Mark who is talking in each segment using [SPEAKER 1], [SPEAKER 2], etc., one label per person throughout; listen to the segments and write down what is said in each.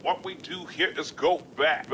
[SPEAKER 1] What we do here is go back.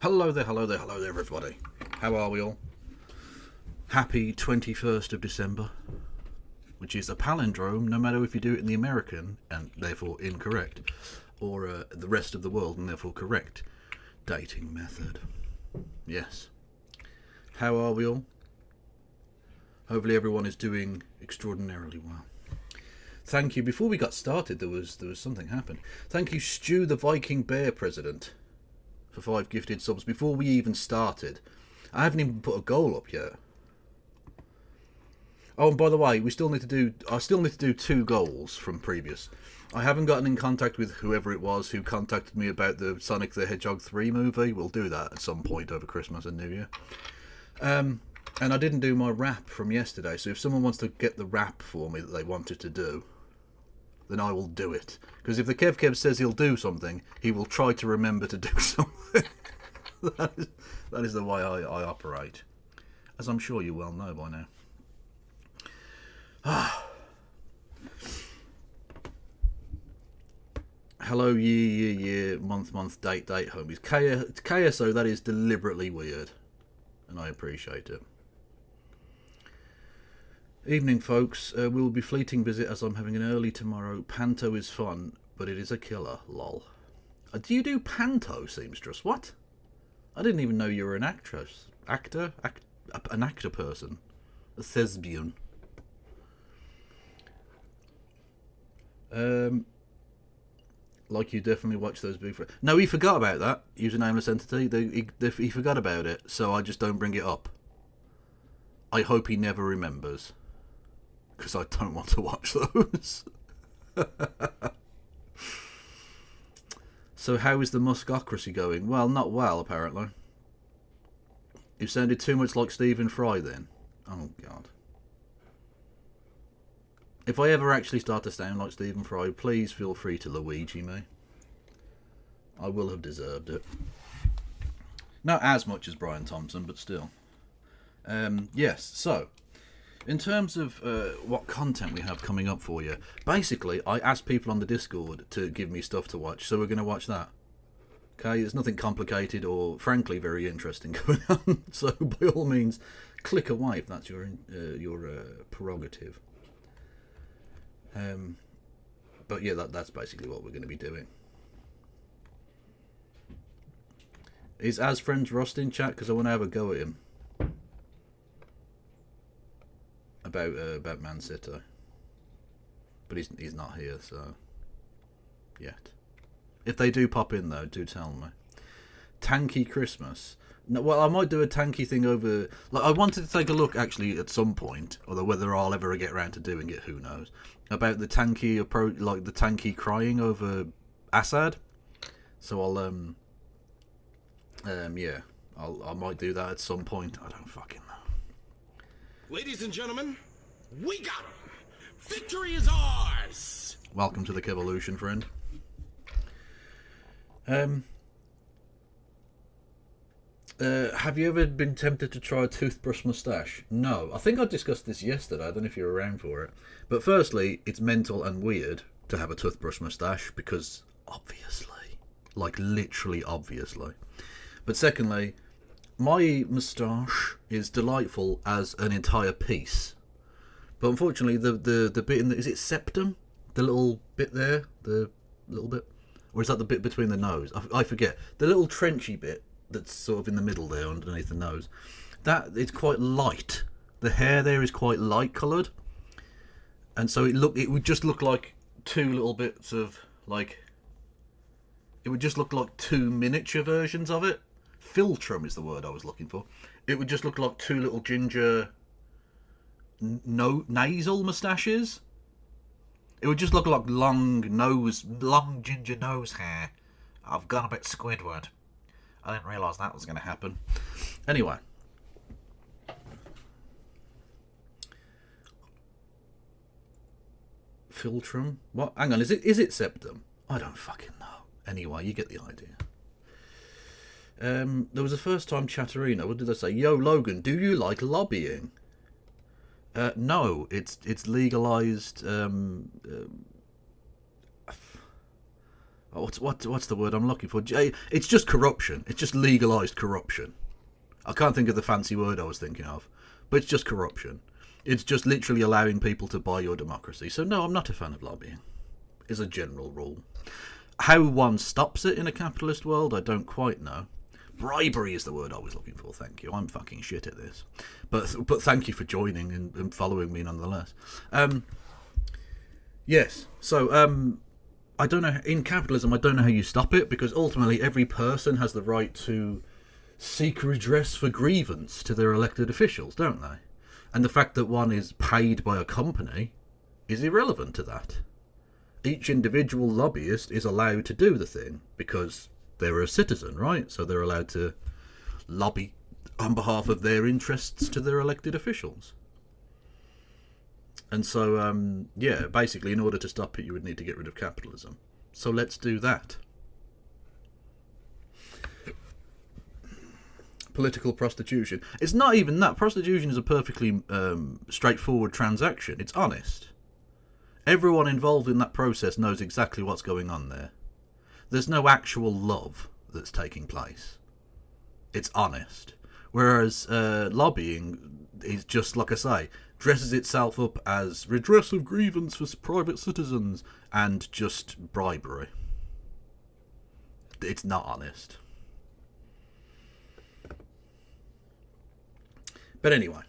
[SPEAKER 2] Hello there, hello there, hello there, everybody. How are we all? Happy 21st of December, which is a palindrome, no matter if you do it in the American, and therefore incorrect, or the rest of the world, and therefore correct, dating method. Yes. How are we all? Hopefully everyone is doing extraordinarily well. Thank you. Before we got started, there was something happened. Thank you, Stu the Viking Bear President, for 5 gifted subs before we even started. I haven't even put a goal up yet. Oh, and by the way, I still need to do 2 goals from previous. I haven't gotten in contact with whoever it was who contacted me about the Sonic the Hedgehog 3 movie. We'll do that at some point over Christmas and New Year. And I didn't do my rap from yesterday, so if someone wants to get the rap for me that they wanted to do, then I will do it. Because if the Kev says he'll do something, he will try to remember to do something. that is the way I operate. As I'm sure you well know by now. Hello, year, month, date, homies. KSO, that is deliberately weird. And I appreciate it. Evening, folks. We'll be fleeting visit as I'm having an early tomorrow. Panto is fun, but it is a killer, lol. Do you do panto, seamstress? What? I didn't even know you were an actress. An actor person. A thespian. Like you definitely watch those before. No, he forgot about that. Use a nameless entity. He forgot about it, so I just don't bring it up. I hope he never remembers. Because I don't want to watch those. So how is the Muskocracy going? Well, not well, apparently. You sounded too much like Stephen Fry then. Oh, God. If I ever actually start to sound like Stephen Fry, please feel free to Luigi me. I will have deserved it. Not as much as Brian Thompson, but still. Yes, so... in terms of what content we have coming up for you, basically, I asked people on the Discord to give me stuff to watch, so we're going to watch that. Okay, there's nothing complicated or, frankly, very interesting going on. So, by all means, click away if that's your prerogative. But yeah, that's basically what we're going to be doing. Is As Friends Rust in chat? Because I want to have a go at him. About Man City, but he's not here, so yet. If they do pop in though, do tell me. Tanky Christmas. No, well, I might do a tanky thing over. Like, I wanted to take a look actually at some point, although whether I'll ever get around to doing it, who knows. About the tanky approach, like the tanky crying over Assad. So I'll yeah, I might do that at some point. I don't fucking know.
[SPEAKER 3] Ladies and gentlemen, we got him! Victory is ours!
[SPEAKER 2] Welcome to the Kevolution, friend. Have you ever been tempted to try a toothbrush moustache? No. I think I discussed this yesterday. I don't know if you were around for it. But firstly, it's mental and weird to have a toothbrush moustache because, obviously, like literally obviously. But secondly, my moustache is delightful as an entire piece, but unfortunately the bit in the, is it septum? The little bit there, the little bit, or is that the bit between the nose? I forget. The little trenchy bit that's sort of in the middle there underneath the nose. That it's quite light. The hair there is quite light coloured, and so it would just look like two little bits of like. It would just look like two miniature versions of it. Philtrum is the word I was looking for. It would just look like two little ginger nasal moustaches. It would just look like long ginger nose hair. I've gone a bit Squidward. I didn't realise that was going to happen. Anyway. Philtrum? What? Hang on, is it septum? I don't fucking know. Anyway, you get the idea. There was a first-time chatterino. What did I say? Yo, Logan, do you like lobbying? No, it's legalized. What's the word I'm looking for? It's just corruption. It's just legalized corruption. I can't think of the fancy word I was thinking of, but it's just corruption. It's just literally allowing people to buy your democracy. So no, I'm not a fan of lobbying. Is a general rule. How one stops it in a capitalist world, I don't quite know. Bribery is the word I was looking for, thank you. I'm fucking shit at this. But thank you for joining and following me nonetheless. Yes, so I don't know, in capitalism I don't know how you stop it, because ultimately every person has the right to seek redress for grievance to their elected officials, don't they? And the fact that one is paid by a company is irrelevant to that. Each individual lobbyist is allowed to do the thing because they're a citizen, right? So they're allowed to lobby on behalf of their interests to their elected officials. And so, yeah, basically, in order to stop it, you would need to get rid of capitalism. So let's do that. Political prostitution. It's not even that. Prostitution is a perfectly straightforward transaction. It's honest. Everyone involved in that process knows exactly what's going on there. There's no actual love that's taking place. It's honest. Whereas lobbying, is just, like I say, dresses itself up as redress of grievance for private citizens and just bribery. It's not honest. But anyway,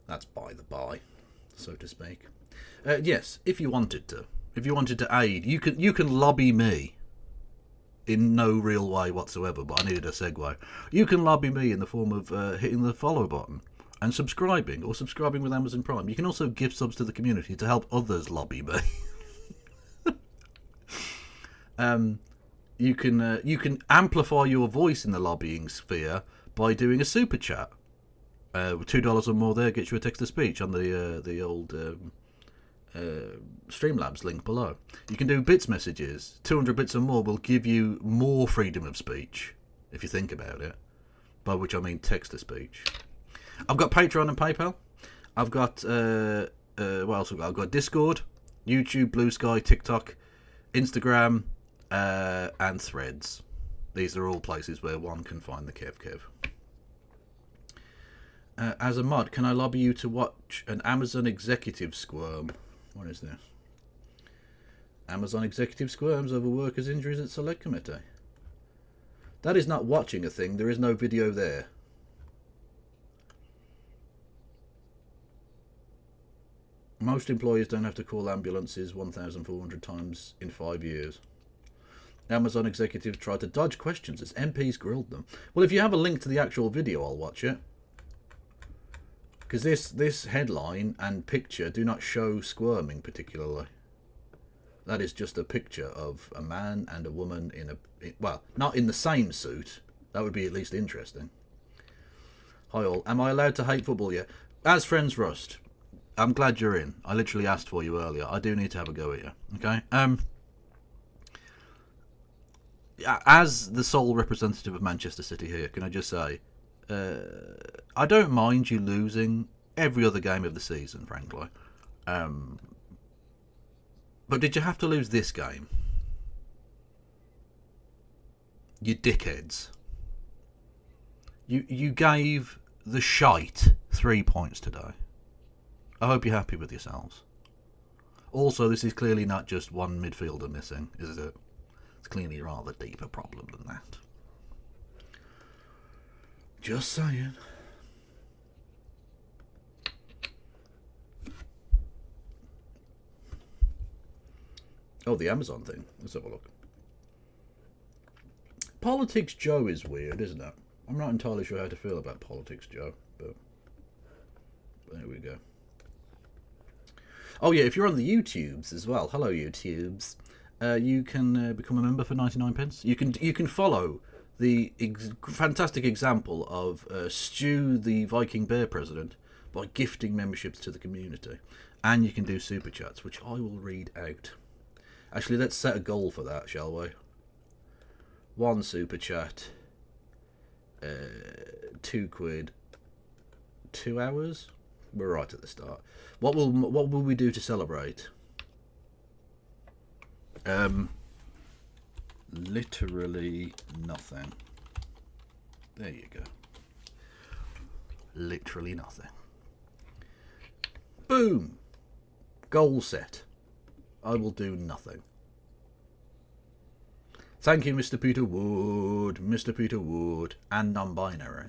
[SPEAKER 2] that's by the by, so to speak. Yes, if you wanted to aid, you can lobby me in no real way whatsoever, but I needed a segue. You can lobby me in the form of hitting the follow button and subscribing, or subscribing with Amazon Prime. You can also gift subs to the community to help others lobby me. You can amplify your voice in the lobbying sphere by doing a super chat. $2 or more there gets you a text to speech on the old Streamlabs link below. You can do bits messages. 200 bits or more will give you more freedom of speech, if you think about it. By which I mean text to speech. I've got Patreon and PayPal. I've got what else have I got? I've got Discord, YouTube, Blue Sky, TikTok, Instagram, and Threads. These are all places where one can find the Kev. As a mod, can I lobby you to watch an Amazon executive squirm? What is this? Amazon executive squirms over workers' injuries at Select Committee. That is not watching a thing. There is no video there. Most employers don't have to call ambulances 1,400 times in 5 years. Amazon executives tried to dodge questions as MPs grilled them. Well, if you have a link to the actual video, I'll watch it. Because this headline and picture do not show squirming particularly. That is just a picture of a man and a woman well, not in the same suit. That would be at least interesting. Hi all. Am I allowed to hate football yet? As friends Rust, I'm glad you're in. I literally asked for you earlier. I do need to have a go at you. Okay? As the sole representative of Manchester City here, can I just say, I don't mind you losing every other game of the season, frankly. But did you have to lose this game? You dickheads. You gave the shite 3 points today. I hope you're happy with yourselves. Also, this is clearly not just one midfielder missing, is it? It's clearly a rather deeper problem than that. Just saying. Oh, the Amazon thing. Let's have a look. Politics Joe is weird, isn't it? I'm not entirely sure how to feel about Politics Joe, but there we go. Oh yeah, if you're on the YouTubes as well, hello YouTubes, you can become a member for 99 pence. You can follow the fantastic example of Stu, the Viking Bear president, by gifting memberships to the community. And you can do super chats, which I will read out. Actually, let's set a goal for that, shall we? 1 super chat, 2 quid, 2 hours. We're right at the start. What will we do to celebrate? Literally nothing. There you go. Literally nothing. Boom. Goal set. I will do nothing. Thank you, Mr. Peter Wood. Mr. Peter Wood. And non-binary.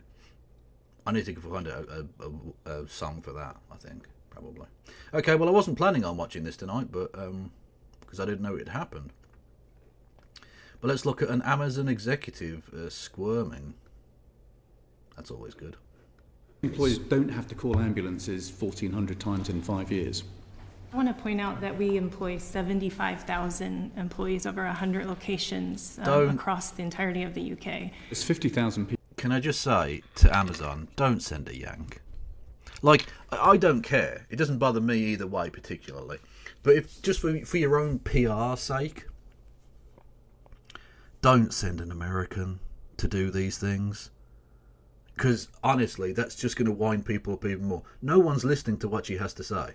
[SPEAKER 2] I need to find a song for that, I think. Probably. Okay, well, I wasn't planning on watching this tonight, but because I didn't know it had happened. But let's look at an Amazon executive squirming. That's always good.
[SPEAKER 4] Employees don't have to call ambulances 1,400 times in 5 years.
[SPEAKER 5] I want to point out that we employ 75,000 employees over 100 locations across the entirety of the UK.
[SPEAKER 4] There's 50,000 people.
[SPEAKER 2] Can I just say to Amazon, don't send a yank. Like, I don't care. It doesn't bother me either way particularly. But if just for your own PR sake, don't send an American to do these things. Because honestly, that's just going to wind people up even more. No one's listening to what she has to say.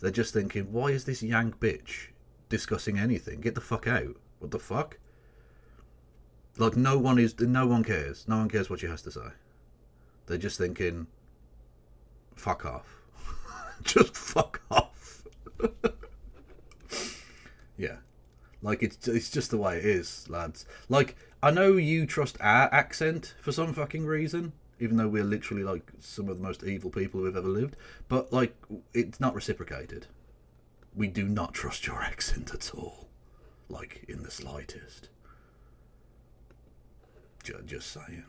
[SPEAKER 2] They're just thinking, why is this yank bitch discussing anything? Get the fuck out. What the fuck? Like, no one cares. No one cares what she has to say. They're just thinking, fuck off. Just fuck off. Yeah. Like, it's just the way it is, lads. Like, I know you trust our accent for some fucking reason, even though we're literally, like, some of the most evil people who've ever lived. But, like, it's not reciprocated. We do not trust your accent at all. Like, in the slightest. Just saying.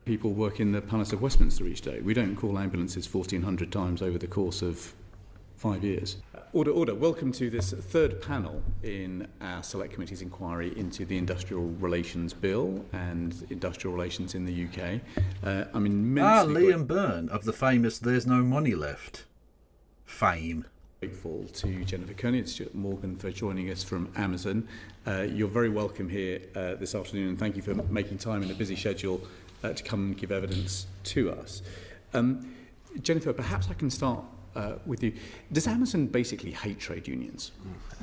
[SPEAKER 4] People work in the Palace of Westminster each day. We don't call ambulances 1,400 times over the course of 5 years. Order, order. Welcome to this third panel in our Select Committee's inquiry into the Industrial Relations Bill and industrial relations in the UK. I'm immensely
[SPEAKER 2] Liam Byrne of the famous There's No Money Left fame.
[SPEAKER 4] Grateful to Jennifer Kearney and Stuart Morgan for joining us from Amazon. You're very welcome here this afternoon, and thank you for making time in a busy schedule to come and give evidence to us. Jennifer, perhaps I can start with you. Does Amazon basically hate trade unions?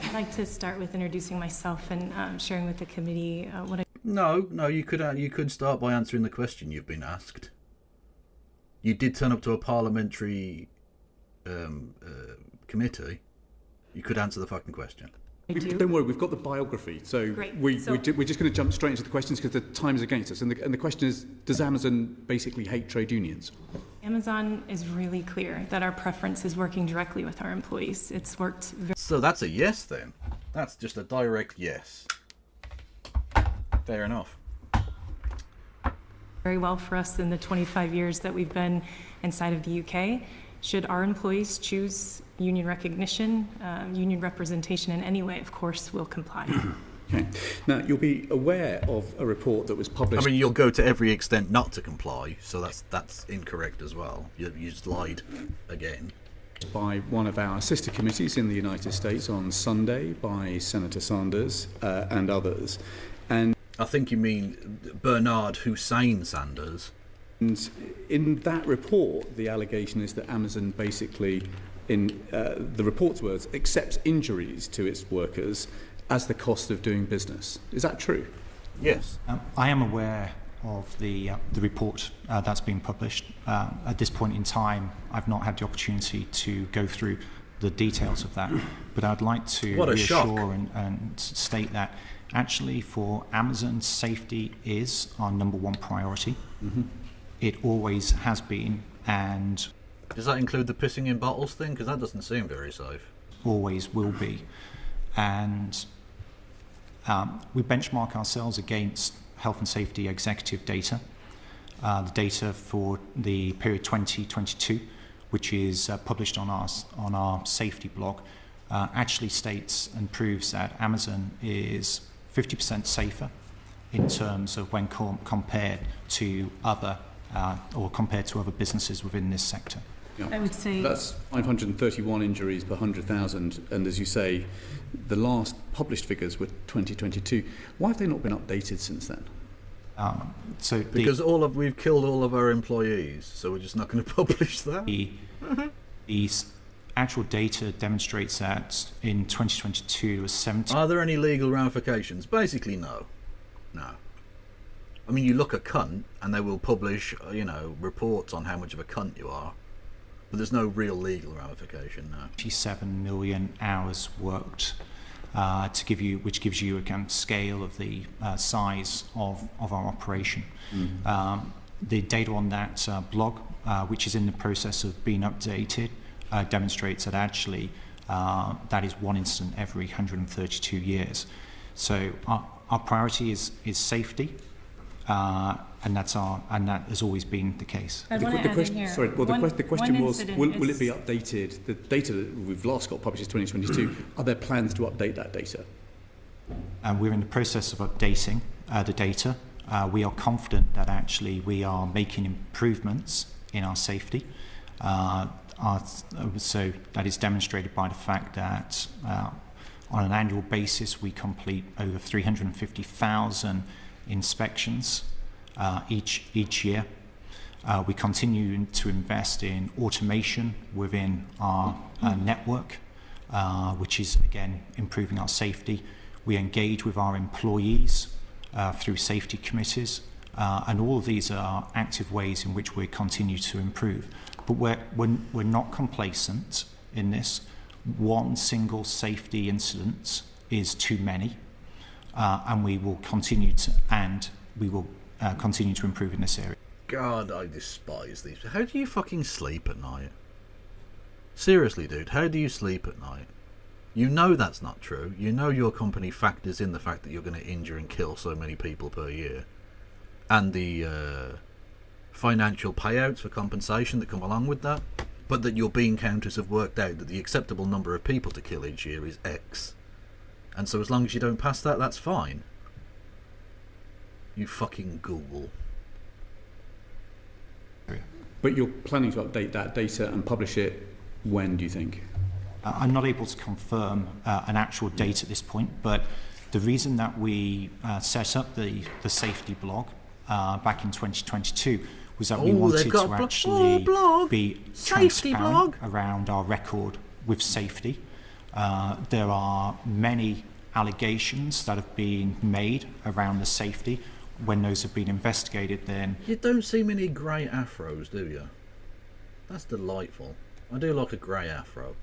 [SPEAKER 5] I'd like to start with introducing myself and sharing with the committee what I...
[SPEAKER 2] No, you could start by answering the question you've been asked. You did turn up to a parliamentary committee. You could answer the fucking question.
[SPEAKER 4] Don't worry, we've got the biography, so we're just going to jump straight into the questions because the time is against us. And the question is, does Amazon basically hate trade unions?
[SPEAKER 5] Amazon is really clear that our preference is working directly with our employees. It's worked
[SPEAKER 2] So that's a yes then. That's just a direct yes. Fair enough.
[SPEAKER 5] very well for us in the 25 years that we've been inside of the UK. Should our employees choose union recognition, union representation in any way, of course, we'll comply.
[SPEAKER 4] Okay. Now, you'll be aware of a report that was published...
[SPEAKER 2] I mean, you'll go to every extent not to comply, so that's incorrect as well. You just lied again.
[SPEAKER 4] ...by one of our sister committees in the United States on Sunday by Senator Sanders and others. And
[SPEAKER 2] I think you mean Bernard Hussein Sanders.
[SPEAKER 4] And in that report, the allegation is that Amazon basically, in the report's words, accepts injuries to its workers as the cost of doing business. Is that true?
[SPEAKER 2] Yes.
[SPEAKER 6] I am aware of the report that's been published. At this point in time, I've not had the opportunity to go through the details of that, but I'd like to reassure and state that actually for Amazon, safety is our number one priority. Mm-hmm. It always has been, and...
[SPEAKER 2] Does that include the pissing in bottles thing? Because that doesn't seem very safe.
[SPEAKER 6] Always will be. And we benchmark ourselves against health and safety executive data. The data for the period 2022, which is published on our safety blog, actually states and proves that Amazon is 50% safer in terms of when compared to other businesses within this sector.
[SPEAKER 4] Yeah.
[SPEAKER 5] I would say
[SPEAKER 4] that's 531 injuries per 100,000, and as you say, the last published figures were 2022. Why have they not been updated since then?
[SPEAKER 2] Because we've killed all of our employees, so we're just not going to publish that.
[SPEAKER 6] The actual data demonstrates that in 2022 was 70.
[SPEAKER 2] Are there any legal ramifications? Basically, no. I mean, you look a cunt, and they will publish, reports on how much of a cunt you are. But there's no real legal ramification now.
[SPEAKER 6] 57 million hours worked, which gives you a scale of the size of our operation. Mm-hmm. The data on that blog, which is in the process of being updated, demonstrates that actually that is one incident every 132 years. So our priority is safety. And that has always been the case.
[SPEAKER 5] The question
[SPEAKER 4] was, will it be updated? The data that we've last got published is 2022. Are there plans to update that data?
[SPEAKER 6] We're in the process of updating the data. We are confident that actually we are making improvements in our safety. So that is demonstrated by the fact that on an annual basis we complete over 350,000 inspections each year. We continue to invest in automation within our network, which is again improving our safety. We engage with our employees through safety committees And all of these are active ways in which we continue to improve. But we're not complacent in this. One single safety incident is too many, and we will continue to improve in this area.
[SPEAKER 2] God, I despise these. How do you fucking sleep at night? Seriously, dude, how do you sleep at night? You know that's not true. You know your company factors in the fact that you're going to injure and kill so many people per year. And the financial payouts for compensation that come along with that. But that your bean counters have worked out that the acceptable number of people to kill each year is X. And so as long as you don't pass that, that's fine. You fucking ghoul.
[SPEAKER 4] But you're planning to update that data and publish it when, do you think?
[SPEAKER 6] I'm not able to confirm an actual date at this point, but the reason that we set up the safety blog back in 2022 was that we wanted to actually be transparent around our record with safety. There are many allegations that have been made around the safety. When those have been investigated, then...
[SPEAKER 2] You don't see many grey afros, do you? That's delightful. I do like a grey afro.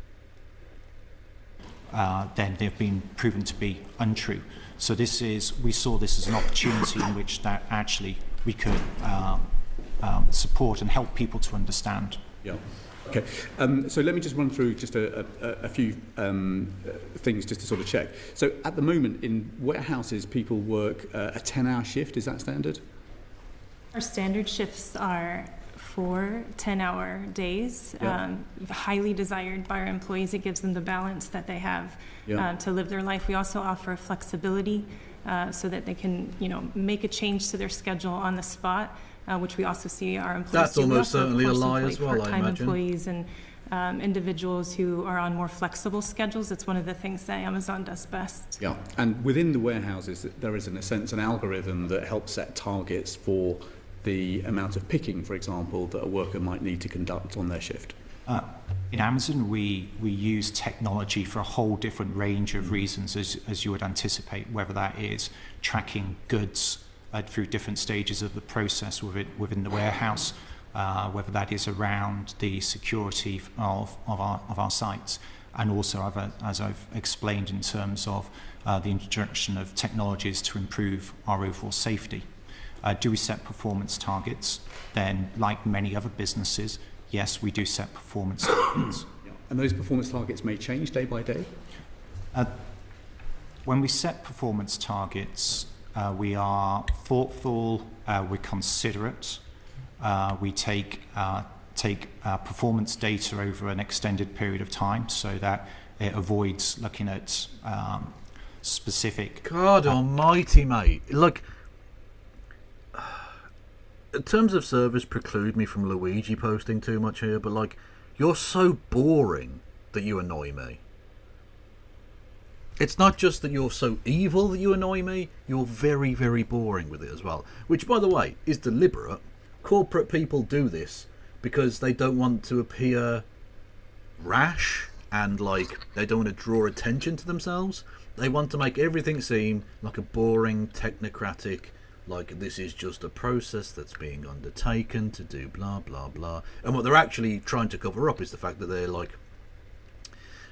[SPEAKER 6] Then they've been proven to be untrue. So we saw this as an opportunity in which that actually we could support and help people to understand.
[SPEAKER 4] Yeah. Okay. So let me just run through just a few things just to sort of check. So at the moment in warehouses, people work a 10-hour shift. Is that standard?
[SPEAKER 5] Our standard shifts are 4 10-hour days, highly desired by our employees. It gives them the balance that they have to live their life. We also offer flexibility so that they can, make a change to their schedule on the spot, which we also see our employees.
[SPEAKER 2] That's almost certainly a lie as well, I
[SPEAKER 5] part-time
[SPEAKER 2] imagine.
[SPEAKER 5] employees and individuals who are on more flexible schedules. It's one of the things that Amazon does best.
[SPEAKER 4] Yeah, and within the warehouses, there is in a sense an algorithm that helps set targets for the amount of picking, for example, that a worker might need to conduct on their shift.
[SPEAKER 6] In Amazon, we use technology for a whole different range of reasons, as you would anticipate, whether that is tracking goods through different stages of the process within the warehouse, whether that is around the security of our sites, and also, as I've explained, in terms of the introduction of technologies to improve our overall safety. Do we set performance targets? Then, like many other businesses, yes, we do set performance targets.
[SPEAKER 4] And those performance targets may change day by day?
[SPEAKER 6] When we set performance targets, we are thoughtful, we're considerate, we take performance data over an extended period of time so that it avoids looking at specific...
[SPEAKER 2] God almighty, mate. Look, terms of service preclude me from Luigi posting too much here, but you're so boring that you annoy me. It's not just that you're so evil that you annoy me, you're very, very boring with it as well. Which, by the way, is deliberate. Corporate people do this because they don't want to appear rash and they don't want to draw attention to themselves. They want to make everything seem like a boring, technocratic, this is just a process that's being undertaken to do blah, blah, blah. And what they're actually trying to cover up is the fact that they're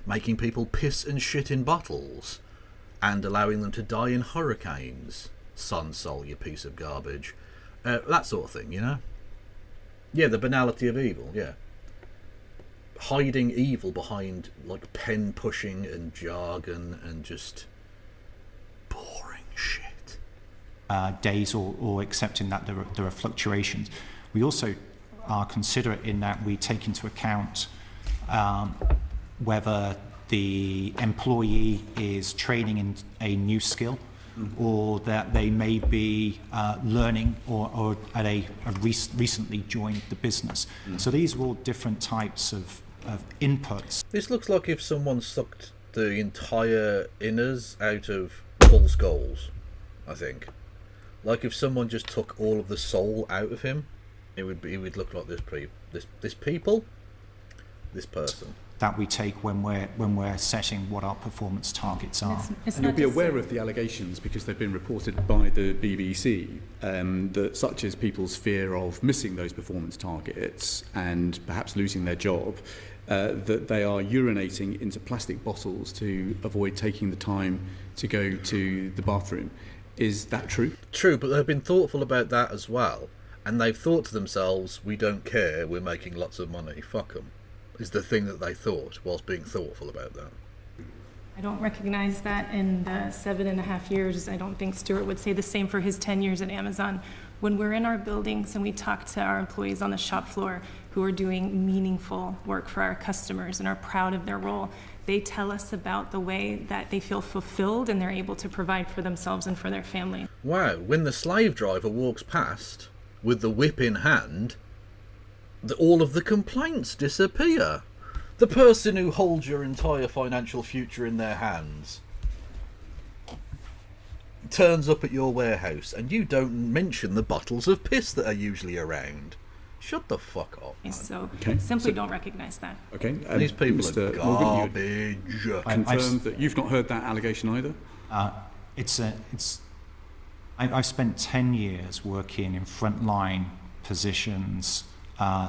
[SPEAKER 2] making people piss and shit in bottles and allowing them to die in hurricanes. Sun Sol, you piece of garbage. That sort of thing, Yeah, the banality of evil, yeah. Hiding evil behind pen pushing and jargon and just boring shit.
[SPEAKER 6] Days or accepting that there are fluctuations. We also are considerate in that we take into account whether the employee is training in a new skill or that they may be learning or recently joined the business. So these are all different types of inputs.
[SPEAKER 2] This looks like if someone sucked the entire inners out of Paul Scholes, I think. If someone just took all of the soul out of him, he would look like this person.
[SPEAKER 6] that we take when we're setting what our performance targets are.
[SPEAKER 5] It's
[SPEAKER 4] And you'll
[SPEAKER 5] not
[SPEAKER 4] be
[SPEAKER 5] just
[SPEAKER 4] aware of the allegations because they've been reported by the BBC, that such as people's fear of missing those performance targets and perhaps losing their job, that they are urinating into plastic bottles to avoid taking the time to go to the bathroom. Is that true?
[SPEAKER 2] True, but they've been thoughtful about that as well. And they've thought to themselves, we don't care, we're making lots of money, fuck them, is the thing that they thought whilst being thoughtful about that.
[SPEAKER 5] I don't recognize that in the 7.5 years. I don't think Stuart would say the same for his 10 years at Amazon. When we're in our buildings and we talk to our employees on the shop floor who are doing meaningful work for our customers and are proud of their role, they tell us about the way that they feel fulfilled and they're able to provide for themselves and for their family.
[SPEAKER 2] Wow, when the slave driver walks past with the whip in hand, all of the complaints disappear. The person who holds your entire financial future in their hands turns up at your warehouse and you don't mention the bottles of piss that are usually around. Shut the fuck up, man.
[SPEAKER 5] So
[SPEAKER 4] Okay,
[SPEAKER 5] simply
[SPEAKER 4] so-
[SPEAKER 5] don't recognize that.
[SPEAKER 4] Okay.
[SPEAKER 2] These people
[SPEAKER 4] Mr.
[SPEAKER 2] are
[SPEAKER 4] Morgan, you
[SPEAKER 2] garbage.
[SPEAKER 4] confirmed that you've not heard that allegation either?
[SPEAKER 6] I've spent 10 years working in frontline positions,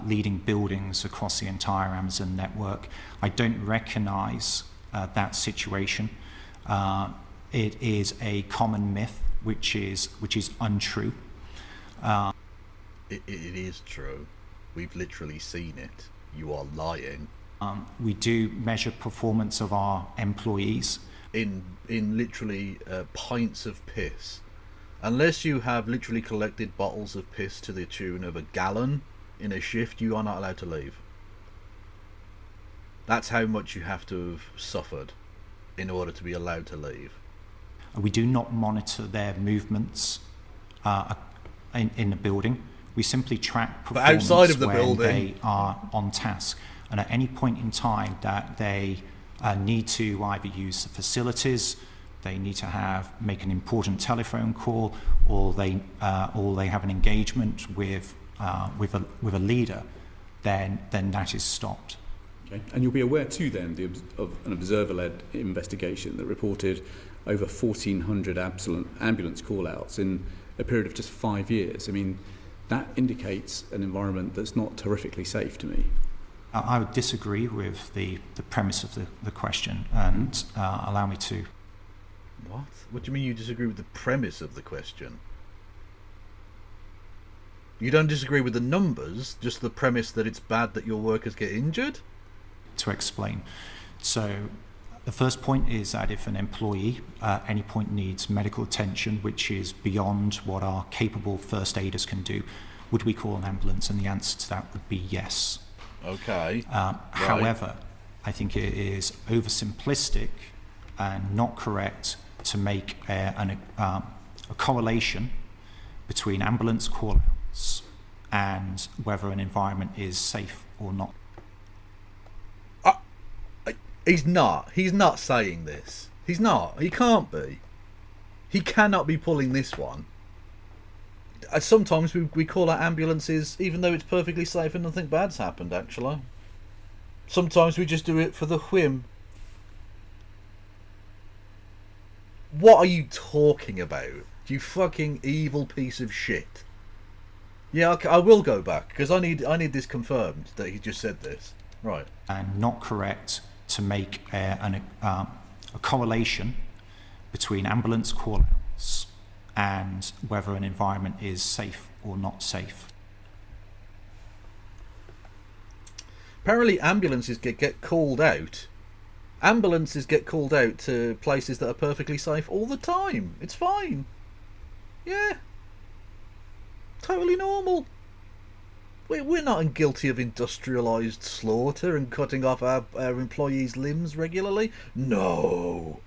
[SPEAKER 6] leading buildings across the entire Amazon network. I don't recognize that situation. It is a common myth, which is untrue.
[SPEAKER 2] It is true. We've literally seen it. You are lying.
[SPEAKER 6] We do measure performance of our employees.
[SPEAKER 2] In literally pints of piss. Unless you have literally collected bottles of piss to the tune of 1 gallon in a shift, you are not allowed to leave. That's how much you have to have suffered in order to be allowed to leave.
[SPEAKER 6] We do not monitor their movements in the building. We simply track performance
[SPEAKER 2] outside of the
[SPEAKER 6] when
[SPEAKER 2] building,
[SPEAKER 6] they are on task. And at any point in time that they need to either use the facilities, they need to make an important telephone call, or they have an engagement with a leader, then that is stopped.
[SPEAKER 4] Okay. And you'll be aware too then of an observer-led investigation that reported over 1,400 ambulance call-outs in a period of just 5 years. I mean, that indicates an environment that's not terrifically safe to me.
[SPEAKER 6] I would disagree with the premise of the question, and allow me to.
[SPEAKER 2] What? What do you mean you disagree with the premise of the question? You don't disagree with the numbers, just the premise that it's bad that your workers get injured?
[SPEAKER 6] To explain. So the first point is that if an employee at any point needs medical attention, which is beyond what our capable first aiders can do, would we call an ambulance? And the answer to that would be yes.
[SPEAKER 2] Okay.
[SPEAKER 6] However, I think it is oversimplistic and not correct to make a correlation between ambulance call-outs and whether an environment is safe or not.
[SPEAKER 2] He's not saying this. He's not. He can't be. He cannot be pulling this one. Sometimes we call out ambulances even though it's perfectly safe and nothing bad's happened, actually. Sometimes we just do it for the whim. What are you talking about? You fucking evil piece of shit. Yeah, okay, I will go back because I need this confirmed that he just said this. Right.
[SPEAKER 6] And not correct to make a correlation between ambulance call-outs and whether an environment is safe or not safe.
[SPEAKER 2] Apparently ambulances get called out. Ambulances get called out to places that are perfectly safe all the time. It's fine. Yeah. Totally normal. We're not guilty of industrialised slaughter and cutting off our employees' limbs regularly. No.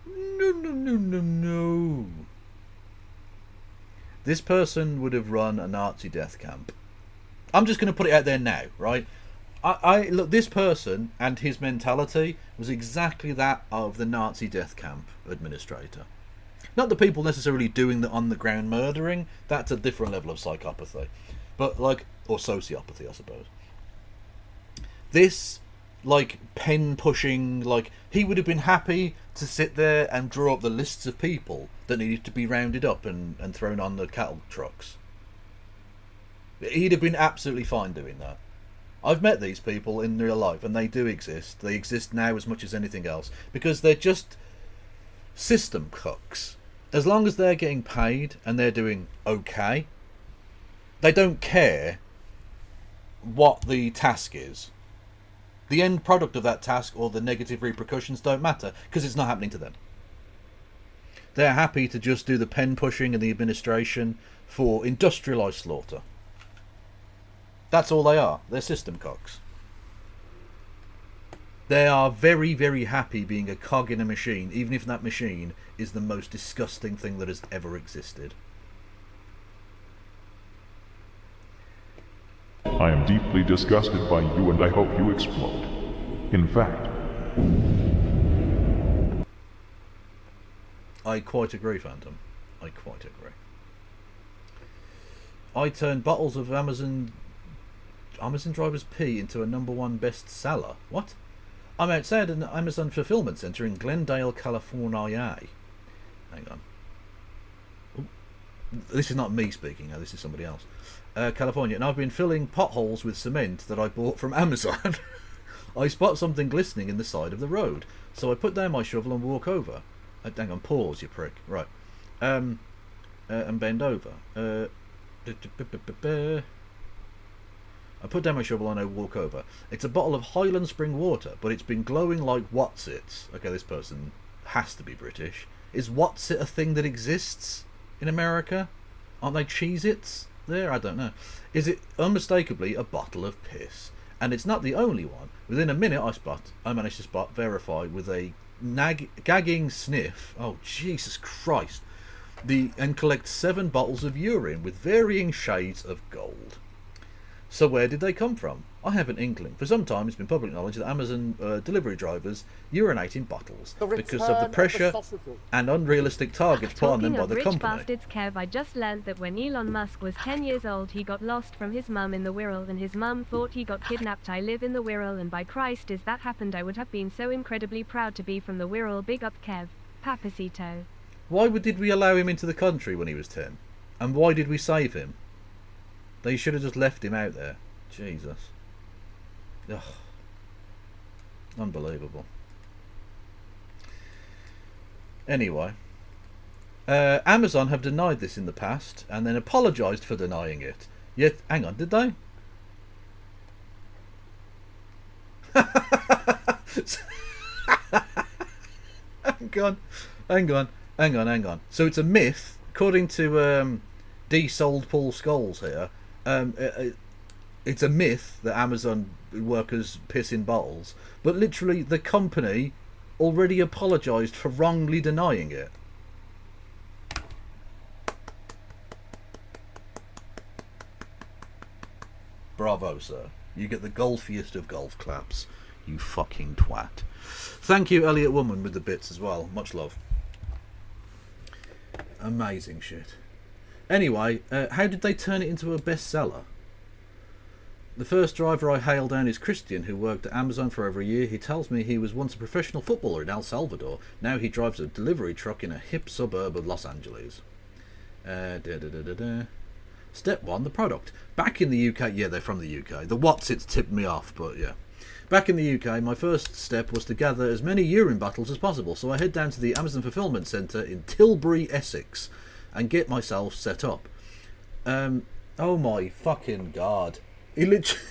[SPEAKER 2] No. This person would have run a Nazi death camp. I'm just going to put it out there now, right? I look, this person and his mentality was exactly that of the Nazi death camp administrator. Not the people necessarily doing the on-the-ground murdering. That's a different level of psychopathy. But or sociopathy, I suppose. This like pen pushing, like he would have been happy to sit there and draw up the lists of people that needed to be rounded up and thrown on the cattle trucks. He'd have been absolutely fine doing that. I've met these people in real life, and they do exist. They exist now as much as anything else, because they're just system cooks. As long as they're getting paid and they're doing okay, they don't care what the task is. The end product of that task or the negative repercussions don't matter, because it's not happening to them. They're happy to just do the pen pushing and the administration for industrialised slaughter. That's all they are. They're system cocks. They are very, very happy being a cog in a machine, even if that machine is the most disgusting thing that has ever existed.
[SPEAKER 1] I am deeply disgusted by you and I hope you explode. In fact,
[SPEAKER 2] I quite agree, Phantom. I quite agree. I turned bottles of Amazon drivers' pee into a #1 bestseller. What? I'm outside an Amazon fulfillment centre in Glendale, California. Hang on. Ooh. This is not me speaking now, this is somebody else. California, and I've been filling potholes with cement that I bought from Amazon. I spot something glistening in the side of the road, so I put down my shovel and walk over. Hang on, pause, you prick. Right. And bend over. I put down my shovel and I walk over. It's a bottle of Highland Spring water, but it's been glowing like What's-Its. Okay, this person has to be British. Is What's-It a thing that exists in America? Aren't they Cheez-Its there? I don't know. Is it unmistakably a bottle of piss? And it's not the only one. Within a minute I managed to spot, verify with a gagging sniff. Oh, Jesus Christ. And collect 7 bottles of urine with varying shades of gold. So where did they come from? I have an inkling. For some time it's been public knowledge that Amazon delivery drivers urinate in bottles because of the pressure and unrealistic targets put on them by the company.
[SPEAKER 7] Bastards, Kev, I just learned that when Elon Musk was 10 years old he got lost from his mum in the Wirral and his mum thought he got kidnapped. I live in the Wirral and by Christ if that happened I would have been so incredibly proud to be from the Wirral. Big up Kev. Papacito.
[SPEAKER 2] Why did we allow him into the country when he was 10? And why did we save him? They should have just left him out there. Jesus. Ugh. Unbelievable. Anyway. Amazon have denied this in the past and then apologised for denying it. Yet, hang on, did they? Hang on. So it's a myth, according to D-Sold Paul Scholes here. It's a myth that Amazon workers piss in bottles, but literally the company already apologised for wrongly denying it. Bravo, sir. You get the golfiest of golf claps, you fucking twat. Thank you, Elliot Woman, with the bits as well. Much love. Amazing shit. Anyway, how did they turn it into a bestseller? The first driver I hailed down is Christian, who worked at Amazon for over a year. He tells me he was once a professional footballer in El Salvador. Now he drives a delivery truck in a hip suburb of Los Angeles. Step 1, the product. Back in the UK, yeah, they're from the UK. The What's-It's tipped me off, but yeah. Back in the UK, my first step was to gather as many urine bottles as possible, so I head down to the Amazon Fulfillment Centre in Tilbury, Essex, and get myself set up. Oh my fucking god. He literally...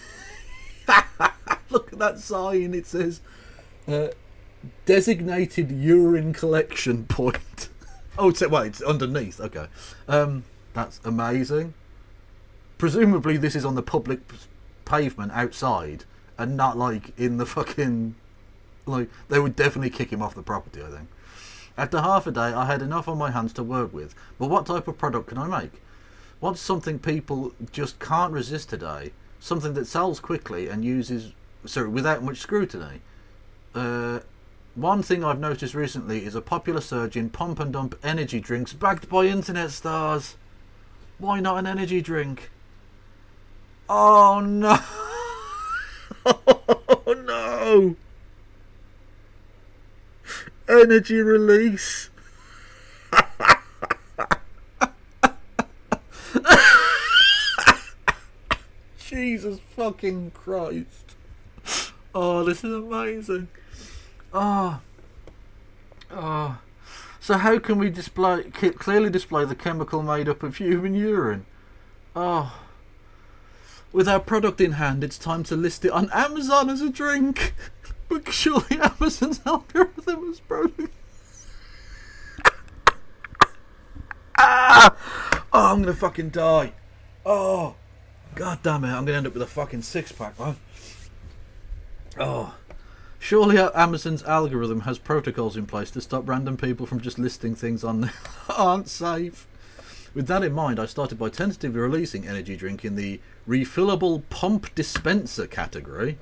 [SPEAKER 2] Look at that sign, it says... designated urine collection point. Oh, it's underneath, okay. That's amazing. Presumably this is on the public pavement outside, and not like in the fucking... Like, they would definitely kick him off the property, I think. After half a day, I had enough on my hands to work with. But what type of product can I make? What's something people just can't resist today? Something that sells quickly and without much scrutiny. One thing I've noticed recently is a popular surge in pump and dump energy drinks backed by internet stars. Why not an energy drink? Oh no! Oh no! Energy release. Jesus fucking Christ. Oh, this is amazing. Oh. So how can we clearly display the chemical made up of human urine? Oh. With our product in hand, it's time to list it on Amazon as a drink. But surely Amazon's algorithm is broken. Oh, I'm gonna fucking die. Oh. God damn it, I'm gonna end up with a fucking 6-pack, man. Oh. Surely Amazon's algorithm has protocols in place to stop random people from just listing things on there that aren't safe. With that in mind, I started by tentatively releasing energy drink in the refillable pump dispenser category.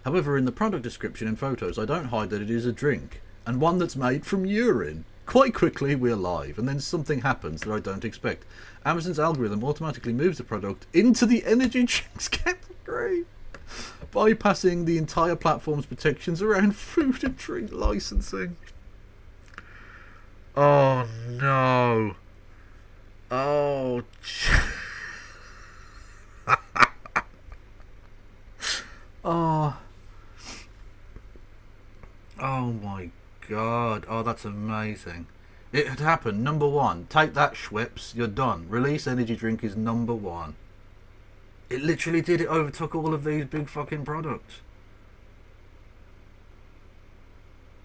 [SPEAKER 2] However, in the product description and photos, I don't hide that it is a drink, and one that's made from urine. Quite quickly, we're live, and then something happens that I don't expect. Amazon's algorithm automatically moves the product into the energy drinks category, bypassing the entire platform's protections around food and drink licensing. Oh no. Oh. Oh. Oh my God. Oh, that's amazing. It had happened. Number one. Take that, Schweppes. You're done. Release energy drink is number one. It literally did. It overtook all of these big fucking products.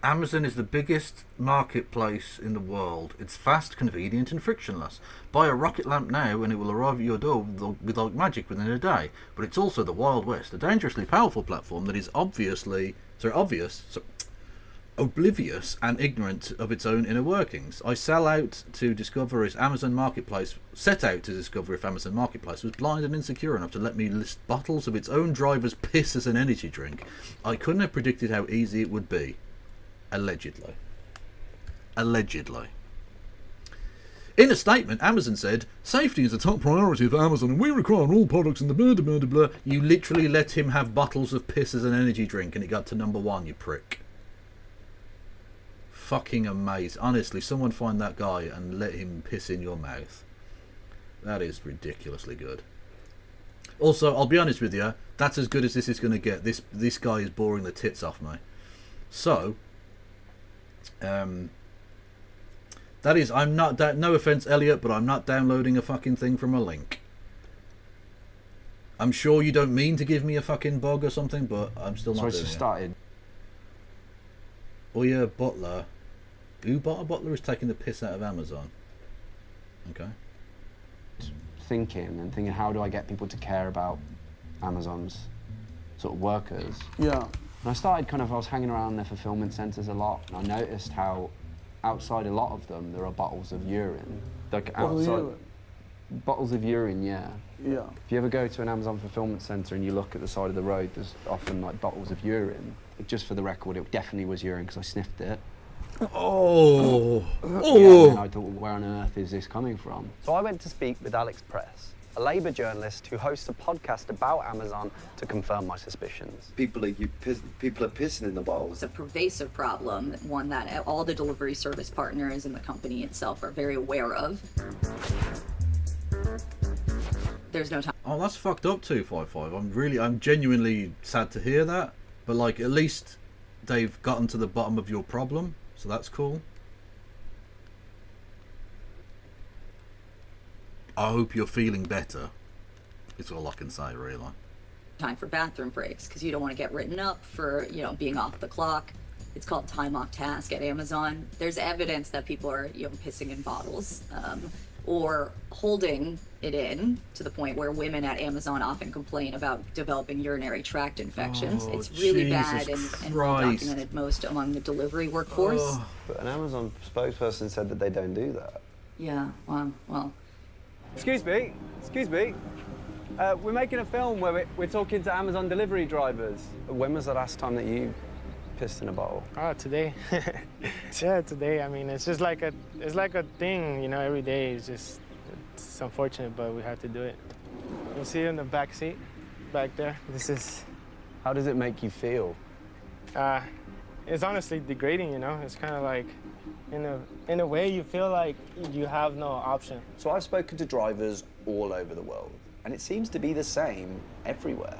[SPEAKER 2] Amazon is the biggest marketplace in the world. It's fast, convenient and frictionless. Buy a rocket lamp now and it will arrive at your door with like magic within a day. But it's also the Wild West, a dangerously powerful platform that is oblivious and ignorant of its own inner workings. I set out to discover if Amazon Marketplace was blind and insecure enough to let me list bottles of its own driver's piss as an energy drink. I couldn't have predicted how easy it would be. Allegedly. In a statement, Amazon said, "Safety is a top priority for Amazon and we require all products in the blah, blah, blah, blah." You literally let him have bottles of piss as an energy drink and it got to number one, you prick. Fucking amazing. Honestly, someone find that guy and let him piss in your mouth. That is ridiculously good. Also, I'll be honest with you, that's as good as this is going to get. This guy is boring the tits off me. So, that is, I'm not, no offense Elliot, but I'm not downloading a fucking thing from a link. I'm sure you don't mean to give me a fucking bug or something, but I'm still not doing it. So it's just started. Oh yeah, Butler. Who Butler is taking the piss out of Amazon? Okay.
[SPEAKER 8] Thinking, how do I get people to care about Amazon's sort of workers? Yeah. And I started I was hanging around their fulfillment centres a lot, and I noticed how outside a lot of them there are bottles of urine. Like outside. Bottles of urine, yeah. Yeah. If you ever go to an Amazon fulfillment centre and you look at the side of the road, there's often like bottles of urine. Just for the record, it definitely was urine because I sniffed it.
[SPEAKER 2] Oh.
[SPEAKER 8] Yeah, and I thought, where on earth is this coming from?
[SPEAKER 9] So I went to speak with Alex Press, a Labour journalist who hosts a podcast about Amazon, to confirm my suspicions.
[SPEAKER 10] People are pissing in the bowls.
[SPEAKER 11] It's a pervasive problem, one that all the delivery service partners and the company itself are very aware of. There's no time.
[SPEAKER 2] Oh, that's fucked up, 255. I'm genuinely sad to hear that. But like, at least they've gotten to the bottom of your problem, so that's cool. I hope you're feeling better. It's all I can say, really.
[SPEAKER 11] Time for bathroom breaks, because you don't want to get written up for, being off the clock. It's called time off task at Amazon. There's evidence that people are, pissing in bottles, or holding it in to the point where women at Amazon often complain about developing urinary tract infections. It's really bad and well documented most among the delivery workforce.
[SPEAKER 9] But an Amazon spokesperson said that they don't do that.
[SPEAKER 11] Yeah, well.
[SPEAKER 12] Excuse me. We're making a film where we're talking to Amazon delivery drivers.
[SPEAKER 9] When was the last time that you pissed in a bottle?
[SPEAKER 13] Oh, today. Yeah, today. I mean, it's just like a thing, every day. It's unfortunate, but we have to do it. You'll see in the back seat, back there. This is
[SPEAKER 9] How does it make you feel?
[SPEAKER 13] It's honestly degrading, you know? It's kind of like, in a way, you feel like you have no option.
[SPEAKER 14] So I've spoken to drivers all over the world, and it seems to be the same everywhere.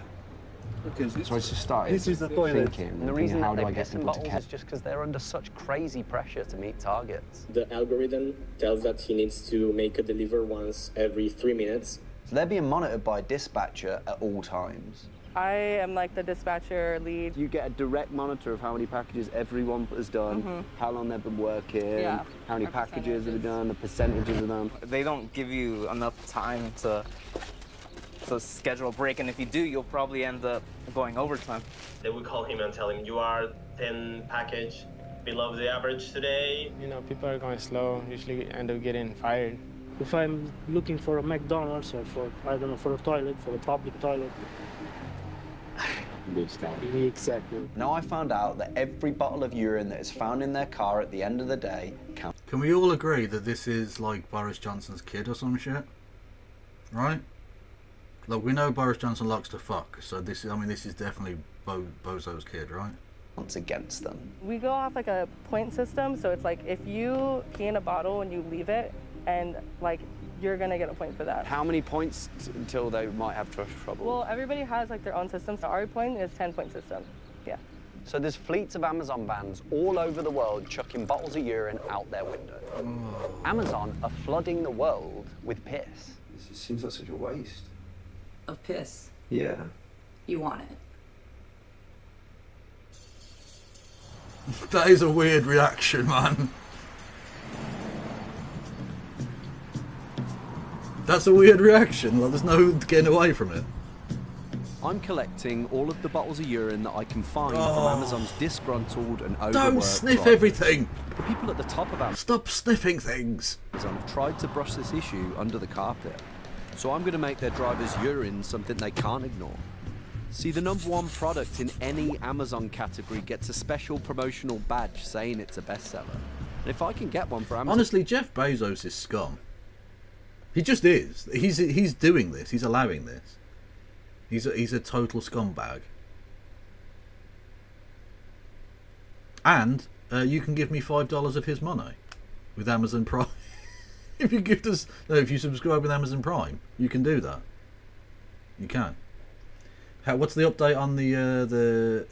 [SPEAKER 8] So I just started thinking,
[SPEAKER 9] And the reason that they piss in bottles is just because they're under such crazy pressure to meet targets.
[SPEAKER 15] The algorithm tells that he needs to make a deliver once every 3 minutes.
[SPEAKER 14] So they're being monitored by a dispatcher at all times.
[SPEAKER 16] I am like the dispatcher lead.
[SPEAKER 8] You get a direct monitor of how many packages everyone has done, how long they've been working, how many packages they've done, the percentages of them.
[SPEAKER 17] They don't give you enough time to schedule a break, and if you do, you'll probably end up going overtime.
[SPEAKER 15] They would call him and tell him, you are 10 package below the average today.
[SPEAKER 13] You know, people are going slow, usually end up getting fired.
[SPEAKER 18] If I'm looking for a McDonald's or for, I don't know, for a toilet, for a public toilet.
[SPEAKER 13] Exactly.
[SPEAKER 14] Now I found out that every bottle of urine that is found in their car at the end of the day counts.
[SPEAKER 2] Can we all agree that this is like Boris Johnson's kid or some shit? Right? Look, we know Boris Johnson likes to fuck, so this is definitely Bozo's kid, right?
[SPEAKER 14] It's against them.
[SPEAKER 16] We go off like a point system, so it's like if you pee in a bottle and you leave it, and like you're gonna get a point for that.
[SPEAKER 8] How many points until they might have trouble?
[SPEAKER 16] Well, everybody has like their own system. So our point is 10-point system. Yeah.
[SPEAKER 9] So there's fleets of Amazon vans all over the world chucking bottles of urine out their window. Amazon are flooding the world with piss.
[SPEAKER 10] It seems like such a waste.
[SPEAKER 11] Of piss.
[SPEAKER 10] Yeah.
[SPEAKER 11] You want it.
[SPEAKER 2] That is a weird reaction, man. That's a weird reaction. Like, there's no getting away from it.
[SPEAKER 8] I'm collecting all of the bottles of urine that I can find from Amazon's disgruntled and overworked
[SPEAKER 2] Don't sniff
[SPEAKER 8] drivers.
[SPEAKER 2] everything.
[SPEAKER 8] The people at the top of Amazon
[SPEAKER 2] Stop sniffing things.
[SPEAKER 8] have tried to brush this issue under the carpet. So I'm going to make their drivers' urine something they can't ignore. See, the #1 product in any Amazon category gets a special promotional badge saying it's a bestseller. And if I can get one for Amazon...
[SPEAKER 2] Honestly, Jeff Bezos is scum. He just is. He's doing this. He's allowing this. He's a total scumbag. And you can give me $5 of his money with Amazon Prime. If you subscribe with Amazon Prime, you can do that. You can. What's the update on the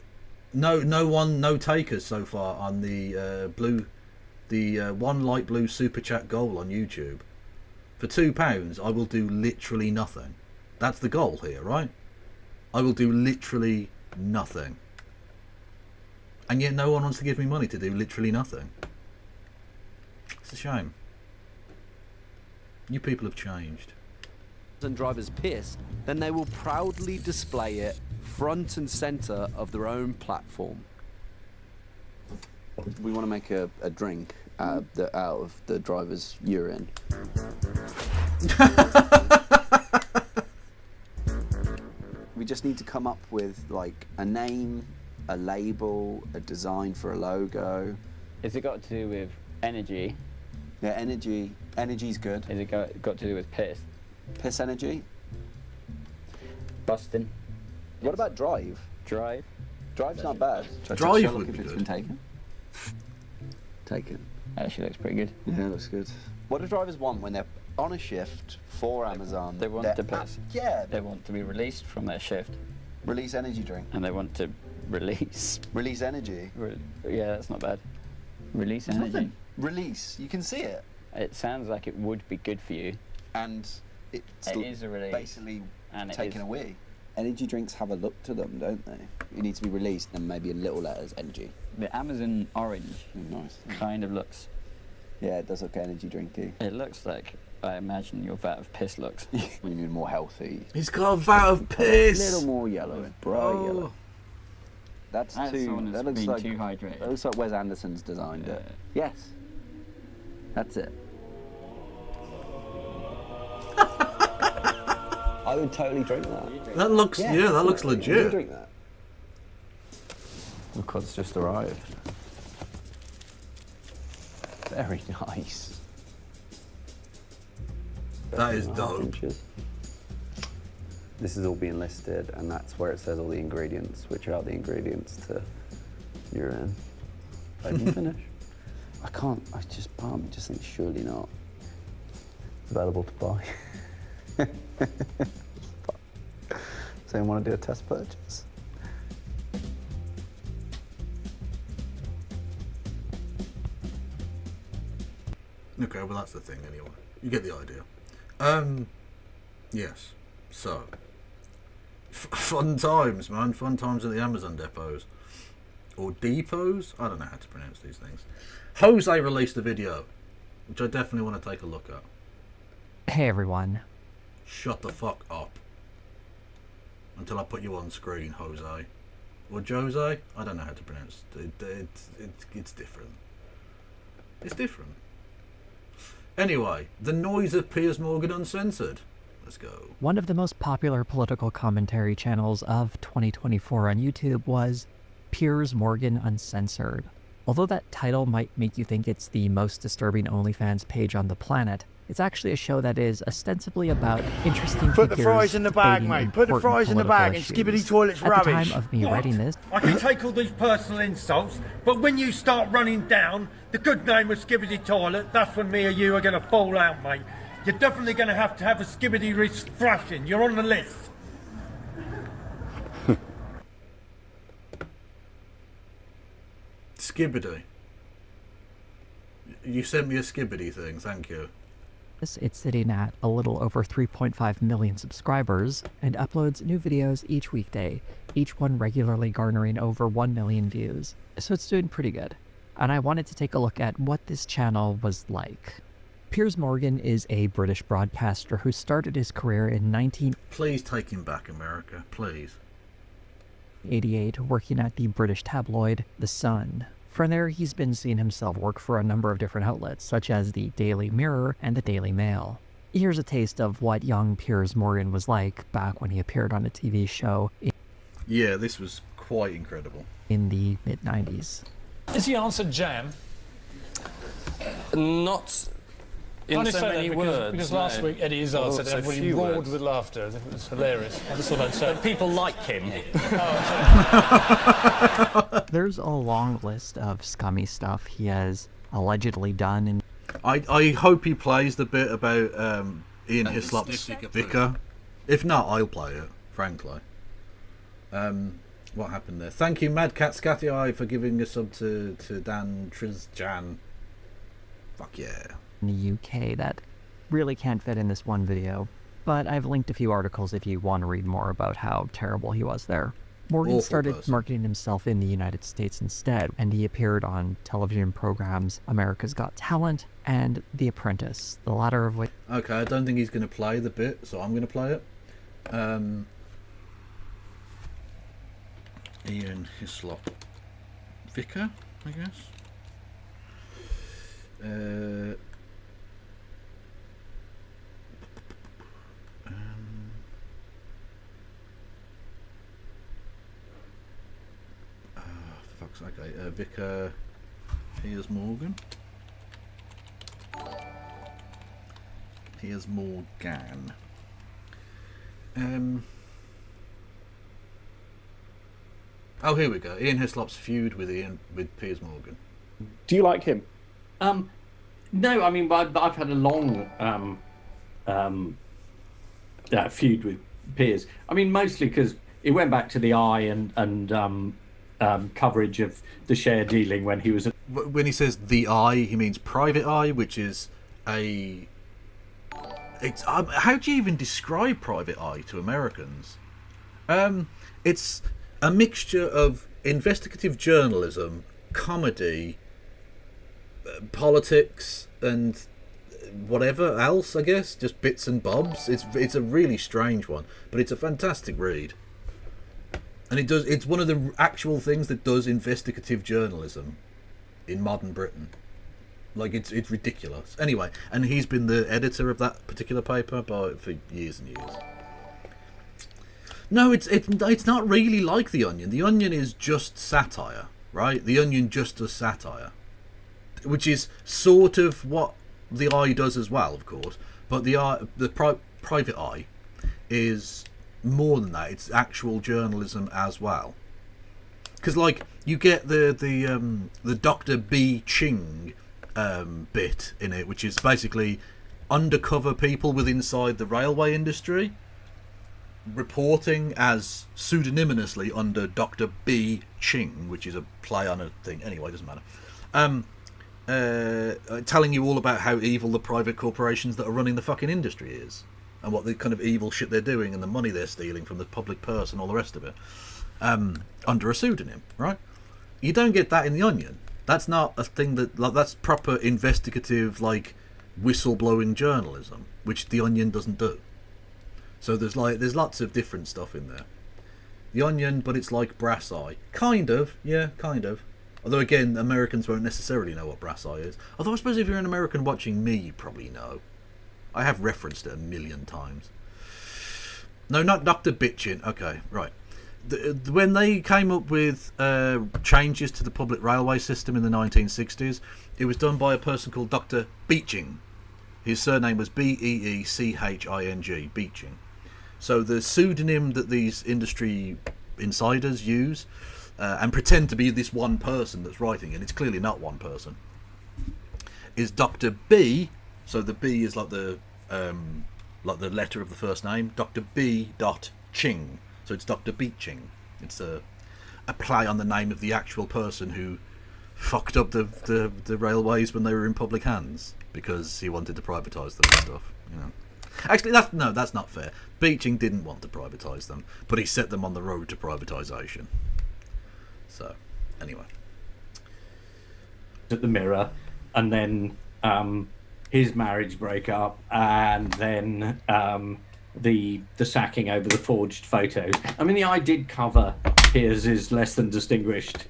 [SPEAKER 2] no takers so far on the one light blue super chat goal on YouTube? For £2, I will do literally nothing. That's the goal here, right? I will do literally nothing. And yet no one wants to give me money to do literally nothing. It's a shame. You people have changed.
[SPEAKER 8] and drivers piss, then they will proudly display it front and center of their own platform. We want to make a drink out of the driver's urine. We just need to come up with like a name, a label, a design for a logo.
[SPEAKER 19] Has it got to do with energy?
[SPEAKER 8] Yeah, energy. Energy's good.
[SPEAKER 19] Has it got to do with piss?
[SPEAKER 8] Piss energy?
[SPEAKER 19] Busting.
[SPEAKER 8] What about drive?
[SPEAKER 19] Drive?
[SPEAKER 8] Drive's not bad.
[SPEAKER 2] Drive would be
[SPEAKER 8] it's
[SPEAKER 2] good.
[SPEAKER 8] been taken. Taken.
[SPEAKER 19] Actually looks pretty good.
[SPEAKER 8] Yeah, it looks good. What do drivers want when they're on a shift for Amazon?
[SPEAKER 19] They want to piss.
[SPEAKER 8] Yeah.
[SPEAKER 19] They want to be released from their shift.
[SPEAKER 8] Release energy drink.
[SPEAKER 19] And they want to release.
[SPEAKER 8] Release energy.
[SPEAKER 19] Yeah, that's not bad. Release
[SPEAKER 8] There's
[SPEAKER 19] energy.
[SPEAKER 8] nothing. Release. You can see it.
[SPEAKER 19] It sounds like it would be good for you.
[SPEAKER 8] And it
[SPEAKER 19] is a release.
[SPEAKER 8] Basically
[SPEAKER 19] and
[SPEAKER 8] taken away. Energy drinks have a look to them, don't they? You need to be released and maybe in little letters, energy.
[SPEAKER 19] The Amazon orange
[SPEAKER 8] nice.
[SPEAKER 19] kind of looks.
[SPEAKER 8] Yeah, it does look energy drinky.
[SPEAKER 19] It looks like I imagine your vat of piss looks.
[SPEAKER 8] We need more healthy.
[SPEAKER 2] He's got a vat of piss.
[SPEAKER 8] A little more yellow, bright yellow. That's too. That looks like
[SPEAKER 19] too hydrated.
[SPEAKER 8] That looks like Wes Anderson's designed it. Yes. That's it. I would totally drink that.
[SPEAKER 2] That looks that looks legit.
[SPEAKER 8] Would you drink that? The cod's just arrived. Very nice.
[SPEAKER 2] That is dope.
[SPEAKER 8] this is all being listed, and that's where it says all the ingredients, which are the ingredients to urine. I didn't finish. I can't, part of me just thinks surely not. Available to buy. Does anyone want to do a test purchase?
[SPEAKER 2] Okay, well that's the thing anyway. You get the idea. Yes. So, fun times, man. Fun times at the Amazon depots. Or depots? I don't know how to pronounce these things. Jose released a video, which I definitely want to take a look at.
[SPEAKER 20] Hey everyone.
[SPEAKER 2] Shut the fuck up. Until I put you on screen, Jose. Or Jose? I don't know how to pronounce it. It's different. It's different. Anyway, the noise of Piers Morgan Uncensored. Let's go.
[SPEAKER 20] One of the most popular political commentary channels of 2024 on YouTube was Piers Morgan Uncensored. Although that title might make you think it's the most disturbing OnlyFans page on the planet, it's actually a show that is ostensibly about interesting
[SPEAKER 21] Put the fries in the bag, mate. Put the fries in the bag and skibbity toilet's rubbish.
[SPEAKER 20] At the time of me writing this,
[SPEAKER 21] I can take all these personal insults, but when you start running down the good name of Skibbity Toilet, that's when me or you are going to fall out, mate. You're definitely going to have a Skibbity wrist thrashing. You're on the list.
[SPEAKER 2] Skibbity. You sent me a Skibbity thing, thank you.
[SPEAKER 20] it's sitting at a little over 3.5 million subscribers and uploads new videos each weekday, each one regularly garnering over 1 million views. So it's doing pretty good. And I wanted to take a look at what this channel was like. Piers Morgan is a British broadcaster who started his career in
[SPEAKER 2] Please take him back, America, please.
[SPEAKER 20] 1988, working at the British tabloid The Sun. From there, he's been seeing himself work for a number of different outlets, such as the Daily Mirror and the Daily Mail. Here's a taste of what young Piers Morgan was like back when he appeared on a TV show.
[SPEAKER 2] Yeah, this was quite incredible.
[SPEAKER 20] In the mid-90s.
[SPEAKER 22] Is the answer jam?
[SPEAKER 23] Not in so many words.
[SPEAKER 22] Because last week Eddie Izzard said everybody roared with laughter. It was hilarious. I just thought I'd say.
[SPEAKER 23] But people like him.
[SPEAKER 20] There's a long list of scummy stuff he has allegedly done. And
[SPEAKER 2] I hope he plays the bit about Ian Hislop's Vicar. If not, I'll play it, frankly. What happened there? Thank you, Mad Cat Scatty Eye, for giving a sub to Dan Trizjan. Fuck yeah.
[SPEAKER 20] In the UK that really can't fit in this one video, but I've linked a few articles if you want to read more about how terrible he was there. Morgan started marketing himself in the United States instead, and he appeared on television programs America's Got Talent and The Apprentice, the latter of which...
[SPEAKER 2] Okay, I don't think he's going to play the bit, so I'm going to play it. Ian Hislop Vicar, I guess. Okay, Vicar Piers Morgan. Piers Morgan. Oh, here we go. Ian Hislop's feud with Piers Morgan.
[SPEAKER 24] Do you like him? No, I mean, I've had a long feud with Piers. I mean, mostly because it went back to the Eye and coverage of the share dealing when he was...
[SPEAKER 2] When he says the Eye, he means Private Eye, which is a... how do you even describe Private Eye to Americans? It's a mixture of investigative journalism, comedy, politics, and whatever else, I guess. Just bits and bobs. It's a really strange one, but it's a fantastic read. And it's one of the actual things that does investigative journalism in modern Britain. Like, it's ridiculous. Anyway, and he's been the editor of that particular paper for years and years. No, it's not really like The Onion. The Onion is just satire, right? The Onion just does satire, which is sort of what the Eye does as well, of course. But the Private Eye is more than that. It's actual journalism as well. Because like you get the Dr. B. Ching bit in it, which is basically undercover people within inside the railway industry reporting as pseudonymously under Dr. B. Ching, which is a play on a thing. Anyway, it doesn't matter. Telling you all about how evil the private corporations that are running the fucking industry is, and what the kind of evil shit they're doing, and the money they're stealing from the public purse and all the rest of it, under a pseudonym, right? You don't get that in The Onion. That's not a thing that, like, that's proper investigative, like, whistleblowing journalism, which The Onion doesn't do. So there's lots of different stuff in there. The Onion, but it's like Brass Eye. Kind of, yeah, kind of. Although again, Americans won't necessarily know what Brass Eye is. Although I suppose if you're an American watching me, you probably know. I have referenced it a million times. No, not Dr. Bitchin. Okay, right. When they came up with changes to the public railway system in the 1960s, it was done by a person called Dr. Beeching. His surname was Beeching, Beeching. So the pseudonym that these industry insiders use and pretend to be this one person that's writing it, it's clearly not one person, is Dr. B. So the B is like the letter of the first name, Dr. B. Ching. So it's Dr. Beeching. It's a play on the name of the actual person who fucked up the railways when they were in public hands because he wanted to privatise them and stuff. You know. Actually, that's not fair. Beeching didn't want to privatise them, but he set them on the road to privatisation. So, anyway.
[SPEAKER 24] At the Mirror, and then his marriage breakup, and then the sacking over the forged photos. I mean, I did cover Piers' less than distinguished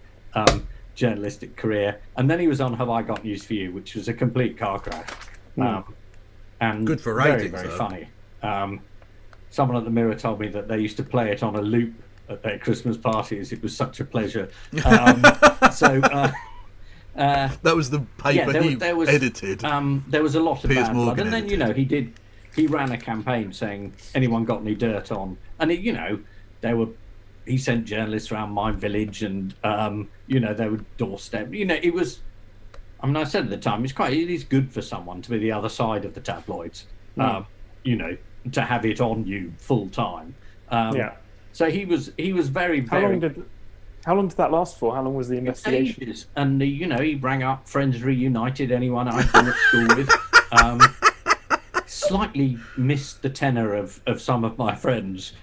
[SPEAKER 24] journalistic career, and then he was on Have I Got News For You, which was a complete car crash. And
[SPEAKER 2] good for
[SPEAKER 24] very,
[SPEAKER 2] ratings,
[SPEAKER 24] very
[SPEAKER 2] though.
[SPEAKER 24] funny. Someone at the Mirror told me that they used to play it on a loop at their Christmas parties. It was such a pleasure. That
[SPEAKER 2] was the paper
[SPEAKER 24] there was,
[SPEAKER 2] edited.
[SPEAKER 24] There was a lot of
[SPEAKER 2] Piers
[SPEAKER 24] bad
[SPEAKER 2] Morgan
[SPEAKER 24] blood, and then he ran a campaign saying anyone got any dirt on, and he sent journalists around my village, and they would doorstep. It was. I mean, I said at the time, it is good for someone to be the other side of the tabloids. To have it on you full time. So he was very, very.
[SPEAKER 3] How long did that last for? How long was the investigation?
[SPEAKER 24] Ages. And he rang up Friends Reunited, anyone I'd been at school with. Slightly missed the tenor of some of my friends.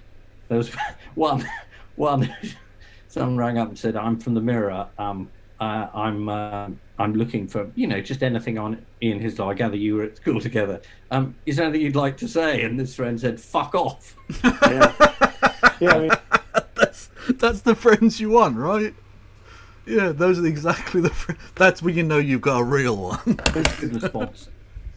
[SPEAKER 24] There was one. Someone rang up and said, "I'm from the Mirror. I'm looking for just anything on Ian Hislop. I gather you were at school together. Is there anything you'd like to say?" And this friend said, "Fuck off."
[SPEAKER 3] Yeah, I mean,
[SPEAKER 2] that's the friends you want, right? Yeah, those are exactly the friends. That's when you know you've got a real one.
[SPEAKER 24] Good response.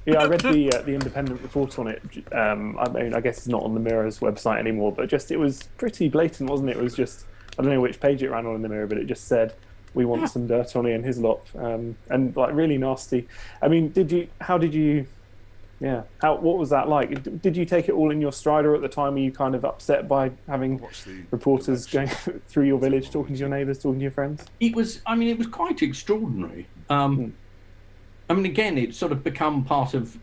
[SPEAKER 3] Yeah, I read the independent report on it. I mean, I guess it's not on the Mirror's website anymore, but it was pretty blatant, wasn't it? It was just, I don't know which page it ran on in the Mirror, but it just said, "We want some dirt on Ian Hislop," and like really nasty. I mean, what was that like? Did you take it all in your stride, or at the time were you kind of upset by having reporters going through your village, talking to your neighbours, talking to your friends?
[SPEAKER 24] It was quite extraordinary. I mean, again, it's sort of become part of.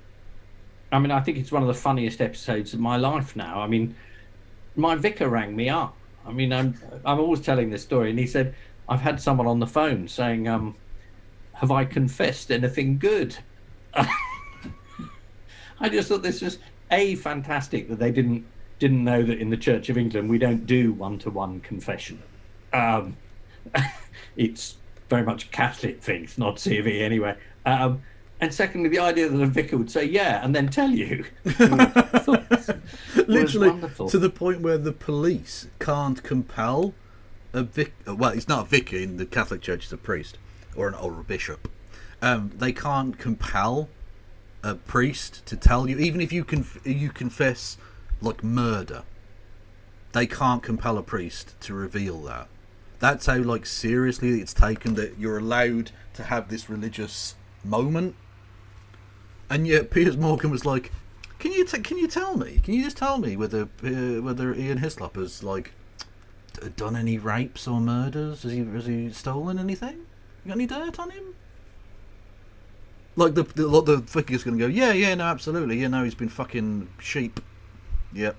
[SPEAKER 24] I mean, I think it's one of the funniest episodes of my life now. I mean, my vicar rang me up. I mean, I'm always telling this story, and he said, "I've had someone on the phone saying, have I confessed anything good?" I just thought this was fantastic that they didn't know that in the Church of England we don't do one-to-one confession. It's very much a Catholic thing, it's not CV anyway. And secondly, the idea that a vicar would say yeah and then tell you.
[SPEAKER 2] Literally to the point where the police can't compel a vicar. Well, it's not a vicar in the Catholic Church; it's a priest or a bishop. They can't compel a priest to tell you, even if you confess like murder. They can't compel a priest to reveal that. That's how like seriously it's taken that you're allowed to have this religious moment. And yet Piers Morgan was like, Can you tell me? Can you just tell me whether Ian Hislop has like done any rapes or murders? Has he stolen anything? You got any dirt on him? Like the figure's gonna go, yeah, no, absolutely, yeah, no, he's been fucking sheep. Yep.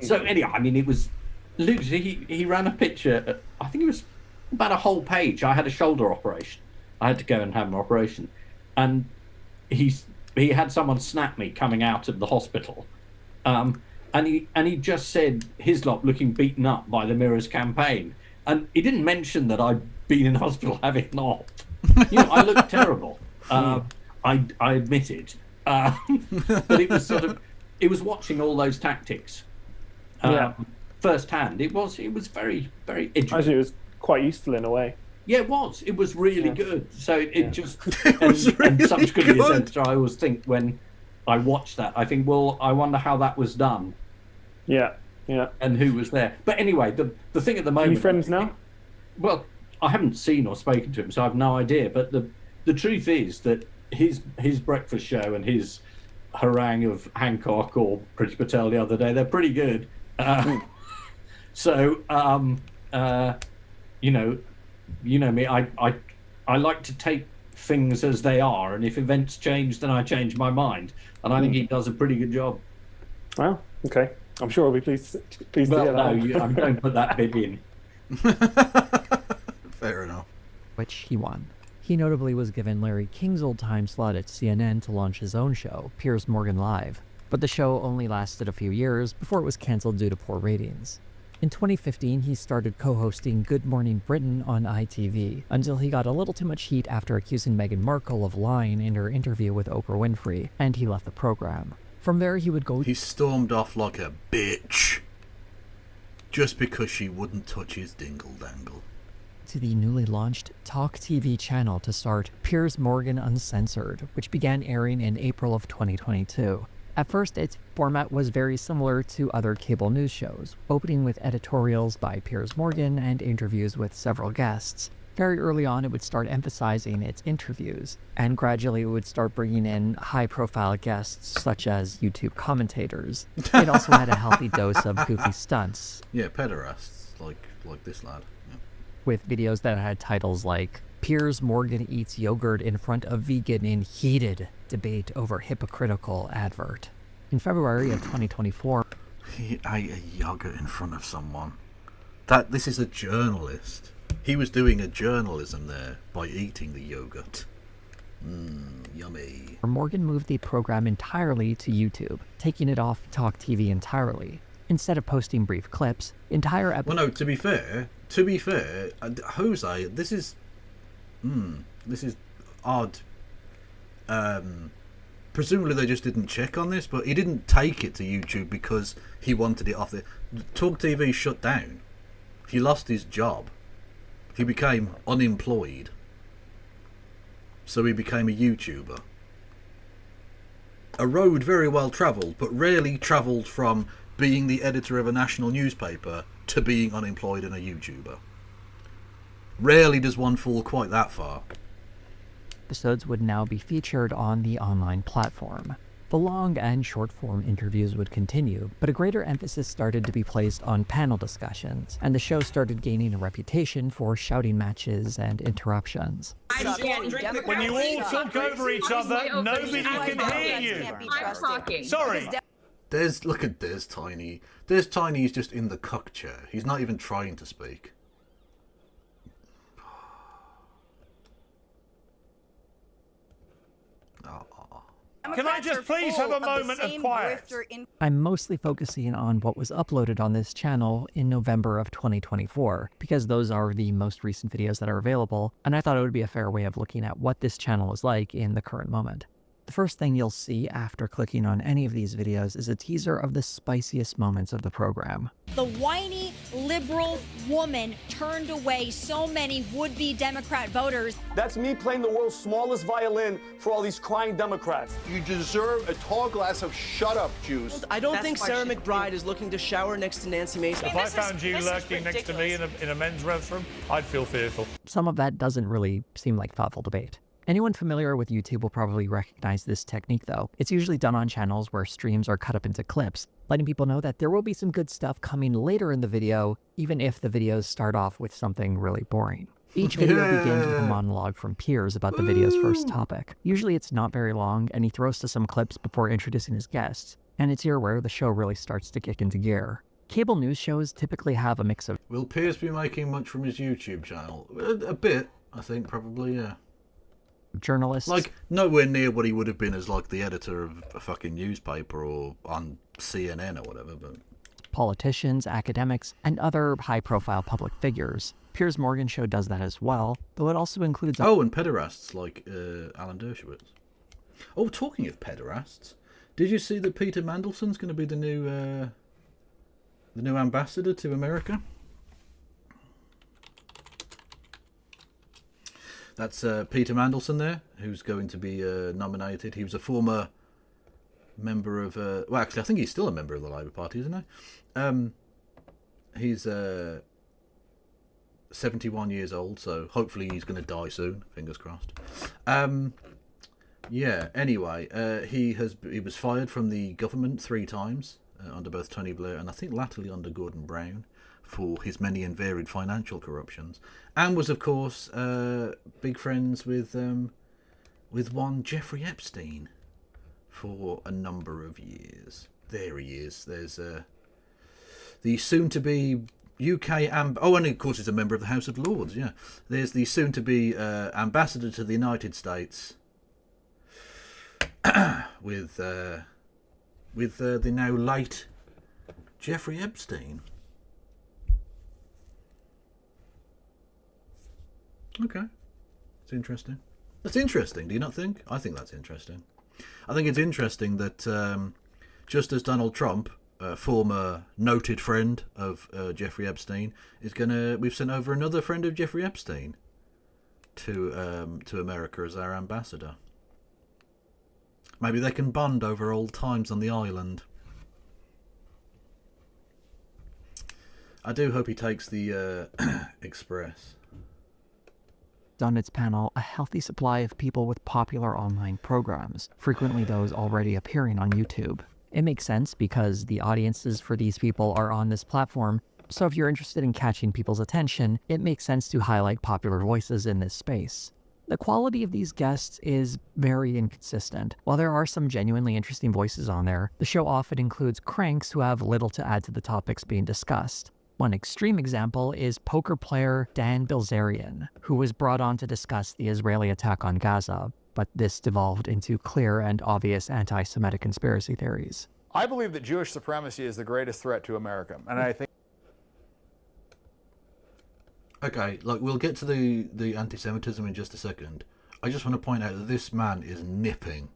[SPEAKER 24] So anyhow, I mean, it was literally he ran a picture. I think it was about a whole page. I had a shoulder operation. I had to go and have an operation, and he had someone snap me coming out of the hospital, and he just said Hislop looking beaten up by the Mirror's campaign, and he didn't mention that I'd been in hospital having an op. You know, I looked terrible. I admit it, but it was sort of. It was watching all those tactics firsthand. It was very, very interesting.
[SPEAKER 3] Actually, it was quite useful in a way.
[SPEAKER 24] Yeah, it was. It was really good. So it just
[SPEAKER 2] was really
[SPEAKER 24] and subsequently,
[SPEAKER 2] good.
[SPEAKER 24] so I always think when I watch that, I think, well, I wonder how that was done.
[SPEAKER 3] Yeah.
[SPEAKER 24] And who was there? But anyway, the thing at the moment.
[SPEAKER 3] Are you friends now?
[SPEAKER 24] Well, I haven't seen or spoken to him, so I have no idea. But the truth is that his breakfast show and his harangue of Hancock or Priti Patel the other day, they're pretty good. So you know me, I like to take things as they are, and if events change, then I change my mind, and I think he does a pretty good job.
[SPEAKER 3] Wow. Okay. I'm sure I'll be pleased to hear that.
[SPEAKER 24] I don't put that bit in.
[SPEAKER 2] Fair enough.
[SPEAKER 20] Which he won. He notably was given Larry King's old-time slot at CNN to launch his own show, Piers Morgan Live, but the show only lasted a few years before it was cancelled due to poor ratings. In 2015, he started co-hosting Good Morning Britain on ITV, until he got a little too much heat after accusing Meghan Markle of lying in her interview with Oprah Winfrey, and he left the program. From there, he would go...
[SPEAKER 2] He stormed off like a bitch, just because she wouldn't touch his dingle-dangle.
[SPEAKER 20] To the newly launched Talk TV channel to start Piers Morgan Uncensored, which began airing in April of 2022. At first, its format was very similar to other cable news shows, opening with editorials by Piers Morgan and interviews with several guests. Very early on, it would start emphasizing its interviews, and gradually it would start bringing in high-profile guests such as YouTube commentators. It also had a healthy dose of goofy stunts.
[SPEAKER 2] Yeah, pederasts, like this lad. Yeah.
[SPEAKER 20] With videos that had titles like Piers Morgan eats yogurt in front of vegan in heated debate over hypocritical advert. In February of 2024...
[SPEAKER 2] He ate a yogurt in front of someone. This is a journalist. He was doing a journalism there by eating the yogurt. Yummy.
[SPEAKER 20] Morgan moved the program entirely to YouTube, taking it off Talk TV entirely. Instead of posting brief clips, entire episodes...
[SPEAKER 2] Well, no, to be fair, Jose, this is odd. Presumably they just didn't check on this, but he didn't take it to YouTube because he wanted it off there. Talk TV shut down. He lost his job. He became unemployed. So he became a YouTuber. A road very well travelled, but rarely travelled from being the editor of a national newspaper to being unemployed and a YouTuber. Rarely does one fall quite that far.
[SPEAKER 20] Episodes would now be featured on the online platform. The long and short-form interviews would continue, but a greater emphasis started to be placed on panel discussions, and the show started gaining a reputation for shouting matches and interruptions.
[SPEAKER 22] When you all talk over each other, nobody can hear you.
[SPEAKER 11] I'm talking.
[SPEAKER 22] Sorry.
[SPEAKER 2] Look at Des Tiny. Des Tiny is just in the cuck chair. He's not even trying to speak.
[SPEAKER 22] Can I just please have a moment of quiet?
[SPEAKER 20] I'm mostly focusing on what was uploaded on this channel in November of 2024, because those are the most recent videos that are available, and I thought it would be a fair way of looking at what this channel is like in the current moment. The first thing you'll see after clicking on any of these videos is a teaser of the spiciest moments of the program.
[SPEAKER 1] The whiny liberal woman turned away so many would-be Democrat voters.
[SPEAKER 4] That's me playing the world's smallest violin for all these crying Democrats.
[SPEAKER 5] You deserve a tall glass of shut up juice.
[SPEAKER 6] I don't think Sarah McBride is looking to shower next to Nancy Mason.
[SPEAKER 22] If I found you lurking next to me in a men's restroom, I'd feel fearful.
[SPEAKER 20] Some of that doesn't really seem like thoughtful debate. Anyone familiar with YouTube will probably recognize this technique though. It's usually done on channels where streams are cut up into clips, letting people know that there will be some good stuff coming later in the video, even if the videos start off with something really boring. Each video begins with a monologue from Piers about the video's first topic. Usually it's not very long, and he throws to some clips before introducing his guests, and it's here where the show really starts to kick into gear. Cable news shows typically have a mix of...
[SPEAKER 2] Will Piers be making much from his YouTube channel? A bit, I think, probably, yeah.
[SPEAKER 20] Journalists...
[SPEAKER 2] Like, nowhere near what he would have been as, like, the editor of a fucking newspaper or on CNN or whatever, but...
[SPEAKER 20] Politicians, academics, and other high-profile public figures. Piers Morgan show does that as well, though it also includes...
[SPEAKER 2] Oh, and pederasts like Alan Dershowitz. Oh, talking of pederasts, did you see that Peter Mandelson's going to be the new ambassador to America? That's Peter Mandelson there, who's going to be nominated. He was a former member of... well, actually, I think he's still a member of the Labour Party, isn't he? He's 71 years old, so hopefully he's going to die soon. Fingers crossed. Yeah, anyway, he was fired from the government 3 times, under both Tony Blair and I think latterly under Gordon Brown, for his many and varied financial corruptions, and was, of course, big friends with one Jeffrey Epstein for a number of years. There he is. There's the soon-to-be UK and of course he's a member of the House of Lords. Yeah, there's the soon-to-be ambassador to the United States with the now late Jeffrey Epstein. Okay, it's interesting. That's interesting, do you not think? I think that's interesting. I think it's interesting that just as Donald Trump, a former noted friend of Jeffrey Epstein, we've sent over another friend of Jeffrey Epstein to America as our ambassador. Maybe they can bond over old times on the island. I do hope he takes the Express.
[SPEAKER 20] On its panel, a healthy supply of people with popular online programs, frequently those already appearing on YouTube. It makes sense because the audiences for these people are on this platform, so if you're interested in catching people's attention, it makes sense to highlight popular voices in this space. The quality of these guests is very inconsistent. While there are some genuinely interesting voices on there, the show often includes cranks who have little to add to the topics being discussed. One extreme example is poker player Dan Bilzerian, who was brought on to discuss the Israeli attack on Gaza, but this devolved into clear and obvious anti-Semitic conspiracy theories.
[SPEAKER 7] I believe that Jewish supremacy is the greatest threat to America, and I think...
[SPEAKER 2] Okay, like, we'll get to the anti-Semitism in just a second. I just want to point out that this man is nipping.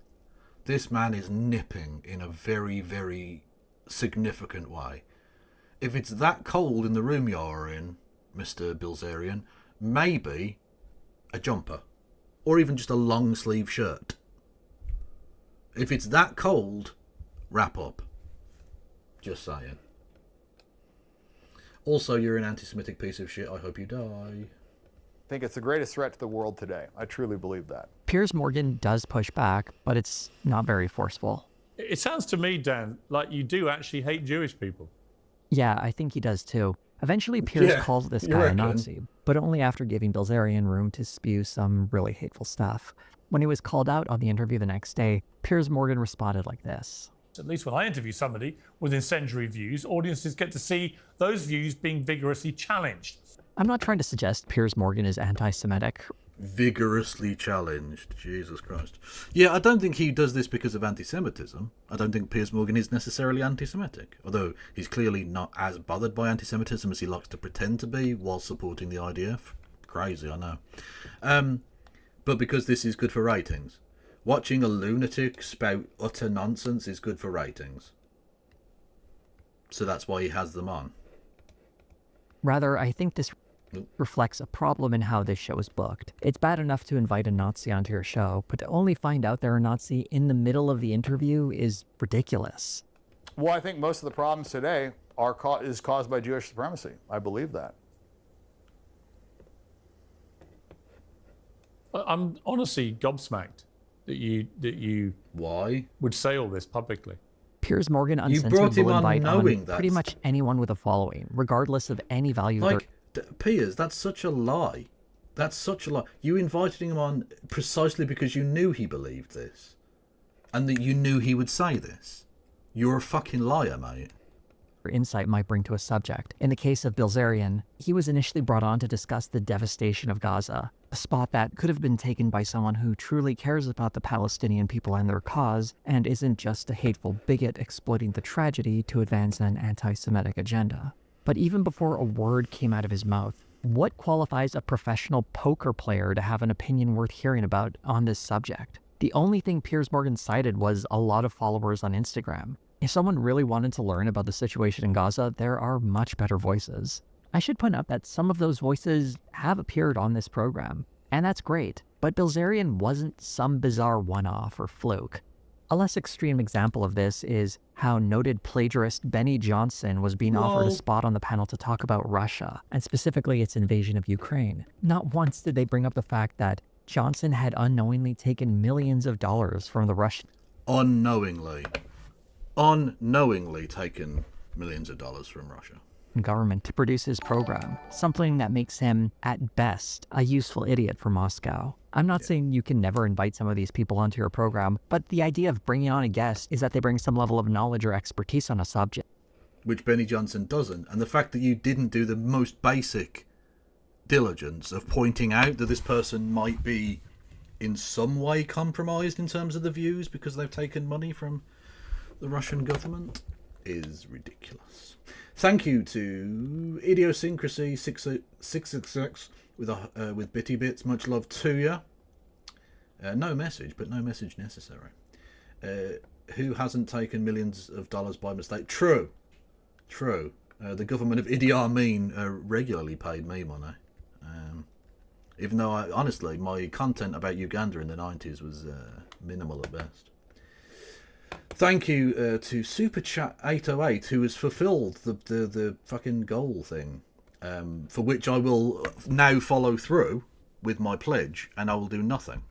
[SPEAKER 2] This man is nipping in a very, very significant way. If it's that cold in the room you're in, Mr. Bilzerian, maybe a jumper. Or even just a long sleeve shirt. If it's that cold, wrap up. Just saying. Also, you're an anti-Semitic piece of shit. I hope you die.
[SPEAKER 7] I think it's the greatest threat to the world today. I truly believe that.
[SPEAKER 20] Piers Morgan does push back, but it's not very forceful.
[SPEAKER 22] It sounds to me, Dan, like you do actually hate Jewish people.
[SPEAKER 20] Yeah, I think he does too. Eventually, Piers calls this guy a Nazi, but only after giving Bilzerian room to spew some really hateful stuff. When he was called out on the interview the next day, Piers Morgan responded like this.
[SPEAKER 22] At least when I interview somebody with incendiary views, audiences get to see those views being vigorously challenged.
[SPEAKER 20] I'm not trying to suggest Piers Morgan is anti-Semitic.
[SPEAKER 2] Vigorously challenged. Jesus Christ. Yeah, I don't think he does this because of anti-Semitism. I don't think Piers Morgan is necessarily anti-Semitic, although he's clearly not as bothered by anti-Semitism as he likes to pretend to be while supporting the IDF. Crazy, I know. But because this is good for ratings. Watching a lunatic spout utter nonsense is good for ratings. So that's why he has them on.
[SPEAKER 20] Rather, I think this reflects a problem in how this show is booked. It's bad enough to invite a Nazi onto your show, but to only find out they're a Nazi in the middle of the interview is ridiculous.
[SPEAKER 7] Well, I think most of the problems today is caused by Jewish supremacy. I believe that.
[SPEAKER 22] I'm honestly gobsmacked that you
[SPEAKER 2] why
[SPEAKER 22] would say all this publicly.
[SPEAKER 20] Piers Morgan
[SPEAKER 2] You
[SPEAKER 20] Uncensored
[SPEAKER 2] brought him
[SPEAKER 20] will
[SPEAKER 2] on
[SPEAKER 20] invite
[SPEAKER 2] knowing
[SPEAKER 20] on
[SPEAKER 2] that.
[SPEAKER 20] pretty much anyone with a following, regardless of any value.
[SPEAKER 2] Like, Piers, that's such a lie. That's such a lie. You invited him on precisely because you knew he believed this. And that you knew he would say this. You're a fucking liar, mate.
[SPEAKER 20] Insight might bring to a subject. In the case of Bilzerian, he was initially brought on to discuss the devastation of Gaza, a spot that could have been taken by someone who truly cares about the Palestinian people and their cause, and isn't just a hateful bigot exploiting the tragedy to advance an anti-Semitic agenda. But even before a word came out of his mouth, what qualifies a professional poker player to have an opinion worth hearing about on this subject? The only thing Piers Morgan cited was a lot of followers on Instagram. If someone really wanted to learn about the situation in Gaza, there are much better voices. I should point out that some of those voices have appeared on this program, and that's great, but Bilzerian wasn't some bizarre one-off or fluke. A less extreme example of this is how noted plagiarist Benny Johnson was being offered a spot on the panel to talk about Russia, and specifically its invasion of Ukraine. Not once did they bring up the fact that Johnson had unknowingly taken millions of dollars from the Russian...
[SPEAKER 2] Unknowingly taken millions of dollars from Russia.
[SPEAKER 20] Government to produce his program, something that makes him, at best, a useful idiot for Moscow. I'm not saying you can never invite some of these people onto your program, but the idea of bringing on a guest is that they bring some level of knowledge or expertise on a subject.
[SPEAKER 2] Which Benny Johnson doesn't. And the fact that you didn't do the most basic diligence of pointing out that this person might be in some way compromised in terms of the views because they've taken money from the Russian government is ridiculous. Thank you to Idiosyncrasy 666 with Bitty Bits. Much love to you. No message, but no message necessary. Who hasn't taken millions of dollars by mistake? True. The government of Idi Amin regularly paid me money. Even though, honestly, my content about Uganda in the 90s was minimal at best. Thank you to Super Chat 808, who has fulfilled the fucking goal thing, for which I will now follow through with my pledge, and I will do nothing.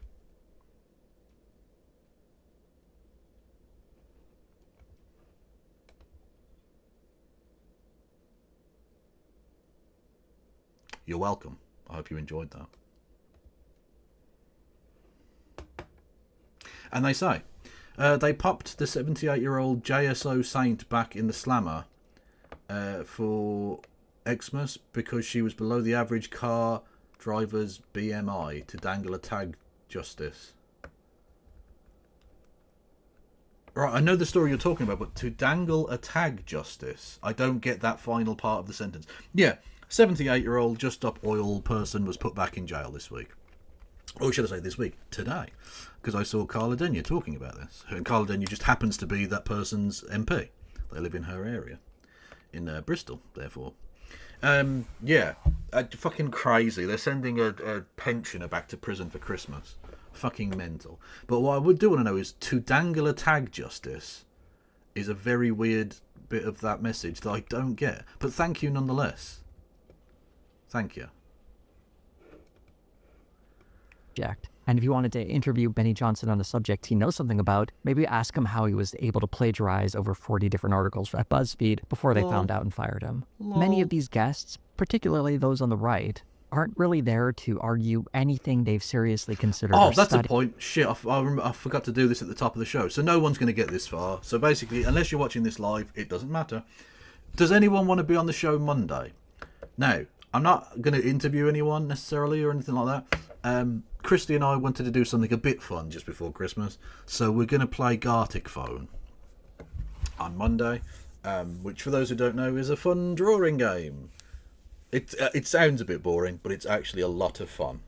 [SPEAKER 2] You're welcome. I hope you enjoyed that. And they say, they popped the 78-year-old JSO Saint back in the slammer for Xmas because she was below the average car driver's BMI to dangle a tag justice. Right, I know the story you're talking about, but to dangle a tag justice, I don't get that final part of the sentence. Yeah, 78-year-old just up oil person was put back in jail this week. Or should I say this week? Today. Because I saw Carla Denyer talking about this. And Carla Denyer just happens to be that person's MP. They live in her area. In Bristol, therefore. Yeah. Fucking crazy. They're sending a pensioner back to prison for Christmas. Fucking mental. But what I would do want to know is, to dangle a tag justice is a very weird bit of that message that I don't get. But thank you nonetheless. Thank you.
[SPEAKER 20] And if you wanted to interview Benny Johnson on a subject he knows something about, maybe ask him how he was able to plagiarize over 40 different articles at BuzzFeed before they found out and fired him. Many of these guests, particularly those on the right, aren't really there to argue anything they've seriously considered.
[SPEAKER 2] Oh, that's a point. Shit, I forgot to do this at the top of the show. So no one's going to get this far. So basically, unless you're watching this live, it doesn't matter. Does anyone want to be on the show Monday? Now, I'm not going to interview anyone necessarily or anything like that. Christy and I wanted to do something a bit fun just before Christmas, so we're going to play Gartic Phone on Monday, which for those who don't know is a fun drawing game. It sounds a bit boring, but it's actually a lot of fun.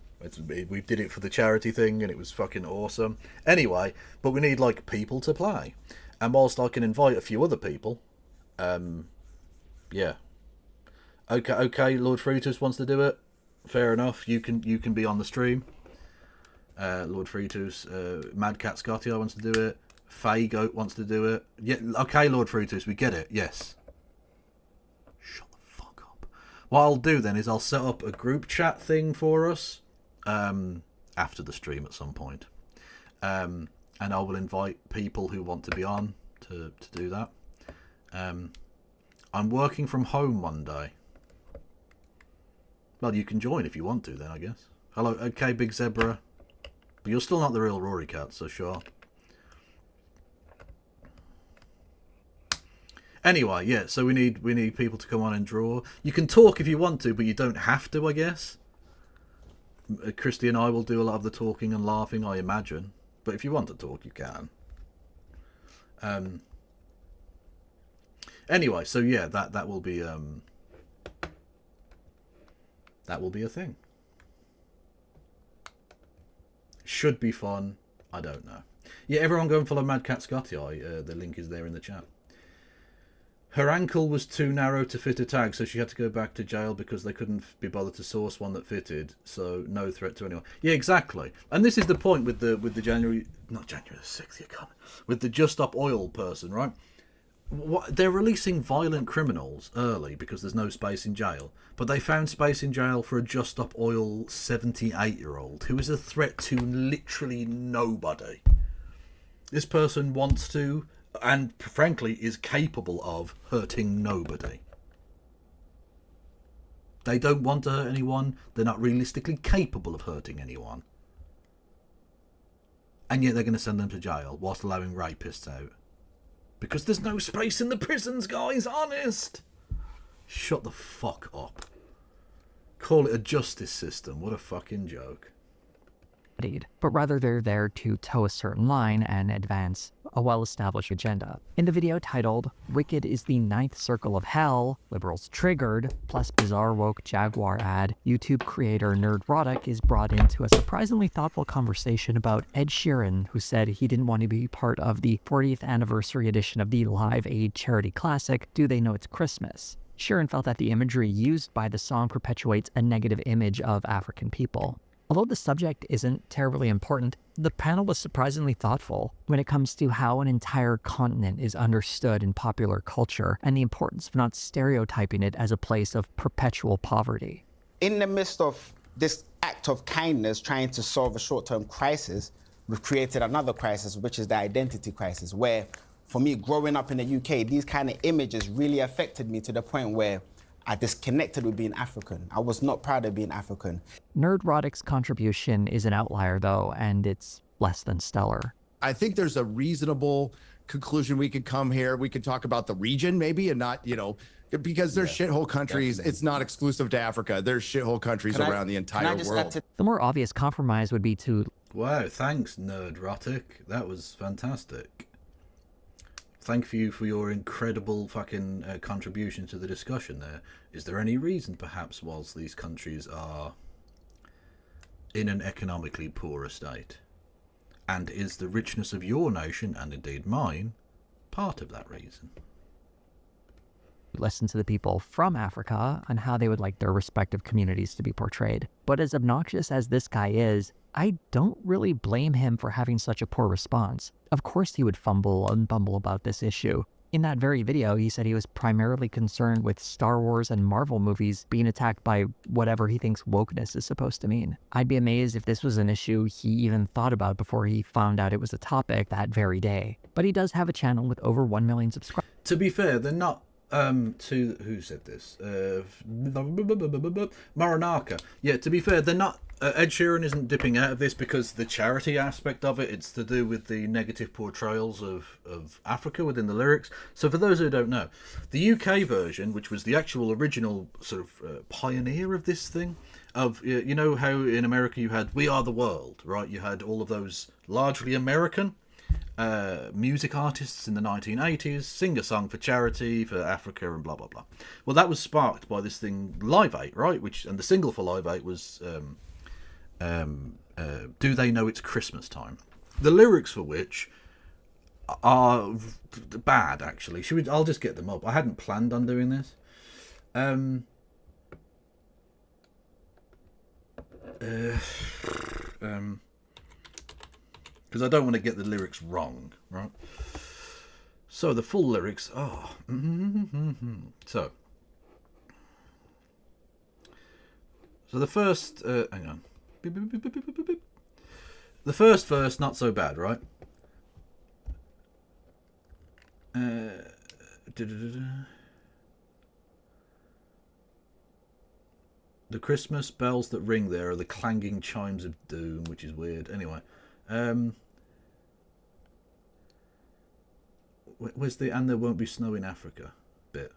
[SPEAKER 2] We did it for the charity thing and it was fucking awesome. Anyway, but we need like people to play, and whilst I can invite a few other people, yeah. Okay, Lord Fruitus wants to do it. Fair enough. You can be on the stream. Lord Fruitus, Mad Cat Scotty wants to do it. Faye Goat wants to do it. Yeah, okay, Lord Fruitus, we get it. Yes. Shut the fuck up. What I'll do then is I'll set up a group chat thing for us, and after the stream at some point. And I will invite people who want to be on to do that. I'm working from home one day. Well, you can join if you want to then, I guess. Hello, okay, Big Zebra. But you're still not the real Rory Cat, so sure. Anyway, yeah, so we need people to come on and draw. You can talk if you want to, but you don't have to, I guess. Christy and I will do a lot of the talking and laughing, I imagine. But if you want to talk, you can. Anyway, so yeah, that will be a thing. Should be fun. I don't know. Yeah, everyone go and follow Mad Cat Scotty. The link is there in the chat. Her ankle was too narrow to fit a tag, so she had to go back to jail because they couldn't be bothered to source one that fitted. So no threat to anyone. Yeah, exactly. And this is the point with the January the 6th. You can't. With the Just Stop Oil person, right? They're releasing violent criminals early because there's no space in jail, but they found space in jail for a Just Stop Oil 78-year-old who is a threat to literally nobody. This person wants to, and frankly is capable of, hurting nobody. They don't want to hurt anyone. They're not realistically capable of hurting anyone. And yet they're going to send them to jail whilst allowing rapists out. Because there's no space in the prisons, guys, honest. Shut the fuck up. Call it a justice system. What a fucking joke.
[SPEAKER 20] But rather they're there to toe a certain line and advance a well-established agenda. In the video titled, "Wicked is the Ninth Circle of Hell, Liberals Triggered," plus bizarre woke Jaguar ad, YouTube creator Rhetoric is brought into a surprisingly thoughtful conversation about Ed Sheeran, who said he didn't want to be part of the 40th anniversary edition of the Live Aid charity classic, Do They Know It's Christmas? Sheeran felt that the imagery used by the song perpetuates a negative image of African people. Although the subject isn't terribly important, the panel was surprisingly thoughtful when it comes to how an entire continent is understood in popular culture and the importance of not stereotyping it as a place of perpetual poverty.
[SPEAKER 12] In the midst of this act of kindness trying to solve a short-term crisis, we've created another crisis, which is the identity crisis, where, for me, growing up in the UK, these kind of images really affected me to the point where I disconnected with being African. I was not proud of being African.
[SPEAKER 20] Nerdrotic's contribution is an outlier, though, and it's less than stellar.
[SPEAKER 15] I think there's a reasonable conclusion we could come here. We could talk about the region, maybe, and not, because there's shithole countries. Definitely. It's not exclusive to Africa. There's shithole countries around the entire world.
[SPEAKER 20] The more obvious compromise would be to...
[SPEAKER 2] Wow, thanks, Nerdrotic. That was fantastic. Thank you for your incredible fucking contribution to the discussion there. Is there any reason, perhaps, whilst these countries are in an economically poorer state? And is the richness of your nation, and indeed mine, part of that reason?
[SPEAKER 20] Listen to the people from Africa and how they would like their respective communities to be portrayed. But as obnoxious as this guy is, I don't really blame him for having such a poor response. Of course he would fumble and bumble about this issue. In that very video, he said he was primarily concerned with Star Wars and Marvel movies being attacked by whatever he thinks wokeness is supposed to mean. I'd be amazed if this was an issue he even thought about before he found out it was a topic that very day. But he does have a channel with over 1 million subscribers.
[SPEAKER 2] To be fair, they're not... who said this? Maranaka. Yeah, to be fair, they're not... Ed Sheeran isn't dipping out of this because the charity aspect of it, it's to do with the negative portrayals of Africa within the lyrics. So for those who don't know, the UK version, which was the actual original sort of pioneer of this thing, of, you know how in America you had We Are the World, right? You had all of those largely American music artists in the 1980s sing a song for charity for Africa and blah blah blah. Well, that was sparked by this thing Live 8, right? And the single for Live 8 was Do They Know It's Christmas Time? The lyrics for which are bad, actually. I'll just get them up. I hadn't planned on doing this. Because I don't want to get the lyrics wrong, right? So the full lyrics are... So the first... hang on. The first verse, not so bad, right? The Christmas bells that ring there are the clanging chimes of doom, which is weird. Anyway, where's the "and there won't be snow in Africa" bit?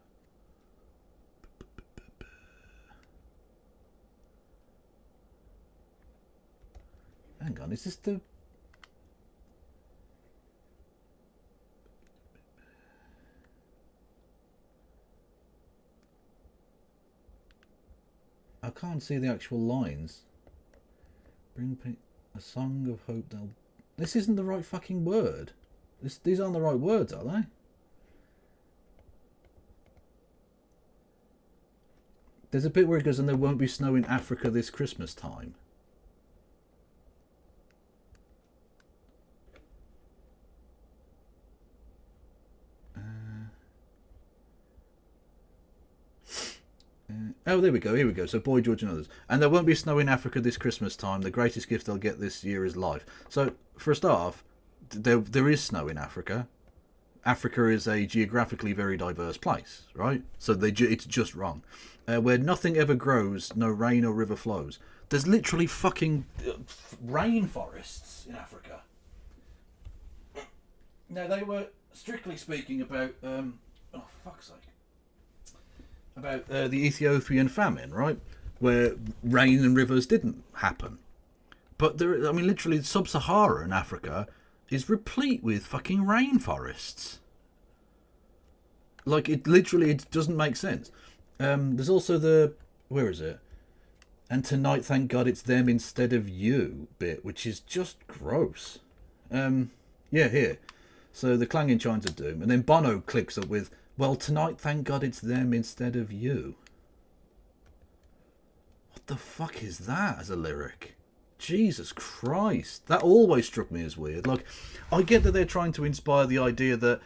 [SPEAKER 2] Hang on, is this the... I can't see the actual lines. Bring a song of hope they'll... This isn't the right fucking word. These aren't the right words, are they? There's a bit where it goes, and there won't be snow in Africa this Christmas time. Oh, there we go. Here we go. So, Boy George and others. And there won't be snow in Africa this Christmas time. The greatest gift they'll get this year is life. So, for a start off, there is snow in Africa. Africa is a geographically very diverse place, right? So it's just wrong. Where nothing ever grows, no rain or river flows. There's literally fucking rainforests in Africa. Now, they were strictly speaking about... oh, fuck's sake. About the Ethiopian famine, right? Where rain and rivers didn't happen. But there, I mean, literally, sub-Saharan Africa is replete with fucking rainforests. Like, it doesn't make sense. There's also the... Where is it? And tonight, thank God, it's them instead of you bit, which is just gross. Yeah, here. So, the clanging chimes of doom. And then Bono clicks up with... Well, tonight, thank God it's them instead of you. What the fuck is that as a lyric? Jesus Christ. That always struck me as weird. Like, I get that they're trying to inspire the idea that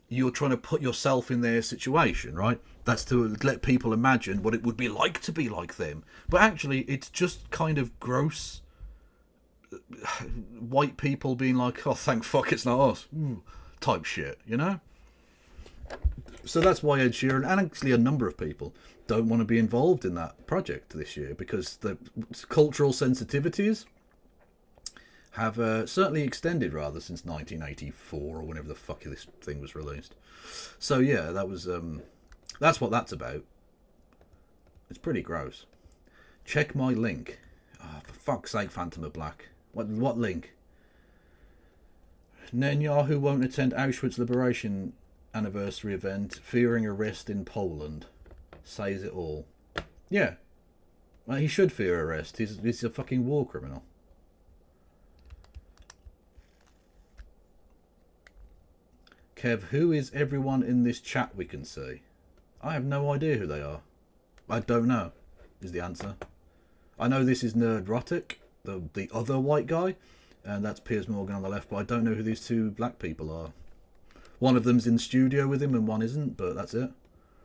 [SPEAKER 2] you're trying to put yourself in their situation, right? That's to let people imagine what it would be like to be like them. But actually, it's just kind of gross white people being like, oh, thank fuck it's not us, type shit, you know? So that's why Ed Sheeran, and actually a number of people, don't want to be involved in that project this year, because the cultural sensitivities have certainly extended rather since 1984 or whenever the fuck this thing was released. So yeah, that was that's what that's about. It's pretty gross. Check my link. Oh, for fuck's sake, Phantom of Black. What link? Netanyahu won't attend Auschwitz Liberation Anniversary event, fearing arrest in Poland. Says it all. Yeah. Well, he should fear arrest. He's a fucking war criminal. Kev, who is everyone in this chat we can see? I have no idea who they are. I don't know, is the answer. I know this is Rhetoric, the other white guy, and that's Piers Morgan on the left, but I don't know who these two black people are. One of them's in studio with him and one isn't, but that's it.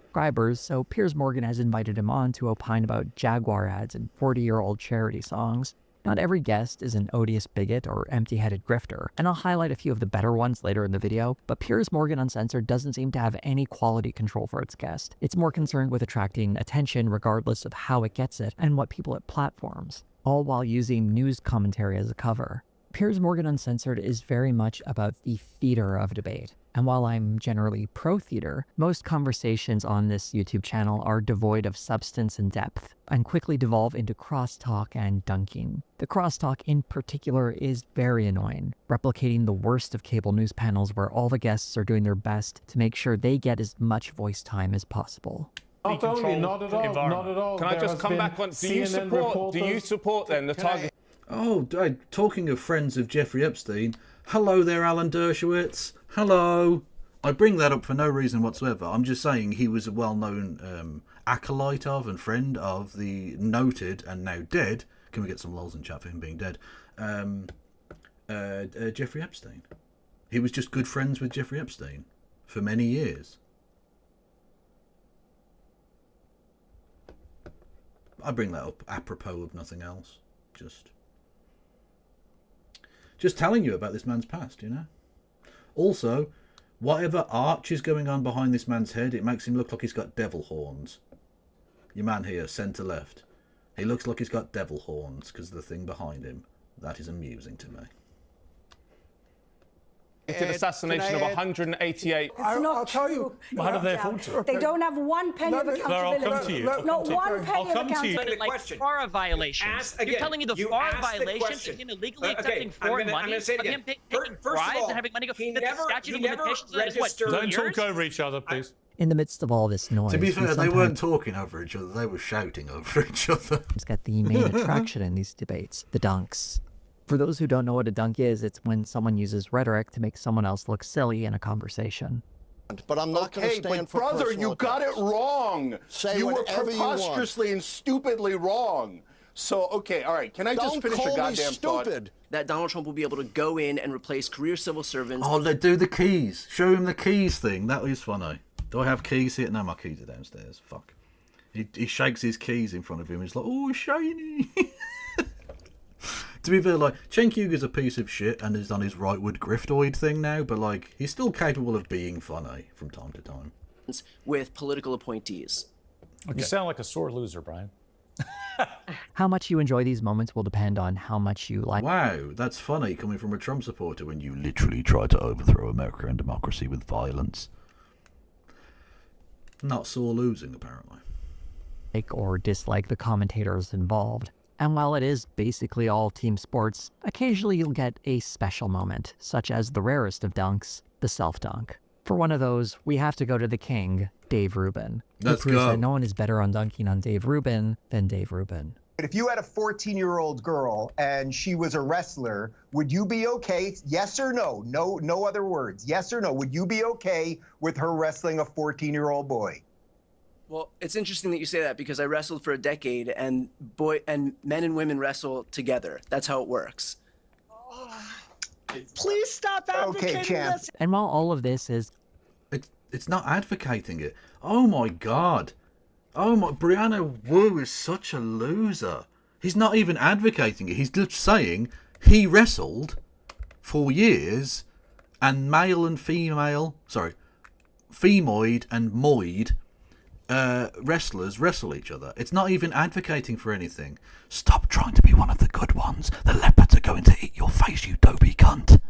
[SPEAKER 20] Subscribers, so Piers Morgan has invited him on to opine about Jaguar ads and 40-year-old charity songs. Not every guest is an odious bigot or empty-headed grifter, and I'll highlight a few of the better ones later in the video, but Piers Morgan Uncensored doesn't seem to have any quality control for its guest. It's more concerned with attracting attention regardless of how it gets it and what people it platforms, all while using news commentary as a cover. Piers Morgan Uncensored is very much about the theater of debate. And while I'm generally pro-theater, most conversations on this YouTube channel are devoid of substance and depth, and quickly devolve into crosstalk and dunking. The crosstalk in particular is very annoying, replicating the worst of cable news panels where all the guests are doing their best to make sure they get as much voice time as possible.
[SPEAKER 13] Not only, not at all, not at all. Can I just come back on? Do you support then the target?
[SPEAKER 2] Oh, talking of friends of Jeffrey Epstein, hello there, Alan Dershowitz. Hello. I bring that up for no reason whatsoever. I'm just saying he was a well-known acolyte of and friend of the noted and now dead, can we get some lols in chat for him being dead, Jeffrey Epstein. He was just good friends with Jeffrey Epstein for many years. I bring that up apropos of nothing else. Just... Just telling you about this man's past, you know? Also, whatever arch is going on behind this man's head, it makes him look like he's got devil horns. Your man here, centre left. He looks like he's got devil horns because of the thing behind him. That is amusing to me.
[SPEAKER 13] Assassination of 188.
[SPEAKER 14] I'll tell you.
[SPEAKER 22] Well, how do they afford to?
[SPEAKER 14] They don't have one penny of accountability.
[SPEAKER 22] I'll come to you.
[SPEAKER 14] Not one penny of accountability.
[SPEAKER 16] Like FARA violations. You're telling me the FARA violation, him illegally accepting foreign money, of him taking bribes and having money go, that the statute of limitations is what, 2
[SPEAKER 22] Don't
[SPEAKER 16] years?
[SPEAKER 22] talk over each other, please.
[SPEAKER 20] In the midst of all this noise,
[SPEAKER 2] To be
[SPEAKER 20] we
[SPEAKER 2] fair, they
[SPEAKER 20] sometimes
[SPEAKER 2] weren't talking over each other, they were shouting over each other.
[SPEAKER 20] get the main attraction in these debates, the dunks. For those who don't know what a dunk is, it's when someone uses rhetoric to make someone else look silly in a conversation.
[SPEAKER 5] But I'm not going to stand for brother, you got it wrong. You were preposterously and stupidly wrong. So, okay, all right. Can I just finish a goddamn thought?
[SPEAKER 6] That Donald Trump will be able to go in and replace career civil servants.
[SPEAKER 2] Oh, they do the keys. Show him the keys thing. That is funny. Do I have keys here? No, my keys are downstairs. Fuck. He shakes his keys in front of him. He's like, oh, shiny. To be fair, like, Cenk Uygur's a piece of shit and has done his rightward griftoid thing now, but, like, he's still capable of being funny from time to time.
[SPEAKER 6] With political appointees.
[SPEAKER 22] Okay. You sound like a sore loser, Brian.
[SPEAKER 20] How much you enjoy these moments will depend on how much you like.
[SPEAKER 2] Wow, that's funny coming from a Trump supporter when you literally try to overthrow America and democracy with violence. Not sore losing, apparently.
[SPEAKER 20] Like or dislike the commentators involved. And while it is basically all team sports, occasionally you'll get a special moment, such as the rarest of dunks, the self-dunk. For one of those, we have to go to the king, Dave Rubin.
[SPEAKER 2] Let's
[SPEAKER 20] proves
[SPEAKER 2] go.
[SPEAKER 20] that no one is better on dunking on Dave Rubin than Dave Rubin.
[SPEAKER 17] If you had a 14-year-old girl and she was a wrestler, would you be okay? Yes or no? No other words. Yes or no? Would you be okay with her wrestling a 14-year-old boy?
[SPEAKER 6] Well, it's interesting that you say that because I wrestled for a decade, and men and women wrestle together. That's how it works.
[SPEAKER 14] Please stop advocating this.
[SPEAKER 20] And while all of this is...
[SPEAKER 2] It's not advocating it. Oh my god. Oh my... Brianna Wu is such a loser. He's not even advocating it. He's just saying he wrestled for years and male and female... Sorry. Femoid and moid... wrestlers wrestle each other. It's not even advocating for anything. Stop trying to be one of the good ones. The leopards are going to eat your face, you dopey cunt.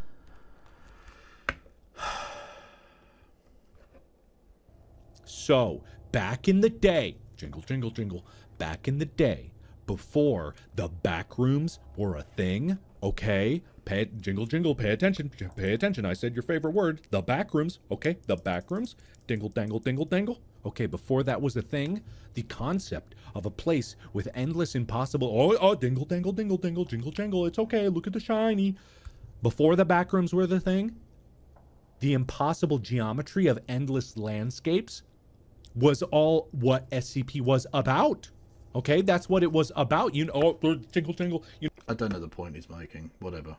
[SPEAKER 18] So, back in the day, jingle, jingle, jingle, back in the day, before the back rooms were a thing, okay? Jingle, jingle, pay attention, I said your favorite word, the back rooms, okay? The back rooms, dingle, dangle, dingle, dangle. Okay, before that was a thing, the concept of a place with endless impossible, dingle, dangle, dingle, dingle, jingle, jangle, it's okay, look at the shiny. Before the back rooms were the thing, the impossible geometry of endless landscapes was all what SCP was about. Okay, that's what it was about. You know, jingle, jingle.
[SPEAKER 2] I don't know the point he's making. Whatever.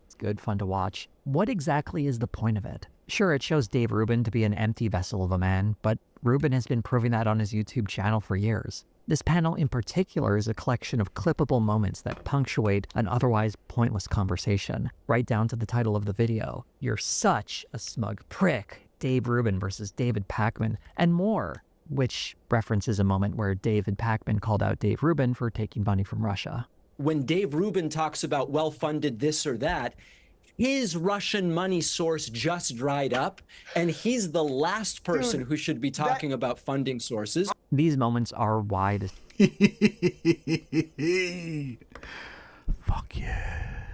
[SPEAKER 20] It's good fun to watch. What exactly is the point of it? Sure, it shows Dave Rubin to be an empty vessel of a man, but Rubin has been proving that on his YouTube channel for years. This panel in particular is a collection of clippable moments that punctuate an otherwise pointless conversation, right down to the title of the video. You're such a smug prick. Dave Rubin versus David Pakman, and more, which references a moment where David Pakman called out Dave Rubin for taking money from Russia.
[SPEAKER 25] When Dave Rubin talks about well-funded this or that, his Russian money source just dried up, and he's the last person who should be talking about funding sources.
[SPEAKER 20] These moments are why this...
[SPEAKER 2] Fuck yeah.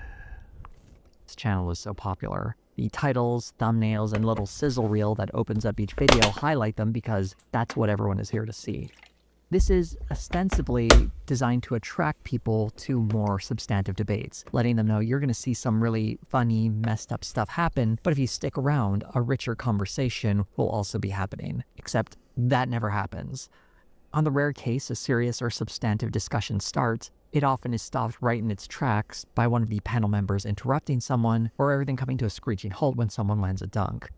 [SPEAKER 20] This channel is so popular. The titles, thumbnails, and little sizzle reel that opens up each video highlight them because that's what everyone is here to see. This is ostensibly designed to attract people to more substantive debates, letting them know you're going to see some really funny, messed up stuff happen, but if you stick around, a richer conversation will also be happening. Except that never happens. On the rare case a serious or substantive discussion starts, it often is stopped right in its tracks by one of the panel members interrupting someone, or everything coming to a screeching halt when someone lands a dunk.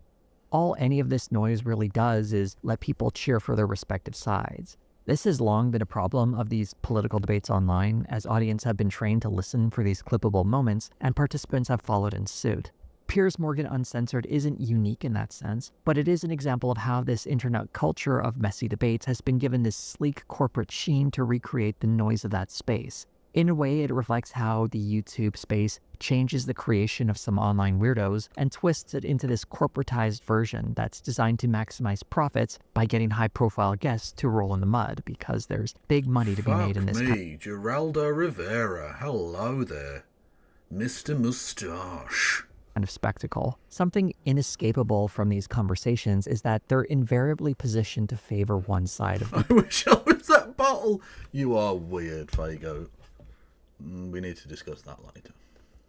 [SPEAKER 20] All any of this noise really does is let people cheer for their respective sides. This has long been a problem of these political debates online, as audiences have been trained to listen for these clippable moments, and participants have followed in suit. Piers Morgan Uncensored isn't unique in that sense, but it is an example of how this internet culture of messy debates has been given this sleek corporate sheen to recreate the noise of that space. In a way, it reflects how the YouTube space changes the creation of some online weirdos and twists it into this corporatized version that's designed to maximize profits by getting high-profile guests to roll in the mud, because there's big money to be made in this.
[SPEAKER 2] Fuck me, Geraldo Rivera. Hello there, Mr. Moustache.
[SPEAKER 20] Kind of spectacle. Something inescapable from these conversations is that they're invariably positioned to favor one side of
[SPEAKER 2] I wish I was that bottle. You are weird, Fago. We need to discuss that later.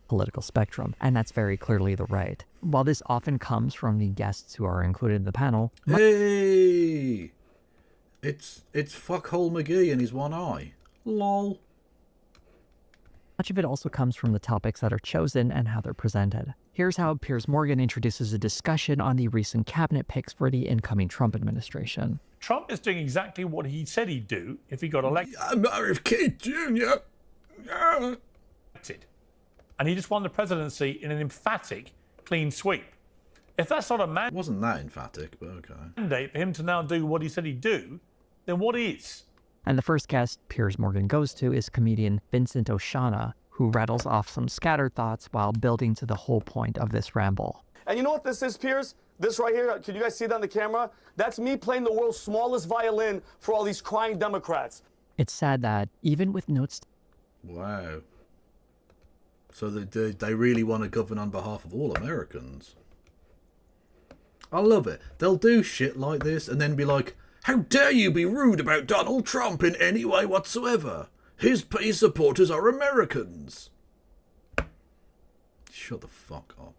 [SPEAKER 20] Political spectrum, and that's very clearly the right. While this often comes from the guests who are included in the panel,
[SPEAKER 2] hey, it's Fuckhole McGee and his one eye. Lol.
[SPEAKER 20] Much of it also comes from the topics that are chosen and how they're presented. Here's how Piers Morgan introduces a discussion on the recent cabinet picks for the incoming Trump administration.
[SPEAKER 22] Trump is doing exactly what he said he'd do if he got elected.
[SPEAKER 2] I'm RFK Jr.
[SPEAKER 22] And he just won the presidency in an emphatic clean sweep. If that's not a mandate,
[SPEAKER 2] wasn't that emphatic, but okay.
[SPEAKER 22] Mandate for him to now do what he said he'd do, then what is?
[SPEAKER 20] And the first guest Piers Morgan goes to is comedian Vincent O'Shana, who rattles off some scattered thoughts while building to the whole point of this ramble.
[SPEAKER 4] And you know what this is, Piers? This right here, can you guys see that on the camera? That's me playing the world's smallest violin for all these crying Democrats.
[SPEAKER 20] It's sad that, even with notes...
[SPEAKER 2] Wow. So they really want to govern on behalf of all Americans. I love it. They'll do shit like this and then be like, how dare you be rude about Donald Trump in any way whatsoever? His supporters are Americans. Shut the fuck up.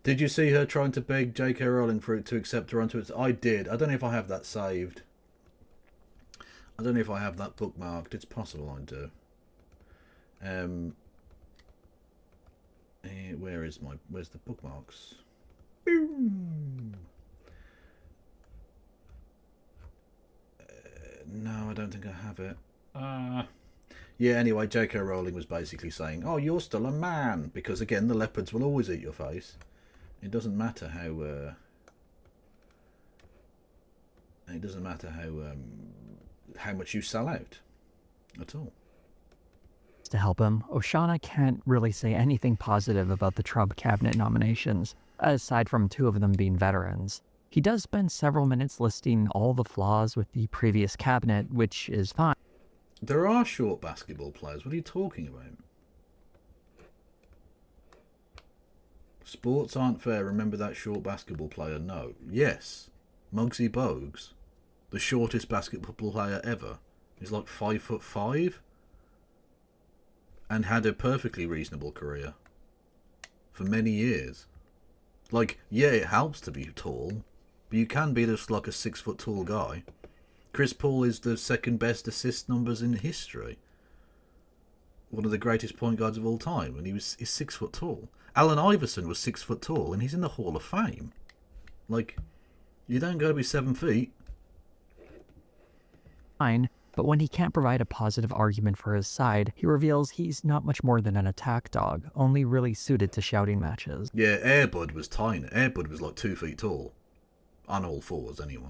[SPEAKER 2] Did you see her trying to beg J.K. Rowling to accept her onto it? I did. I don't know if I have that saved. I don't know if I have that bookmarked. It's possible I do. Where's the bookmarks? No, I don't think I have it. Yeah, anyway, J.K. Rowling was basically saying, oh, you're still a man, because again, the leopards will always eat your face. It doesn't matter how how much you sell out at all.
[SPEAKER 20] To help him, O'Shana can't really say anything positive about the Trump cabinet nominations, aside from two of them being veterans. He does spend several minutes listing all the flaws with the previous cabinet, which is fine.
[SPEAKER 2] There are short basketball players. What are you talking about? Sports aren't fair. Remember that short basketball player? No. Yes. Muggsy Bogues, the shortest basketball player ever, is like 5'5", and had a perfectly reasonable career for many years. Like, yeah, it helps to be tall, but you can be just like a 6 foot tall guy. Chris Paul is the second best assist numbers in history. One of the greatest point guards of all time, and he's 6 foot tall. Allen Iverson was 6 foot tall, and he's in the Hall of Fame. Like, you don't go to be 7 feet.
[SPEAKER 20] Fine, but when he can't provide a positive argument for his side, he reveals he's not much more than an attack dog, only really suited to shouting matches.
[SPEAKER 2] Yeah, Air Bud was tiny. Air Bud was like 2 feet tall. On all fours, anyway.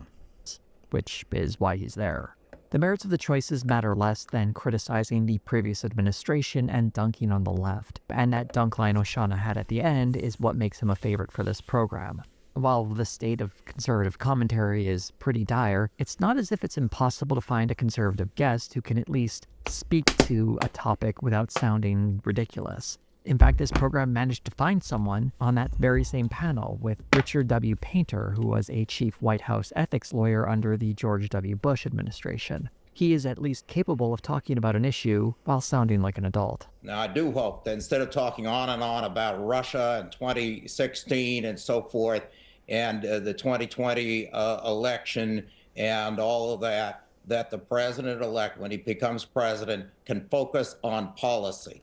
[SPEAKER 20] Which is why he's there. The merits of the choices matter less than criticizing the previous administration and dunking on the left. And that dunk line O'Shana had at the end is what makes him a favorite for this program. While the state of conservative commentary is pretty dire, it's not as if it's impossible to find a conservative guest who can at least speak to a topic without sounding ridiculous. In fact, this program managed to find someone on that very same panel with Richard W. Painter, who was a chief White House ethics lawyer under the George W. Bush administration. He is at least capable of talking about an issue while sounding like an adult.
[SPEAKER 8] Now, I do hope that instead of talking on and on about Russia and 2016 and so forth, and the 2020 election and all of that, that the president-elect, when he becomes president, can focus on policy.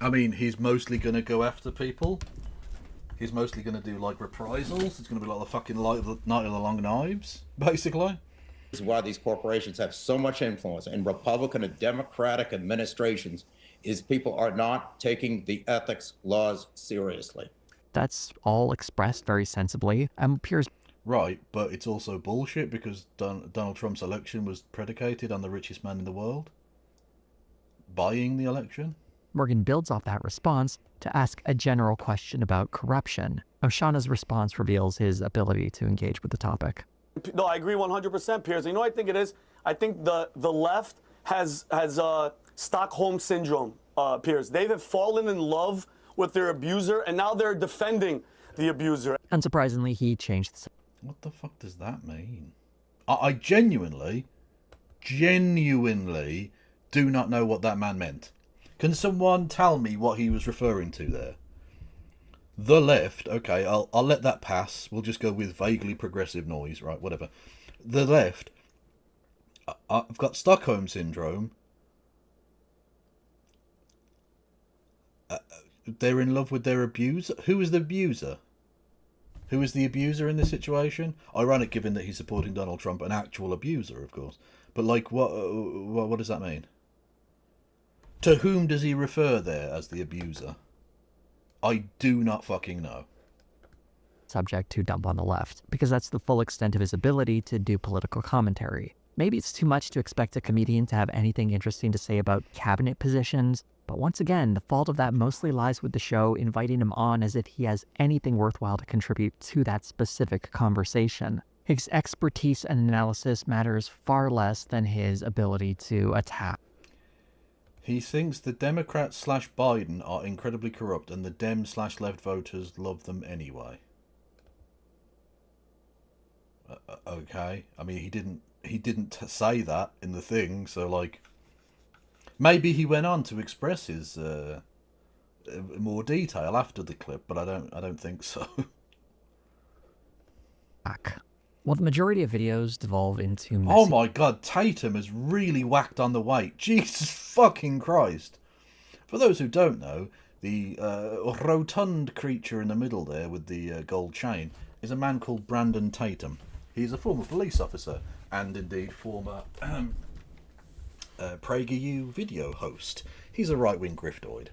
[SPEAKER 2] I mean, he's mostly going to go after people. He's mostly going to do, like, reprisals. It's going to be like the fucking Night of the Long Knives, basically.
[SPEAKER 8] This is why these corporations have so much influence in Republican and Democratic administrations, is people are not taking the ethics laws seriously.
[SPEAKER 20] That's all expressed very sensibly. Piers.
[SPEAKER 2] Right, but it's also bullshit because Donald Trump's election was predicated on the richest man in the world buying the election.
[SPEAKER 20] Morgan builds off that response to ask a general question about corruption. Oshana's response reveals his ability to engage with the topic.
[SPEAKER 4] No, I agree 100%, Piers. You know what I think it is? I think the left has Stockholm syndrome, Piers. They have fallen in love with their abuser, and now they're defending the abuser.
[SPEAKER 20] Unsurprisingly, he changed the...
[SPEAKER 2] What the fuck does that mean? I genuinely do not know what that man meant. Can someone tell me what he was referring to there? The left, okay, I'll let that pass. We'll just go with vaguely progressive noise, right? Whatever. The left, I've got Stockholm syndrome. They're in love with their abuser. Who is the abuser? Who is the abuser in this situation? Ironic, given that he's supporting Donald Trump, an actual abuser, of course. But like, what does that mean? To whom does he refer there as the abuser? I do not fucking know.
[SPEAKER 20] Subject to dump on the left, because that's the full extent of his ability to do political commentary. Maybe it's too much to expect a comedian to have anything interesting to say about cabinet positions, but once again, the fault of that mostly lies with the show inviting him on as if he has anything worthwhile to contribute to that specific conversation. His expertise and analysis matters far less than his ability to attack.
[SPEAKER 2] He thinks the Democrats / Biden are incredibly corrupt and the Dem / left voters love them anyway. Okay. I mean, he didn't say that in the thing, so like, maybe he went on to express his more detail after the clip, but I don't think so.
[SPEAKER 20] Well, the majority of videos devolve into messy...
[SPEAKER 2] Oh my god, Tatum has really whacked on the weight. Jesus fucking Christ. For those who don't know, the rotund creature in the middle there with the gold chain is a man called Brandon Tatum. He's a former police officer and indeed former PragerU video host. He's a right-wing griftoid.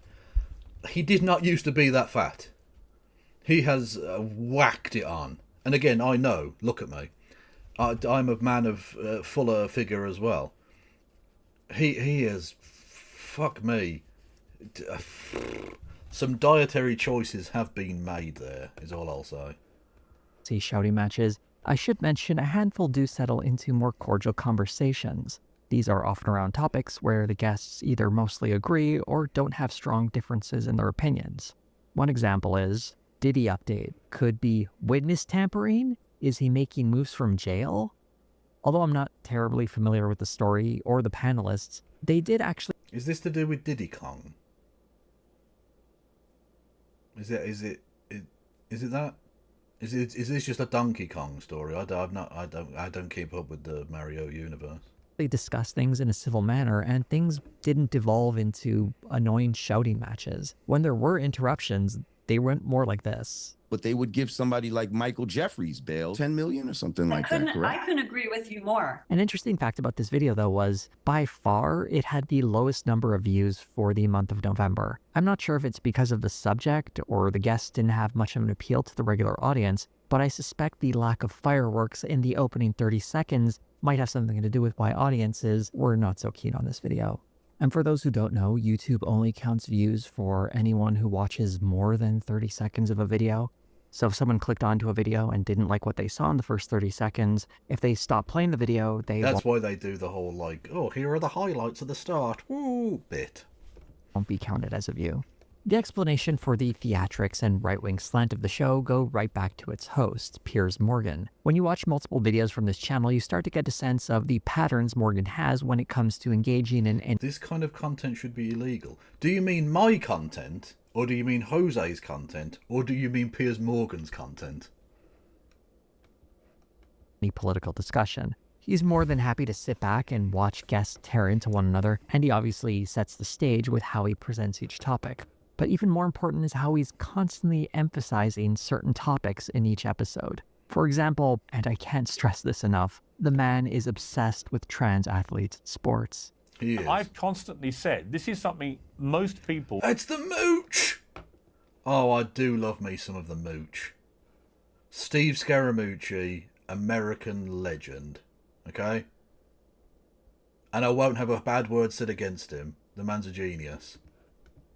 [SPEAKER 2] He did not used to be that fat. He has whacked it on. And again, I know, look at me. I'm a man of fuller figure as well. He is, fuck me. Some dietary choices have been made there, is all I'll say.
[SPEAKER 20] See shouting matches. I should mention a handful do settle into more cordial conversations. These are often around topics where the guests either mostly agree or don't have strong differences in their opinions. One example is, Diddy update. Could be witness tampering? Is he making moves from jail? Although I'm not terribly familiar with the story or the panelists, they did actually...
[SPEAKER 2] Is this to do with Diddy Kong? Is it that? Is this just a Donkey Kong story? I don't keep up with the Mario universe.
[SPEAKER 20] They discussed things in a civil manner, and things didn't devolve into annoying shouting matches. When there were interruptions, they went more like this.
[SPEAKER 9] But they would give somebody like Michael Jeffries bail, 10 million or something like that, correct?
[SPEAKER 11] I couldn't agree with you more.
[SPEAKER 20] An interesting fact about this video, though, was by far it had the lowest number of views for the month of November. I'm not sure if it's because of the subject or the guests didn't have much of an appeal to the regular audience, but I suspect the lack of fireworks in the opening 30 seconds might have something to do with why audiences were not so keen on this video. And for those who don't know, YouTube only counts views for anyone who watches more than 30 seconds of a video. So if someone clicked onto a video and didn't like what they saw in the first 30 seconds, if they stop playing the video,
[SPEAKER 2] That's why they do the whole, like, oh, here are the highlights at the start, woo, bit.
[SPEAKER 20] Won't be counted as a view. The explanation for the theatrics and right-wing slant of the show go right back to its host, Piers Morgan. When you watch multiple videos from this channel, you start to get a sense of the patterns Morgan has when it comes to engaging in...
[SPEAKER 2] This kind of content should be illegal. Do you mean my content? Or do you mean Jose's content? Or do you mean Piers Morgan's content?
[SPEAKER 20] Any political discussion. He's more than happy to sit back and watch guests tear into one another, and he obviously sets the stage with how he presents each topic. But even more important is how he's constantly emphasizing certain topics in each episode. For example, and I can't stress this enough, the man is obsessed with trans athletes in sports.
[SPEAKER 2] He is.
[SPEAKER 22] I've constantly said this is something most people...
[SPEAKER 2] It's the mooch! Oh, I do love me some of the mooch. Steve Scaramucci, American legend. Okay? And I won't have a bad word said against him. The man's a genius.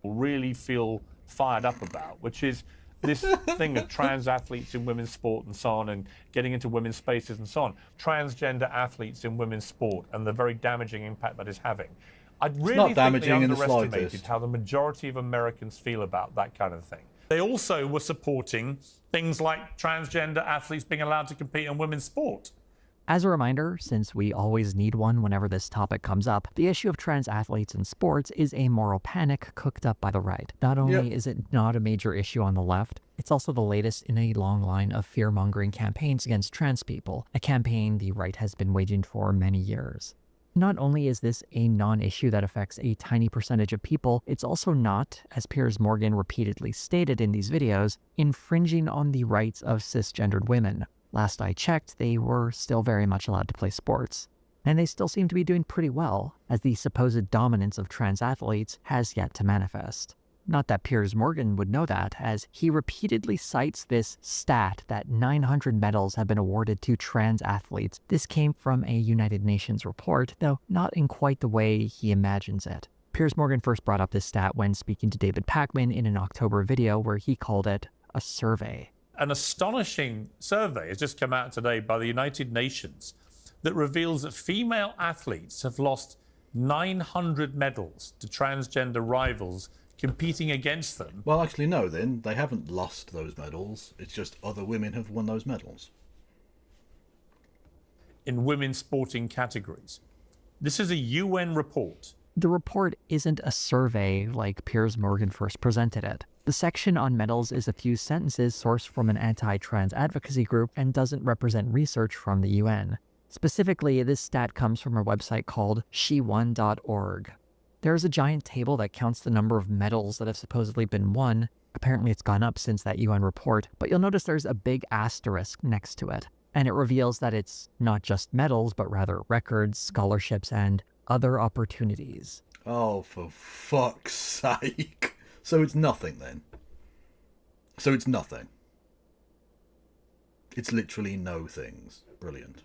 [SPEAKER 22] Really feel fired up about, which is this thing of trans athletes in women's sport and so on, and getting into women's spaces and so on. Transgender athletes in women's sport and the very damaging impact that is having. I really think they underestimated how the majority of Americans feel about that kind of thing. They also were supporting things like transgender athletes being allowed to compete in women's sport.
[SPEAKER 20] As a reminder, since we always need one whenever this topic comes up, the issue of trans athletes in sports is a moral panic cooked up by the right. Not only is it not a major issue on the left, it's also the latest in a long line of fear-mongering campaigns against trans people, a campaign the right has been waging for many years. Not only is this a non-issue that affects a tiny percentage of people, it's also not, as Piers Morgan repeatedly stated in these videos, infringing on the rights of cisgendered women. Last I checked, they were still very much allowed to play sports. And they still seem to be doing pretty well, as the supposed dominance of trans athletes has yet to manifest. Not that Piers Morgan would know that, as he repeatedly cites this stat that 900 medals have been awarded to trans athletes. This came from a United Nations report, though not in quite the way he imagines it. Piers Morgan first brought up this stat when speaking to David Pakman in an October video where he called it a survey.
[SPEAKER 22] An astonishing survey has just come out today by the United Nations that reveals that female athletes have lost 900 medals to transgender rivals competing against them.
[SPEAKER 2] Well, actually, no, then. They haven't lost those medals. It's just other women have won those medals.
[SPEAKER 22] In women's sporting categories. This is a UN report.
[SPEAKER 20] The report isn't a survey like Piers Morgan first presented it. The section on medals is a few sentences sourced from an anti-trans advocacy group and doesn't represent research from the UN. Specifically, this stat comes from a website called shewon.org. There's a giant table that counts the number of medals that have supposedly been won. Apparently it's gone up since that UN report, but you'll notice there's a big asterisk next to it. And it reveals that it's not just medals, but rather records, scholarships, and other opportunities.
[SPEAKER 2] Oh, for fuck's sake. So it's nothing then. So it's nothing. It's literally no things. Brilliant.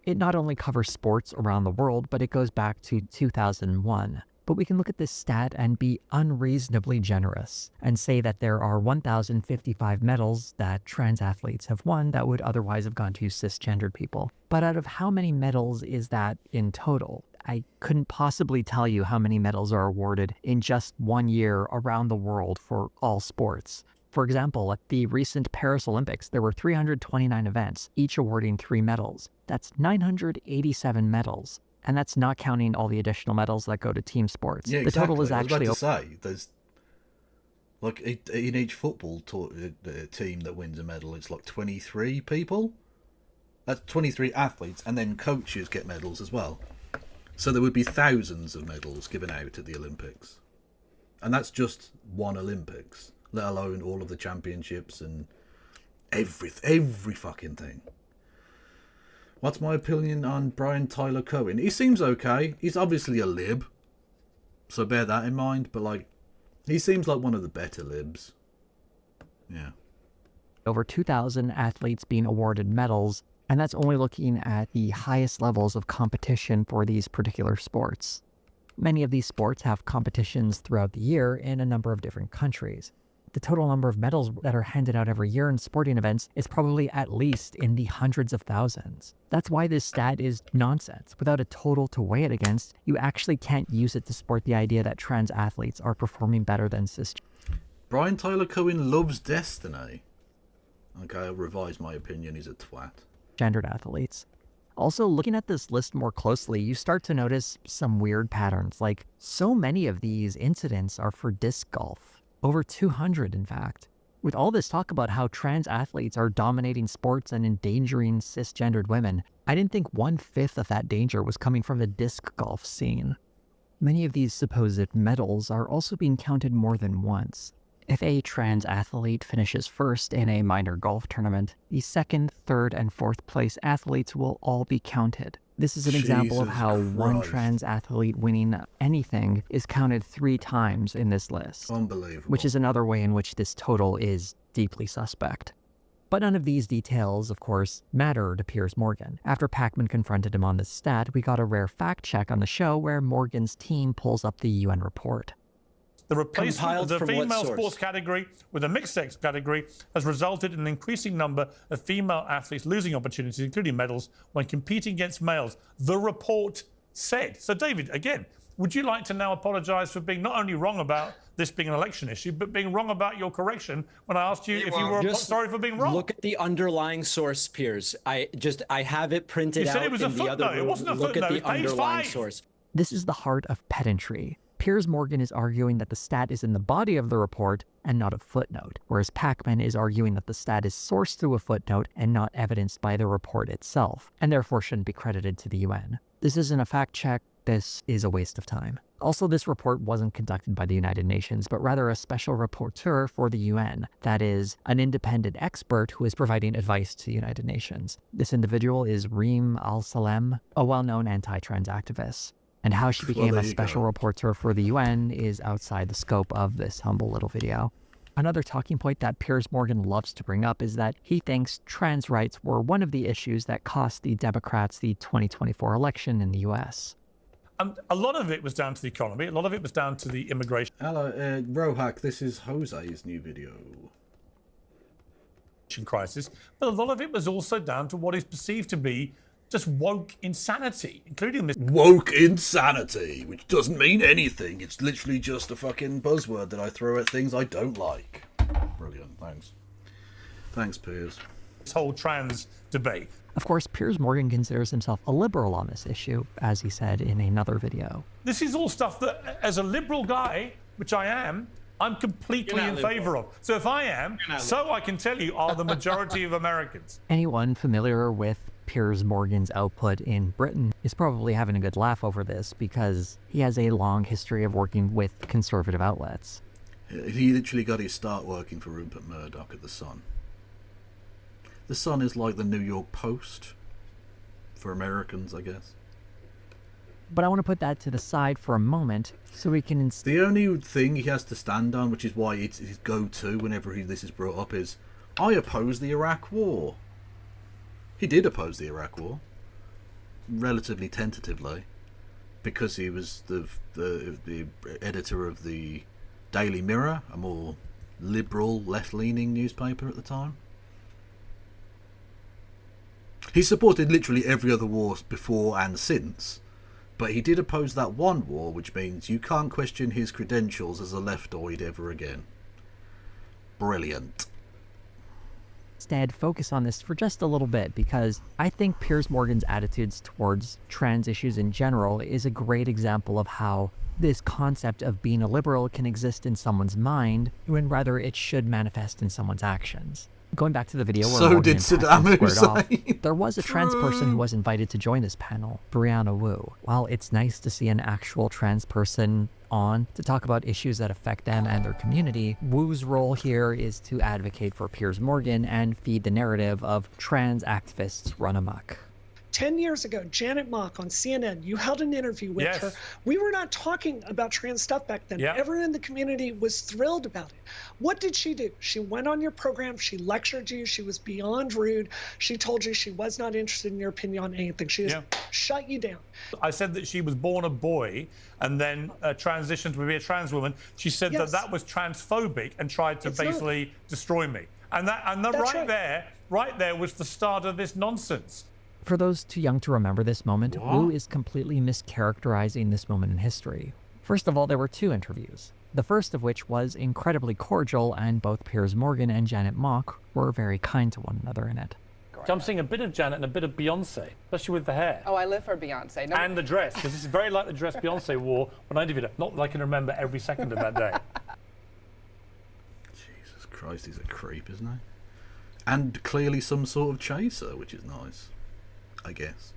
[SPEAKER 20] It not only covers sports around the world, but it goes back to 2001. But we can look at this stat and be unreasonably generous and say that there are 1,055 medals that trans athletes have won that would otherwise have gone to cisgendered people. But out of how many medals is that in total? I couldn't possibly tell you how many medals are awarded in just 1 year around the world for all sports. For example, at the recent Paris Olympics, there were 329 events, each awarding 3 medals. That's 987 medals. And that's not counting all the additional medals that go to team sports.
[SPEAKER 2] Yeah,
[SPEAKER 20] the total is actually...
[SPEAKER 2] I was about to say, there's... Like, in each football team that wins a medal, it's like 23 people? That's 23 athletes, and then coaches get medals as well. So there would be thousands of medals given out at the Olympics. And that's just one Olympics, let alone all of the championships and every fucking thing. What's my opinion on Brian Tyler Cohen? He seems okay. He's obviously a lib, so bear that in mind, but like, he seems like one of the better libs. Yeah.
[SPEAKER 20] Over 2,000 athletes being awarded medals, and that's only looking at the highest levels of competition for these particular sports. Many of these sports have competitions throughout the year in a number of different countries. The total number of medals that are handed out every year in sporting events is probably at least in the hundreds of thousands. That's why this stat is nonsense. Without a total to weigh it against, you actually can't use it to support the idea that trans athletes are performing better than cisgender.
[SPEAKER 2] Brian Tyler Cohen loves Destiny. Okay, I'll revise my opinion, he's a twat.
[SPEAKER 20] Gendered athletes. Also, looking at this list more closely, you start to notice some weird patterns, like so many of these incidents are for disc golf. Over 200, in fact. With all this talk about how trans athletes are dominating sports and endangering cisgendered women, I didn't think 1/5 of that danger was coming from the disc golf scene. Many of these supposed medals are also being counted more than once. If a trans athlete finishes first in a minor golf tournament, the second, third, and fourth place athletes will all be counted. This is an example of how one trans athlete winning anything is counted 3 times in this list.
[SPEAKER 2] Unbelievable.
[SPEAKER 20] Which is another way in which this total is deeply suspect. But none of these details, of course, matter to Piers Morgan. After Pacman confronted him on this stat, we got a rare fact check on the show where Morgan's team pulls up the UN report.
[SPEAKER 22] The replacement of the female sports category with a mixed sex category has resulted in an increasing number of female athletes losing opportunities, including medals, when competing against males, the report said. So, David, again, would you like to now apologise for being not only wrong about this being an election issue, but being wrong about your correction when I asked you if you were sorry for being wrong?
[SPEAKER 25] Look at the underlying source, Piers. I have it printed out
[SPEAKER 22] it was
[SPEAKER 25] in the other room.
[SPEAKER 22] It wasn't a
[SPEAKER 25] Look
[SPEAKER 22] footnote.
[SPEAKER 25] at the
[SPEAKER 22] It's page
[SPEAKER 25] underlying
[SPEAKER 22] 5.
[SPEAKER 25] source.
[SPEAKER 20] This is the heart of pedantry. Piers Morgan is arguing that the stat is in the body of the report and not a footnote, whereas Pacman is arguing that the stat is sourced through a footnote and not evidenced by the report itself, and therefore shouldn't be credited to the UN. This isn't a fact check, this is a waste of time. Also, this report wasn't conducted by the United Nations, but rather a special rapporteur for the UN, that is, an independent expert who is providing advice to the United Nations. This individual is Reem Al-Salem, a well-known anti-trans activist. And how she became a special rapporteur for the UN is outside the scope of this humble little video. Another talking point that Piers Morgan loves to bring up is that he thinks trans rights were one of the issues that cost the Democrats the 2024 election in the US.
[SPEAKER 22] A lot of it was down to the economy. A lot of it was down to the immigration.
[SPEAKER 2] Hello, Rohack, this is Jose's new video.
[SPEAKER 22] Crisis, but a lot of it was also down to what is perceived to be just woke insanity, including this
[SPEAKER 2] woke insanity, which doesn't mean anything. It's literally just a fucking buzzword that I throw at things I don't like. Brilliant, thanks. Thanks, Piers.
[SPEAKER 22] This whole trans debate.
[SPEAKER 20] Of course, Piers Morgan considers himself a liberal on this issue, as he said in another video.
[SPEAKER 22] This is all stuff that, as a liberal guy, which I am, I'm completely in favour of. So if I am, so I can tell you, are the majority of Americans.
[SPEAKER 20] Anyone familiar with Piers Morgan's output in Britain is probably having a good laugh over this because he has a long history of working with conservative outlets.
[SPEAKER 2] He literally got his start working for Rupert Murdoch at The Sun. The Sun is like the New York Post for Americans, I guess.
[SPEAKER 20] But I want to put that to the side for a moment so we can...
[SPEAKER 2] The only thing he has to stand on, which is why it's his go-to whenever this is brought up, is, I oppose the Iraq War. He did oppose the Iraq War, relatively tentatively, because he was the editor of the Daily Mirror, a more liberal, left-leaning newspaper at the time. He supported literally every other war before and since, but he did oppose that one war, which means you can't question his credentials as a leftoid ever again. Brilliant.
[SPEAKER 20] Instead, focus on this for just a little bit, because I think Piers Morgan's attitudes towards trans issues in general is a great example of how this concept of being a liberal can exist in someone's mind when rather it should manifest in someone's actions. Going back to the video where Morgan and Pacman squared off, there was a trans person who was invited to join this panel, Brianna Wu. While it's nice to see an actual trans person on to talk about issues that affect them and their community, Wu's role here is to advocate for Piers Morgan and feed the narrative of trans activists run amok.
[SPEAKER 14] 10 years ago, Janet Mock on CNN, you held an interview with her. We were not talking about trans stuff back then. Everyone in the community was thrilled about it. What did she do? She went on your program. She lectured you. She was beyond rude. She told you she was not interested in your opinion on anything. She just shut you down.
[SPEAKER 22] I said that she was born a boy and then transitioned to be a trans woman. She said that that was transphobic and tried to basically destroy me. And right there was the start of this nonsense.
[SPEAKER 20] For those too young to remember this moment, Wu is completely mischaracterizing this moment in history. First of all, there were 2 interviews, the first of which was incredibly cordial, and both Piers Morgan and Janet Mock were very kind to one another in it.
[SPEAKER 22] I'm seeing a bit of Janet and a bit of Beyonce, especially with the hair.
[SPEAKER 3] Oh, I live for Beyonce. No.
[SPEAKER 22] And the dress, because this is very like the dress Beyonce wore when I interviewed her. Not that I can remember every second of that day.
[SPEAKER 2] Jesus Christ, he's a creep, isn't he? And clearly some sort of chaser, which is nice, I guess.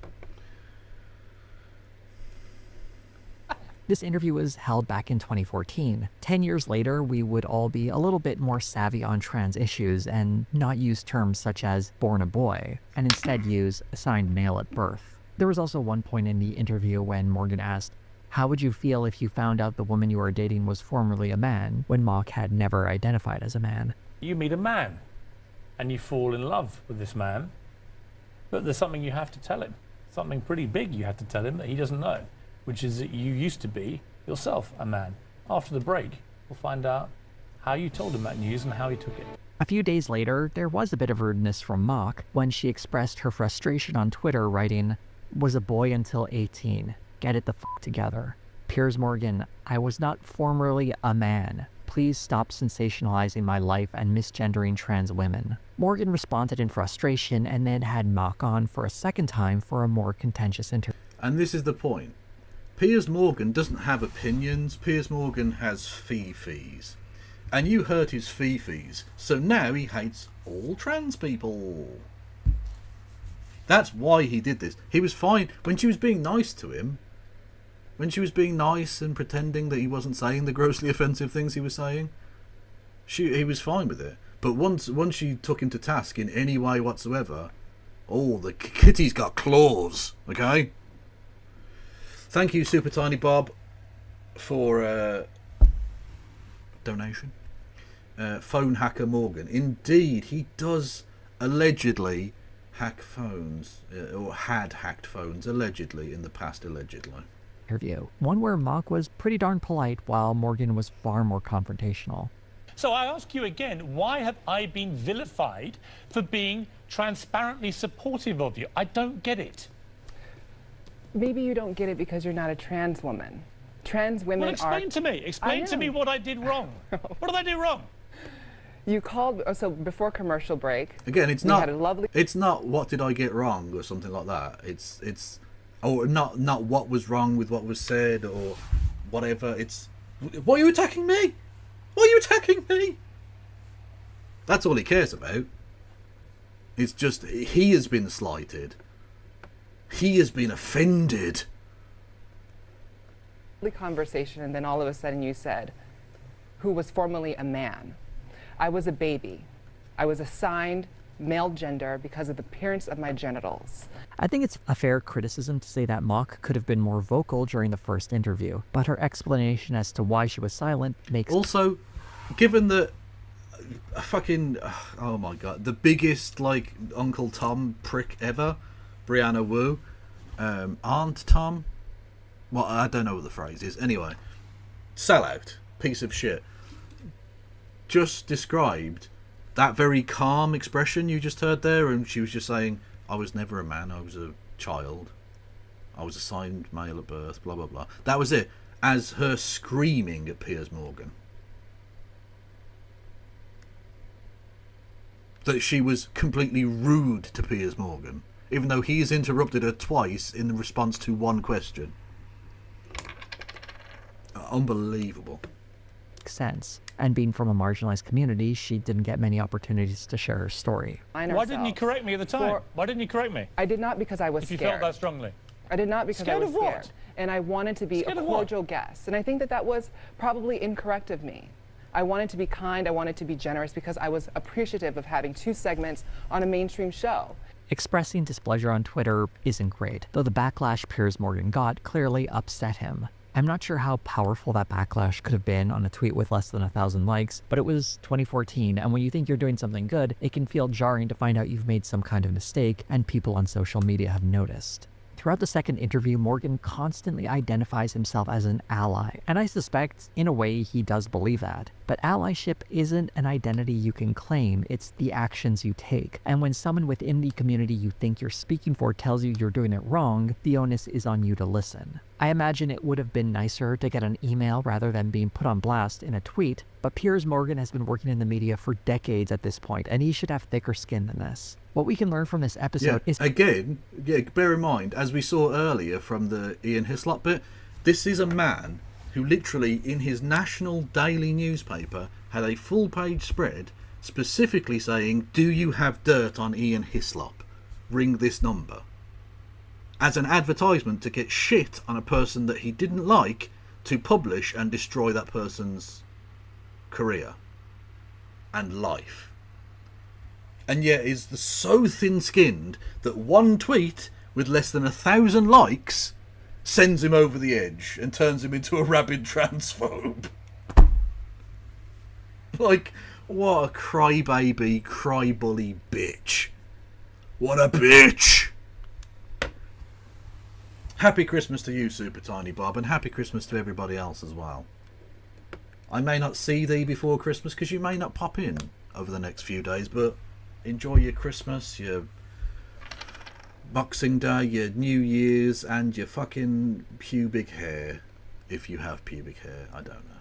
[SPEAKER 20] This interview was held back in 2014. 10 years later, we would all be a little bit more savvy on trans issues and not use terms such as born a boy, and instead use assigned male at birth. There was also one point in the interview when Morgan asked, "How would you feel if you found out the woman you were dating was formerly a man, when Mock had never identified as a man?"
[SPEAKER 22] You meet a man, and you fall in love with this man, but there's something you have to tell him. Something pretty big you have to tell him that he doesn't know, which is that you used to be yourself a man. After the break, we'll find out how you told him that news and how he took it.
[SPEAKER 20] A few days later, there was a bit of rudeness from Mock when she expressed her frustration on Twitter, writing, "Was a boy until 18. Get it the fuck together. Piers Morgan, I was not formerly a man. Please stop sensationalizing my life and misgendering trans women." Morgan responded in frustration and then had Mock on for a second time for a more contentious interview.
[SPEAKER 2] And this is the point. Piers Morgan doesn't have opinions. Piers Morgan has fee-fees. And you heard his fee-fees. So now he hates all trans people. That's why he did this. He was fine when she was being nice to him. When she was being nice and pretending that he wasn't saying the grossly offensive things he was saying, he was fine with it. But once she took him to task in any way whatsoever, oh, the kitty's got claws, okay? Thank you, Super Tiny Bob, for donation. Phone hacker Morgan. Indeed, he does allegedly hack phones, or had hacked phones, allegedly, in the past, allegedly.
[SPEAKER 20] Interview, one where Mock was pretty darn polite while Morgan was far more confrontational.
[SPEAKER 22] So I ask you again, why have I been vilified for being transparently supportive of you? I don't get it.
[SPEAKER 3] Maybe you don't get it because you're not a trans woman. Trans women
[SPEAKER 22] explain to me. Explain to me what I did wrong. What did I do wrong?
[SPEAKER 3] You called, so before commercial break.
[SPEAKER 2] Again, it's not. It's not what did I get wrong or something like that. It's or not what was wrong with what was said or whatever. It's why are you attacking me? Why are you attacking me? That's all he cares about. It's just he has been slighted. He has been offended.
[SPEAKER 3] Conversation, and then all of a sudden you said, "Who was formerly a man. I was a baby. I was assigned male gender because of the appearance of my genitals."
[SPEAKER 20] I think it's a fair criticism to say that Mock could have been more vocal during the first interview, but her explanation as to why she was silent makes...
[SPEAKER 2] Also, given that fucking, oh my god, the biggest, like, Uncle Tom prick ever, Brianna Wu, Aunt Tom, well, I don't know what the phrase is, anyway, sellout, piece of shit, just described that very calm expression you just heard there, and she was just saying, I was never a man, I was a child, I was assigned male at birth, blah blah blah. That was it, as her screaming at Piers Morgan that she was completely rude to Piers Morgan, even though he's interrupted her twice in response to one question. Unbelievable.
[SPEAKER 20] Sense. And being from a marginalized community, she didn't get many opportunities to share her story.
[SPEAKER 22] Why didn't you correct me at the time? Why didn't you correct me?
[SPEAKER 3] I did not because I was
[SPEAKER 22] scared. If
[SPEAKER 3] scared.
[SPEAKER 22] you felt that strongly.
[SPEAKER 3] I did not because I was
[SPEAKER 22] scared.
[SPEAKER 3] What? And I wanted to be
[SPEAKER 22] scared
[SPEAKER 3] a cordial guest. And I think that that was probably incorrect of me. I wanted to be kind, I wanted to be generous because I was appreciative of having 2 segments on a mainstream show.
[SPEAKER 20] Expressing displeasure on Twitter isn't great, though the backlash Piers Morgan got clearly upset him. I'm not sure how powerful that backlash could have been on a tweet with less than 1,000 likes, but it was 2014, and when you think you're doing something good, it can feel jarring to find out you've made some kind of mistake, and people on social media have noticed. Throughout the second interview, Morgan constantly identifies himself as an ally, and I suspect, in a way, he does believe that. But allyship isn't an identity you can claim, it's the actions you take. And when someone within the community you think you're speaking for tells you you're doing it wrong, the onus is on you to listen. I imagine it would have been nicer to get an email rather than being put on blast in a tweet, but Piers Morgan has been working in the media for decades at this point, and he should have thicker skin than this. What we can learn from this episode is...
[SPEAKER 2] Again, bear in mind, as we saw earlier from the Ian Hislop bit, this is a man who literally, in his national daily newspaper, had a full-page spread specifically saying, do you have dirt on Ian Hislop? Ring this number. As an advertisement to get shit on a person that he didn't like to publish and destroy that person's career and life. And yet is so thin-skinned that one tweet with less than 1,000 likes sends him over the edge and turns him into a rabid transphobe. Like, what a crybaby, cry-bully bitch. What a bitch! Happy Christmas to you, Super Tiny Bob, and happy Christmas to everybody else as well. I may not see thee before Christmas because you may not pop in over the next few days, but enjoy your Christmas, your Boxing Day, your New Year's, and your fucking pubic hair, if you have pubic hair. I don't know.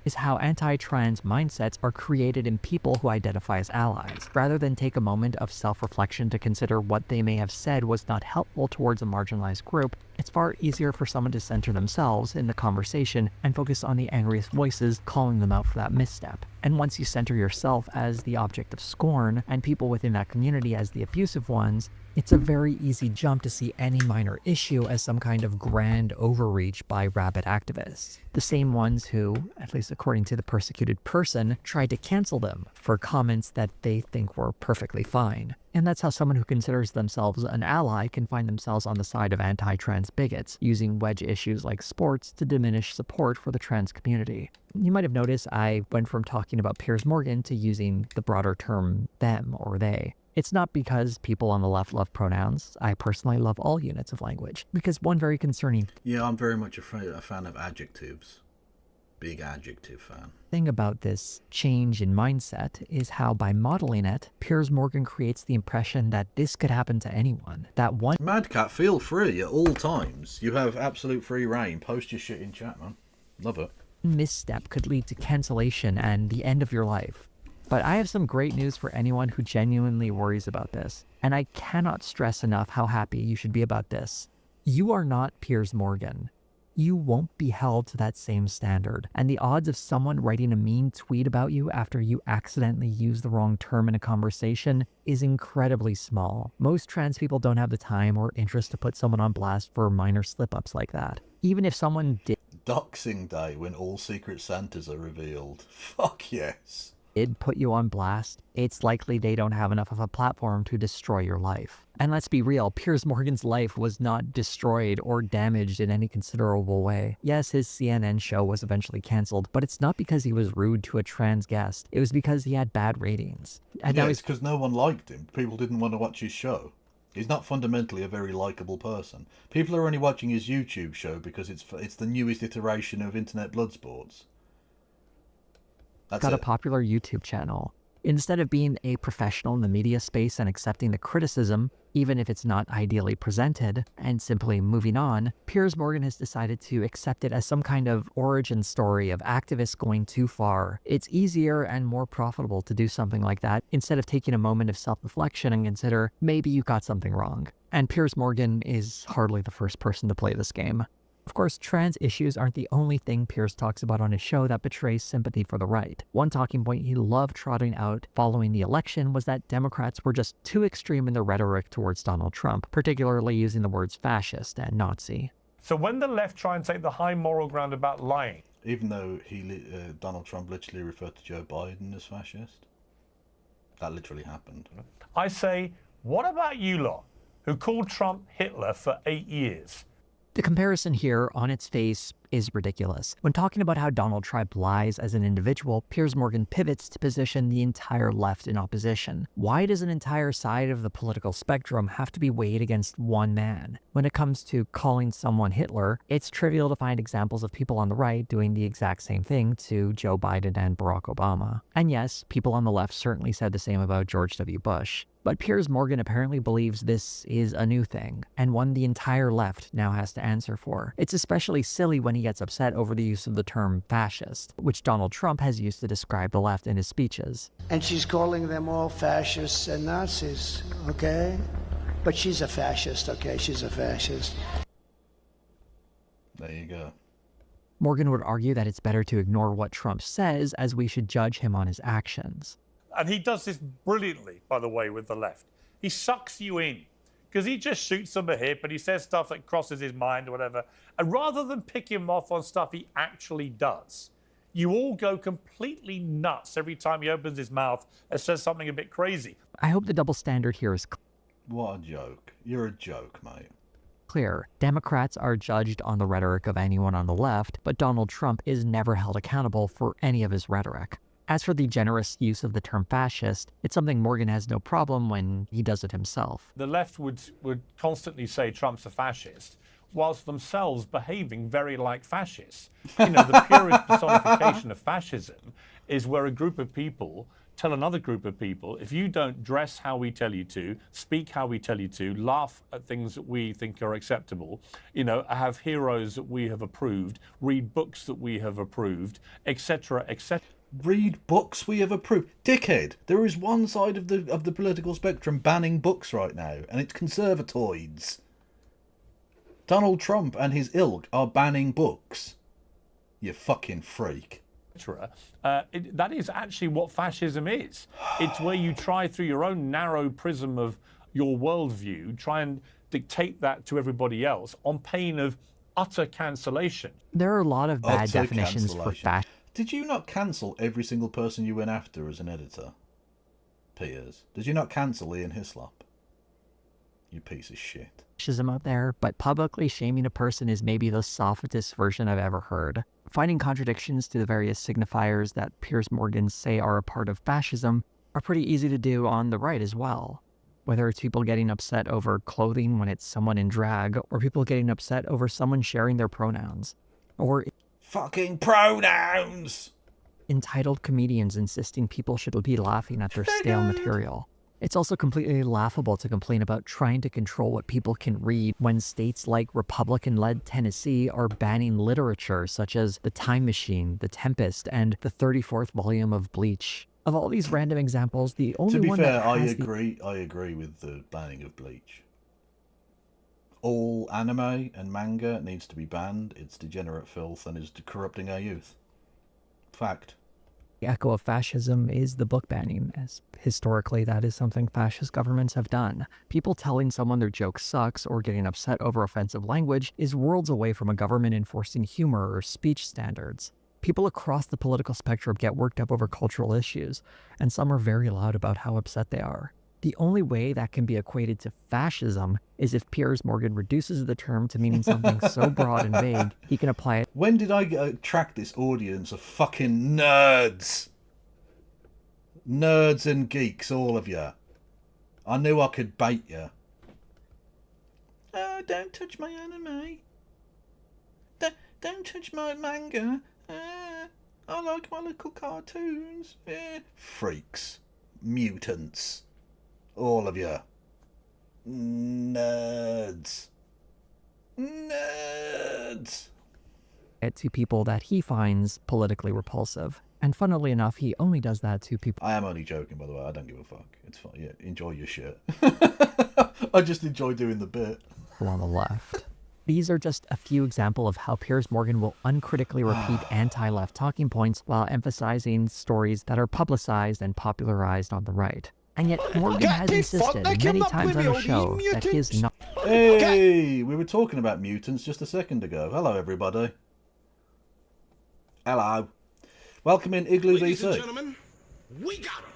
[SPEAKER 20] Is how anti-trans mindsets are created in people who identify as allies. Rather than take a moment of self-reflection to consider what they may have said was not helpful towards a marginalized group, it's far easier for someone to center themselves in the conversation and focus on the angriest voices calling them out for that misstep. And once you center yourself as the object of scorn and people within that community as the abusive ones, it's a very easy jump to see any minor issue as some kind of grand overreach by rabid activists. The same ones who, at least according to the persecuted person, tried to cancel them for comments that they think were perfectly fine. And that's how someone who considers themselves an ally can find themselves on the side of anti-trans bigots, using wedge issues like sports to diminish support for the trans community. You might have noticed I went from talking about Piers Morgan to using the broader term them or they. It's not because people on the left love pronouns. I personally love all units of language. Because one very concerning
[SPEAKER 2] Yeah, I'm very much a fan of adjectives. Big adjective fan.
[SPEAKER 20] thing about this change in mindset is how by modeling it, Piers Morgan creates the impression that this could happen to anyone. That one
[SPEAKER 2] Madcat, feel free at all times. You have absolute free reign. Post your shit in chat, man. Love it.
[SPEAKER 20] misstep could lead to cancellation and the end of your life. But I have some great news for anyone who genuinely worries about this, and I cannot stress enough how happy you should be about this. You are not Piers Morgan. You won't be held to that same standard, and the odds of someone writing a mean tweet about you after you accidentally use the wrong term in a conversation is incredibly small. Most trans people don't have the time or interest to put someone on blast for minor slip-ups like that. Even if someone did
[SPEAKER 2] Doxing Day when all Secret Santas are revealed. Fuck yes.
[SPEAKER 20] put you on blast, it's likely they don't have enough of a platform to destroy your life. And let's be real, Piers Morgan's life was not destroyed or damaged in any considerable way. Yes, his CNN show was eventually canceled, but it's not because he was rude to a trans guest. It was because he had bad ratings. And
[SPEAKER 2] Yeah,
[SPEAKER 20] now
[SPEAKER 2] it's because no one liked him. People didn't want to watch his show. He's not fundamentally a very likable person. People are only watching his YouTube show because it's the newest iteration of internet blood sports. That's
[SPEAKER 20] got a
[SPEAKER 2] it.
[SPEAKER 20] popular YouTube channel. Instead of being a professional in the media space and accepting the criticism, even if it's not ideally presented, and simply moving on, Piers Morgan has decided to accept it as some kind of origin story of activists going too far. It's easier and more profitable to do something like that instead of taking a moment of self-reflection and consider maybe you got something wrong. And Piers Morgan is hardly the first person to play this game. Of course, trans issues aren't the only thing Piers talks about on his show that betrays sympathy for the right. One talking point he loved trotting out following the election was that Democrats were just too extreme in their rhetoric towards Donald Trump, particularly using the words fascist and Nazi.
[SPEAKER 22] So when the left try and take the high moral ground about lying,
[SPEAKER 2] Even though Donald Trump literally referred to Joe Biden as fascist. That literally happened.
[SPEAKER 22] I say, what about you lot, who called Trump Hitler for 8 years?
[SPEAKER 20] The comparison here, on its face, is ridiculous. When talking about how Donald Trump lies as an individual, Piers Morgan pivots to position the entire left in opposition. Why does an entire side of the political spectrum have to be weighed against one man? When it comes to calling someone Hitler, it's trivial to find examples of people on the right doing the exact same thing to Joe Biden and Barack Obama. And yes, people on the left certainly said the same about George W. Bush. But Piers Morgan apparently believes this is a new thing, and one the entire left now has to answer for. It's especially silly when he gets upset over the use of the term fascist, which Donald Trump has used to describe the left in his speeches.
[SPEAKER 10] And she's calling them all fascists and Nazis, okay? But she's a fascist, okay? She's a fascist.
[SPEAKER 2] There you go.
[SPEAKER 20] Morgan would argue that it's better to ignore what Trump says as we should judge him on his actions.
[SPEAKER 22] And he does this brilliantly, by the way, with the left. He sucks you in. because he just shoots from the hip and he says stuff that crosses his mind or whatever. And rather than pick him off on stuff he actually does, you all go completely nuts every time he opens his mouth and says something a bit crazy.
[SPEAKER 20] I hope the double standard here is
[SPEAKER 2] What a joke. You're a joke, mate.
[SPEAKER 20] clear. Democrats are judged on the rhetoric of anyone on the left, but Donald Trump is never held accountable for any of his rhetoric. As for the generous use of the term fascist, it's something Morgan has no problem when he does it himself.
[SPEAKER 22] The left would constantly say Trump's a fascist, whilst themselves behaving very like fascists. You know, the purest personification of fascism is where a group of people tell another group of people, if you don't dress how we tell you to, speak how we tell you to, laugh at things that we think are acceptable, you know, have heroes that we have approved, read books that we have approved, etc., etc.
[SPEAKER 2] Read books we have approved. Dickhead, there is one side of the political spectrum banning books right now, and it's conservatoids. Donald Trump and his ilk are banning books. You fucking freak.
[SPEAKER 22] That is actually what fascism is. It's where you try through your own narrow prism of your worldview, try and dictate that to everybody else on pain of utter cancellation.
[SPEAKER 20] There are a lot of bad definitions for fascism.
[SPEAKER 2] Did you not cancel every single person you went after as an editor, Piers? Did you not cancel Ian Hislop? You piece of shit.
[SPEAKER 20] Fascism out there, but publicly shaming a person is maybe the softest version I've ever heard. Finding contradictions to the various signifiers that Piers Morgan say are a part of fascism are pretty easy to do on the right as well. Whether it's people getting upset over clothing when it's someone in drag, or people getting upset over someone sharing their pronouns, or
[SPEAKER 2] fucking pronouns!
[SPEAKER 20] Entitled comedians insisting people should be laughing at their stale material. It's also completely laughable to complain about trying to control what people can read when states like Republican-led Tennessee are banning literature such as The Time Machine, The Tempest, and the 34th volume of Bleach. Of all these random examples, the only one that
[SPEAKER 2] I
[SPEAKER 20] has
[SPEAKER 2] agree with the banning of Bleach. All anime and manga needs to be banned. It's degenerate filth and is corrupting our youth. Fact.
[SPEAKER 20] The echo of fascism is the book banning, as historically that is something fascist governments have done. People telling someone their joke sucks or getting upset over offensive language is worlds away from a government enforcing humor or speech standards. People across the political spectrum get worked up over cultural issues, and some are very loud about how upset they are. The only way that can be equated to fascism is if Piers Morgan reduces the term to meaning something so broad and vague, he can apply it.
[SPEAKER 2] When did I attract this audience of fucking nerds? Nerds and geeks, all of you. I knew I could bait you. Oh, don't touch my anime. Don't touch my manga. I like my little cartoons. Freaks. Mutants. All of you. Nerds. Nerds.
[SPEAKER 20] To people that he finds politically repulsive. And funnily enough, he only does that to people.
[SPEAKER 2] I am only joking, by the way. I don't give a fuck. It's fine. Yeah, enjoy your shit. I just enjoy doing the bit.
[SPEAKER 20] On the left. These are just a few examples of how Piers Morgan will uncritically repeat anti-left talking points while emphasizing stories that are publicized and popularized on the right. And yet Morgan has insisted many times on the show that he is not...
[SPEAKER 2] Hey! We were talking about mutants just a second ago. Hello, everybody. Hello. Welcome in Igloo
[SPEAKER 1] Ladies
[SPEAKER 2] BC.
[SPEAKER 1] and gentlemen, we got him.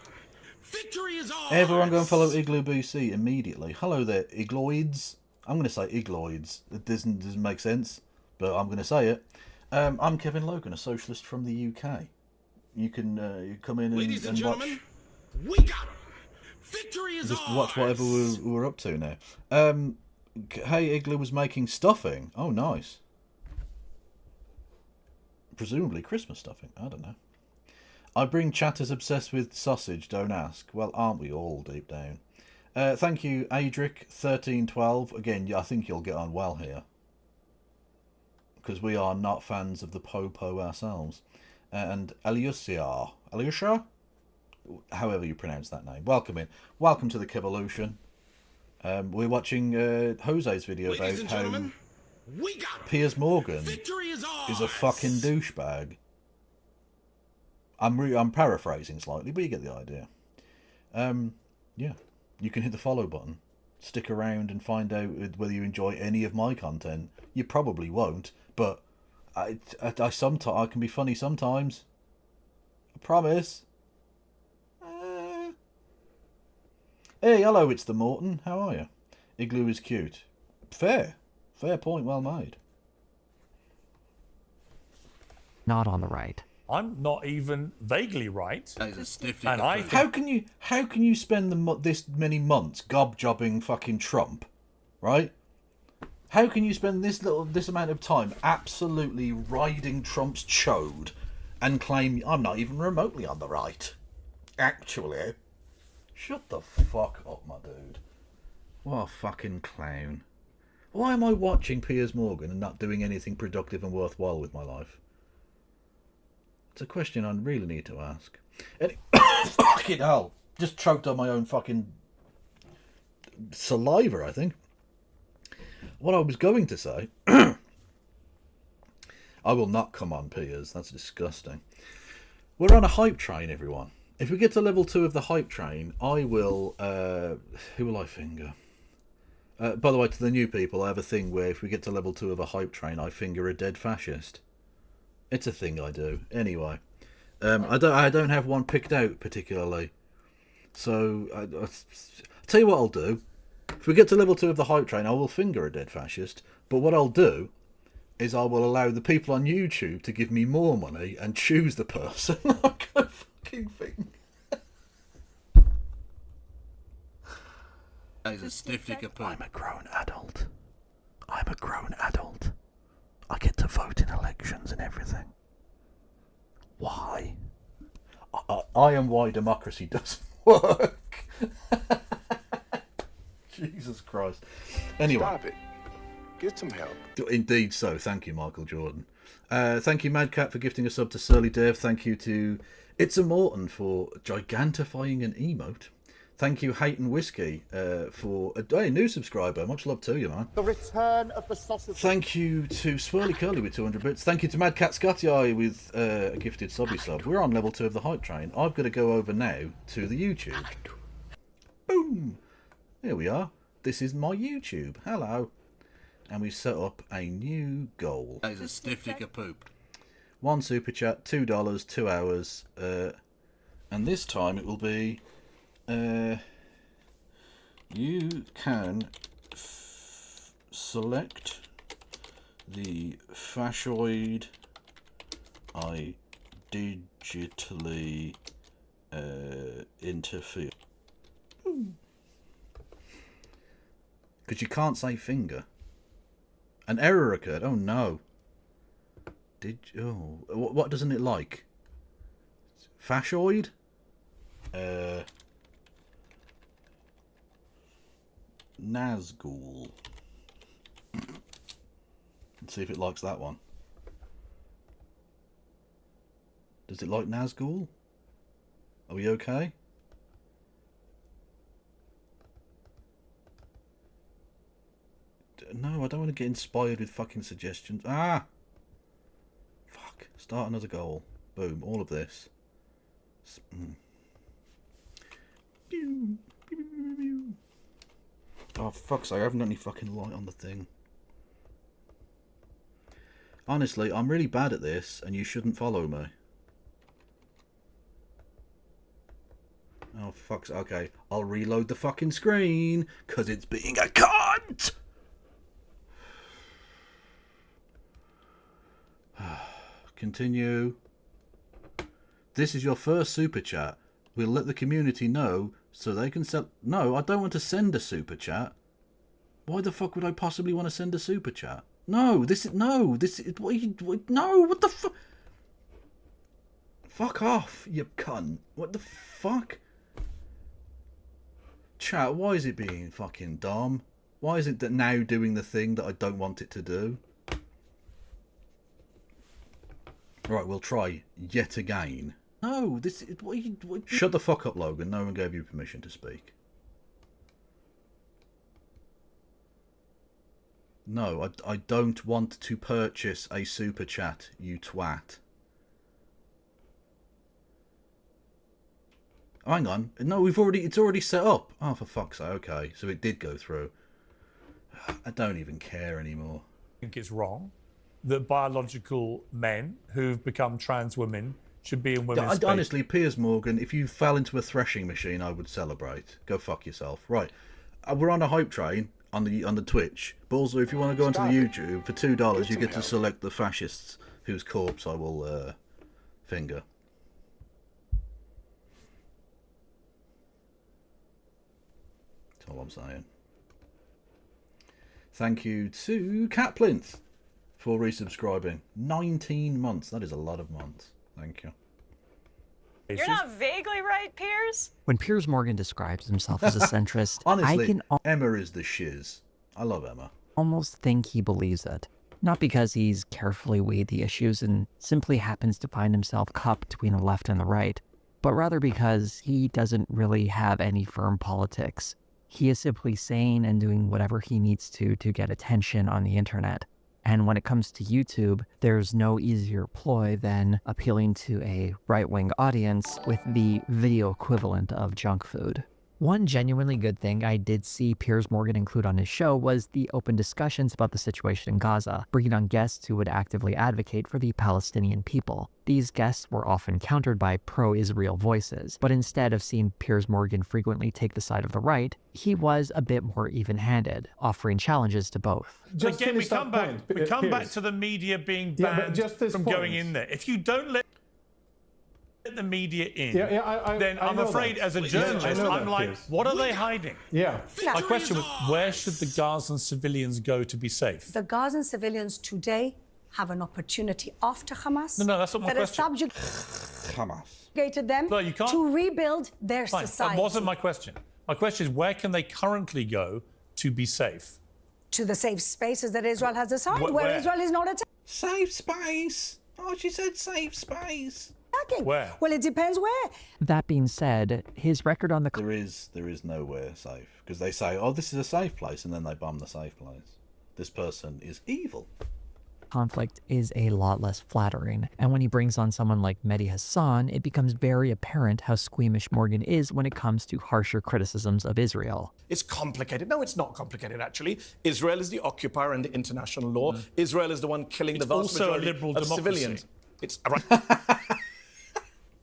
[SPEAKER 1] Victory is ours.
[SPEAKER 2] Everyone go and follow Igloo BC immediately. Hello there, Igloids. I'm going to say Igloids. It doesn't make sense, but I'm going to say it. I'm Kevin Logan, a socialist from the UK. You can you come in
[SPEAKER 1] Ladies and
[SPEAKER 2] watch.
[SPEAKER 1] gentlemen, we got him. Victory is
[SPEAKER 2] Just
[SPEAKER 1] ours.
[SPEAKER 2] watch whatever we're up to now. Hey, Igloo was making stuffing. Oh, nice. Presumably Christmas stuffing. I don't know. I bring chatters obsessed with sausage, don't ask. Well, aren't we all deep down? Thank you, Adric1312. Again, I think you'll get on well here. Because we are not fans of the Popo ourselves. And Aliusia. However you pronounce that name. Welcome in. Welcome to the Kevolution. We're watching Jose's video about how Piers Morgan is a fucking douchebag. I'm paraphrasing slightly, but you get the idea. Yeah. You can hit the follow button. stick around and find out whether you enjoy any of my content. You probably won't, but I can be funny sometimes. I promise. Hey, hello, it's the Morton. How are you? Igloo is cute. Fair point, well made.
[SPEAKER 20] Not on the right.
[SPEAKER 22] I'm not even vaguely right.
[SPEAKER 2] That is a stiff
[SPEAKER 22] and I
[SPEAKER 2] how can you spend this many months gob-jobbing fucking Trump, right? How can you spend this amount of time absolutely riding Trump's chode and claim I'm not even remotely on the right? Actually, shut the fuck up, my dude. What a fucking clown. Why am I watching Piers Morgan and not doing anything productive and worthwhile with my life? It's a question I really need to ask. Fucking hell. Just choked on my own fucking saliva, I think. What I was going to say... I will not come on, Piers. That's disgusting. We're on a hype train, everyone. If we get to level 2 of the hype train, I will... who will I finger? By the way, to the new people, I have a thing where if we get to level 2 of a hype train, I finger a dead fascist. It's a thing I do. Anyway, I don't have one picked out particularly. So I'll tell you what I'll do. If we get to level 2 of the hype train, I will finger a dead fascist. But what I'll do is I will allow the people on YouTube to give me more money and choose the person I'm gonna fucking finger. That is a stiff dick of poo. I'm a grown adult. I'm a grown adult. I get to vote in elections and everything. Why? I am why democracy doesn't work. Jesus Christ. Anyway.
[SPEAKER 5] Stop it. Get some help.
[SPEAKER 2] Indeed so. Thank you, Michael Jordan. Thank you, Madcat, for gifting a sub to Surly Dev. Thank you to It's a Morton for gigantifying an emote. Thank you, Hayton Whiskey, for a new subscriber. Much love to you, man.
[SPEAKER 17] The return of the sausage.
[SPEAKER 2] Thank you to Swirly Curly with 200 bits. Thank you to Mad Cat Scotty Eye with a gifted subby sub. We're on level 2 of the hype train. I've got to go over now to the YouTube. Boom! Here we are. This is my YouTube. Hello. And we set up a new goal. That is a stiff dick of poop. 1 super chat, $2, 2 hours. And this time it will be... you can select the fascioid I digitally interfere. Because you can't say finger. An error occurred. Oh no. What doesn't it like? Fascioid? Nazgul. Let's see if it likes that one. Does it like Nazgul? Are we okay? No, I don't want to get inspired with fucking suggestions. Ah! Fuck. Start another goal. Boom. All of this. Oh, fuck's sake, I haven't got any fucking light on the thing. Honestly, I'm really bad at this, and you shouldn't follow me. Oh, fuck's... Okay, I'll reload the fucking screen, because it's being a cunt! Continue. This is your first super chat. We'll let the community know so they can sell... No, I don't want to send a super chat. Why the fuck would I possibly want to send a super chat? No, this is... No, this is... No, what the fuck? Fuck off, you cunt. What the fuck? Chat, why is it being fucking dumb? Why is it that now doing the thing that I don't want it to do? Right, we'll try yet again. No, this is... Shut the fuck up, Logan. No one gave you permission to speak. No, I don't want to purchase a super chat, you twat. Oh, hang on. No, it's already set up. Oh, for fuck's sake. Okay, so it did go through. I don't even care anymore.
[SPEAKER 22] I think it's wrong that biological men who've become trans women should be in women's space.
[SPEAKER 2] Honestly, Piers Morgan, if you fell into a threshing machine, I would celebrate. Go fuck yourself. Right. We're on a hype train on the Twitch. But also, if you want to go onto the YouTube, for $2, you get to select the fascists whose corpse I will finger. That's all I'm saying. Thank you to Cat Plinth for resubscribing. 19 months. That is a lot of months. Thank you.
[SPEAKER 7] You're not vaguely right, Piers?
[SPEAKER 20] When Piers Morgan describes himself as a centrist,
[SPEAKER 2] Honestly,
[SPEAKER 20] I can
[SPEAKER 2] Emma is the shiz. I love Emma.
[SPEAKER 20] Almost think he believes it. Not because he's carefully weighed the issues and simply happens to find himself caught between the left and the right, but rather because he doesn't really have any firm politics. He is simply saying and doing whatever he needs to get attention on the internet. And when it comes to YouTube, there's no easier ploy than appealing to a right-wing audience with the video equivalent of junk food. One genuinely good thing I did see Piers Morgan include on his show was the open discussions about the situation in Gaza, bringing on guests who would actively advocate for the Palestinian people. These guests were often countered by pro-Israel voices, but instead of seeing Piers Morgan frequently take the side of the right, he was a bit more even-handed, offering challenges to both.
[SPEAKER 22] Again, we come back to the media being banned from going in there. If you don't let the media in, then I'm afraid as a journalist, I'm like, Piers, what are they hiding? My question was, where should the Gazan civilians go to be safe?
[SPEAKER 19] The Gazan civilians today have an opportunity after Hamas.
[SPEAKER 22] No, that's not my question.
[SPEAKER 2] Hamas.
[SPEAKER 19] Them to rebuild their society.
[SPEAKER 22] That wasn't my question. My question is, where can they currently go to be safe?
[SPEAKER 19] To the safe spaces that Israel has assigned, where Israel is not attacked.
[SPEAKER 2] Safe space? Oh, she said safe space.
[SPEAKER 22] Where?
[SPEAKER 19] Well, it depends where.
[SPEAKER 20] That being said, his record on the...
[SPEAKER 2] There is nowhere safe. Because they say, oh, this is a safe place, and then they bomb the safe place. This person is evil.
[SPEAKER 20] Conflict is a lot less flattering, and when he brings on someone like Mehdi Hassan, it becomes very apparent how squeamish Morgan is when it comes to harsher criticisms of Israel.
[SPEAKER 1] It's complicated. No, it's not complicated, actually. Israel is the occupier under international law. Israel is the one killing the vast majority of civilians. It's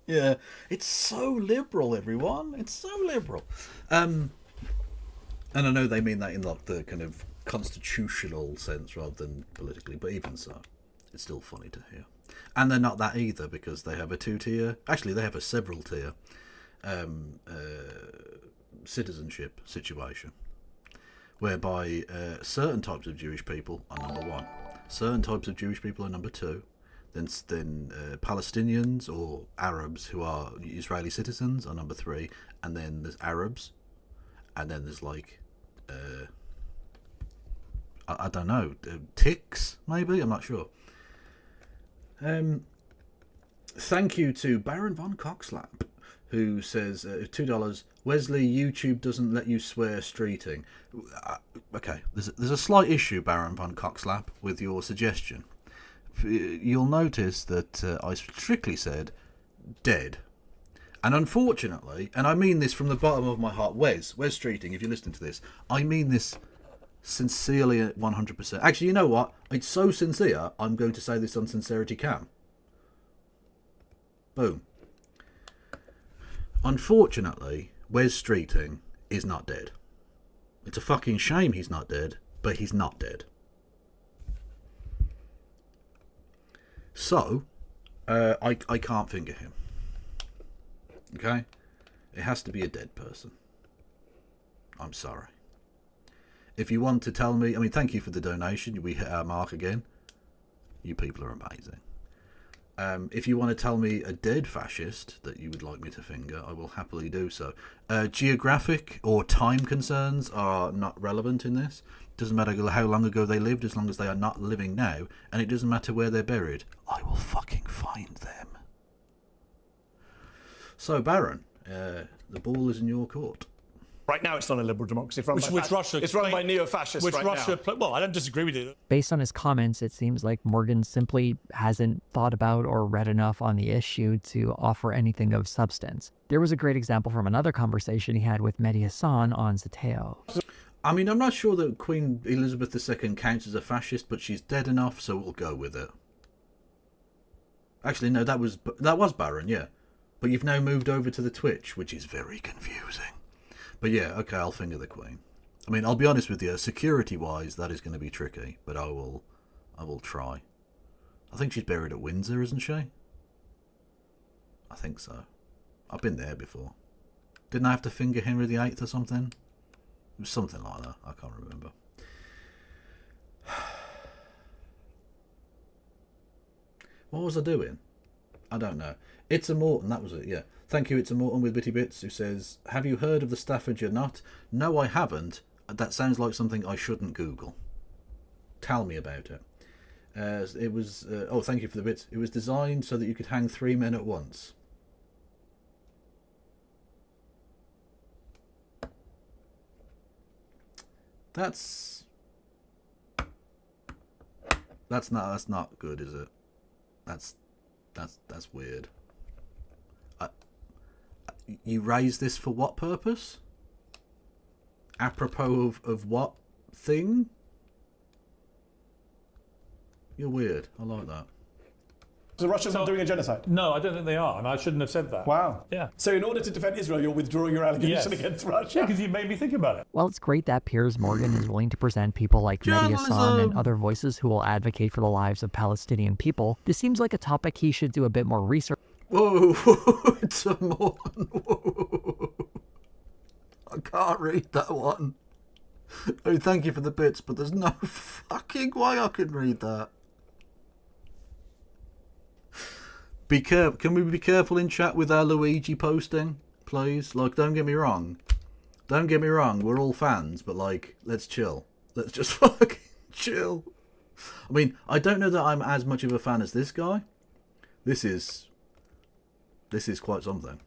[SPEAKER 2] Yeah, it's so liberal, everyone. It's so liberal. And I know they mean that in like the kind of constitutional sense rather than politically, but even so, it's still funny to hear. And they're not that either, because they have a two-tier, actually they have a several-tier citizenship situation, whereby certain types of Jewish people are number one, certain types of Jewish people are number two, then Palestinians or Arabs who are Israeli citizens are number three, and then there's Arabs, and then there's like I don't know, ticks maybe, I'm not sure. Thank you to Baron von Coxlap, who says $2. Wesley, YouTube doesn't let you swear streeting. Okay, there's a slight issue, Baron von Coxlap, with your suggestion. You'll notice that I strictly said dead. And unfortunately, and I mean this from the bottom of my heart, Wes Streeting, if you're listening to this, I mean this sincerely at 100%. Actually, you know what? It's so sincere, I'm going to say this on Sincerity Cam. Boom. Unfortunately, Wes Streeting is not dead. It's a fucking shame he's not dead, but he's not dead. So, I can't finger him. Okay? It has to be a dead person. I'm sorry. If you want to tell me... I mean, thank you for the donation. We hit our mark again. You people are amazing. If you want to tell me a dead fascist that you would like me to finger, I will happily do so. Geographic or time concerns are not relevant in this. Doesn't matter how long ago they lived, as long as they are not living now, and it doesn't matter where they're buried. I will fucking find them. So, Baron, the ball is in your court.
[SPEAKER 1] Right now, it's not a liberal democracy. It's run by
[SPEAKER 12] Russia.
[SPEAKER 1] It's run by neo-fascists
[SPEAKER 12] Which
[SPEAKER 1] right
[SPEAKER 12] Russia.
[SPEAKER 1] now.
[SPEAKER 12] Well, I don't disagree with you.
[SPEAKER 20] Based on his comments, it seems like Morgan simply hasn't thought about or read enough on the issue to offer anything of substance. There was a great example from another conversation he had with Mehdi Hassan on Zateo.
[SPEAKER 2] I mean, I'm not sure that Queen Elizabeth II counts as a fascist, but she's dead enough, so we'll go with it. Actually, no, that was Baron, yeah. But you've now moved over to the Twitch, which is very confusing. But yeah, okay, I'll finger the Queen. I mean, I'll be honest with you, security-wise, that is going to be tricky, but I will try. I think she's buried at Windsor, isn't she? I think so. I've been there before. Didn't I have to finger Henry VIII or something? It was something like that. I can't remember. What was I doing? I don't know. It's a Morton, that was it, yeah. Thank you, It's a Morton with Bitty Bits, who says, have you heard of the Staffordshire nut? No, I haven't. That sounds like something I shouldn't Google. Tell me about it. It was... oh, thank you for the bits. It was designed so that you could hang 3 men at once. That's not good, is it? That's weird. You raised this for what purpose? Apropos of what thing? You're weird. I like that.
[SPEAKER 1] So Russia's not doing a genocide?
[SPEAKER 22] No, I don't think they are, and I shouldn't have said that.
[SPEAKER 1] Wow.
[SPEAKER 22] Yeah.
[SPEAKER 1] So in order to defend Israel, you're withdrawing your allegation against Russia?
[SPEAKER 22] Yeah, because you made me think about it.
[SPEAKER 20] Well, it's great that Piers Morgan is willing to present people like Mehdi Hassan and other voices who will advocate for the lives of Palestinian people. This seems like a topic he should do a bit more research.
[SPEAKER 2] Whoa, it's a Morton. Whoa. I can't read that one. Oh, thank you for the bits, but there's no fucking way I can read that. Be careful. Can we be careful in chat with our Luigi posting, please? Like, don't get me wrong. Don't get me wrong. We're all fans, but like, let's chill. Let's just fucking chill. I mean, I don't know that I'm as much of a fan as this guy. This is quite something.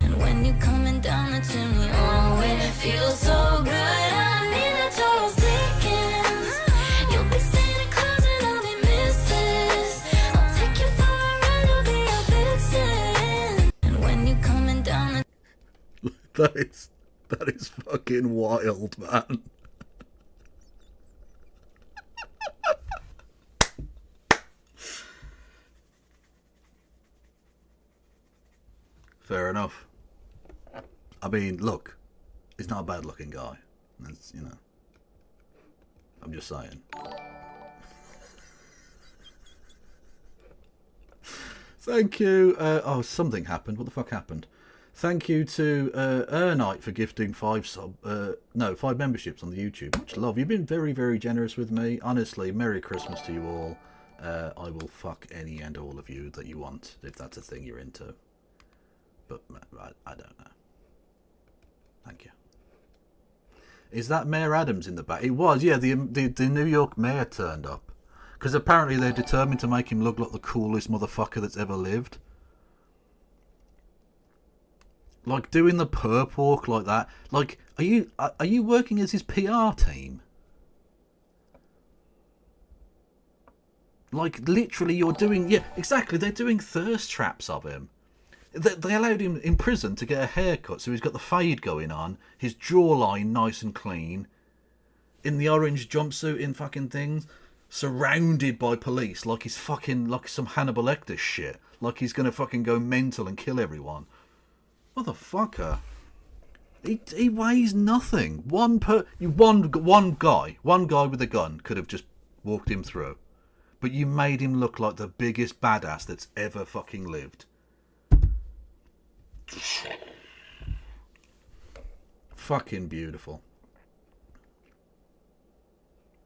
[SPEAKER 15] And when you're coming down the chimney, oh, it feels so good. I need a Charles Dickens. You'll be staying in clothes and I'll be misses. I'll take you for a ride, you'll be a vixen. And when you're coming down the...
[SPEAKER 2] That is fucking wild, man. Fair enough. I mean, look, he's not a bad-looking guy. That's, you know, I'm just saying. Thank you. Oh, something happened. What the fuck happened? Thank you to Ernite for gifting 5 memberships on the YouTube. Much love. You've been very, very generous with me. Honestly, Merry Christmas to you all. I will fuck any and all of you that you want, if that's a thing you're into. But I don't know. Thank you. Is that Mayor Adams in the back? It was, yeah. The New York mayor turned up because apparently they're determined to make him look like the coolest motherfucker that's ever lived. Like doing the perp walk like that. Like, are you working as his PR team? Like literally, you're doing exactly. They're doing thirst traps of him. They allowed him in prison to get a haircut, so he's got the fade going on, his jawline nice and clean, in the orange jumpsuit in fucking things, surrounded by police like he's fucking like some Hannibal Lecter shit, like he's gonna fucking go mental and kill everyone. Motherfucker. He weighs nothing. One guy with a gun could have just walked him through, but you made him look like the biggest badass that's ever fucking lived. Fucking beautiful.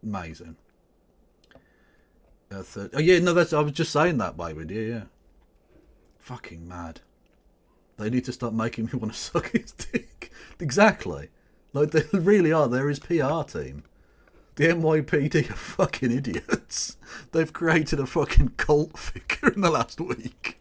[SPEAKER 2] Amazing. Oh yeah, no, I was just saying that, Bayward. Yeah. Fucking mad. They need to start making me want to suck his dick. Exactly. Like, they really are. They're his PR team. The NYPD are fucking idiots. They've created a fucking cult figure in the last week.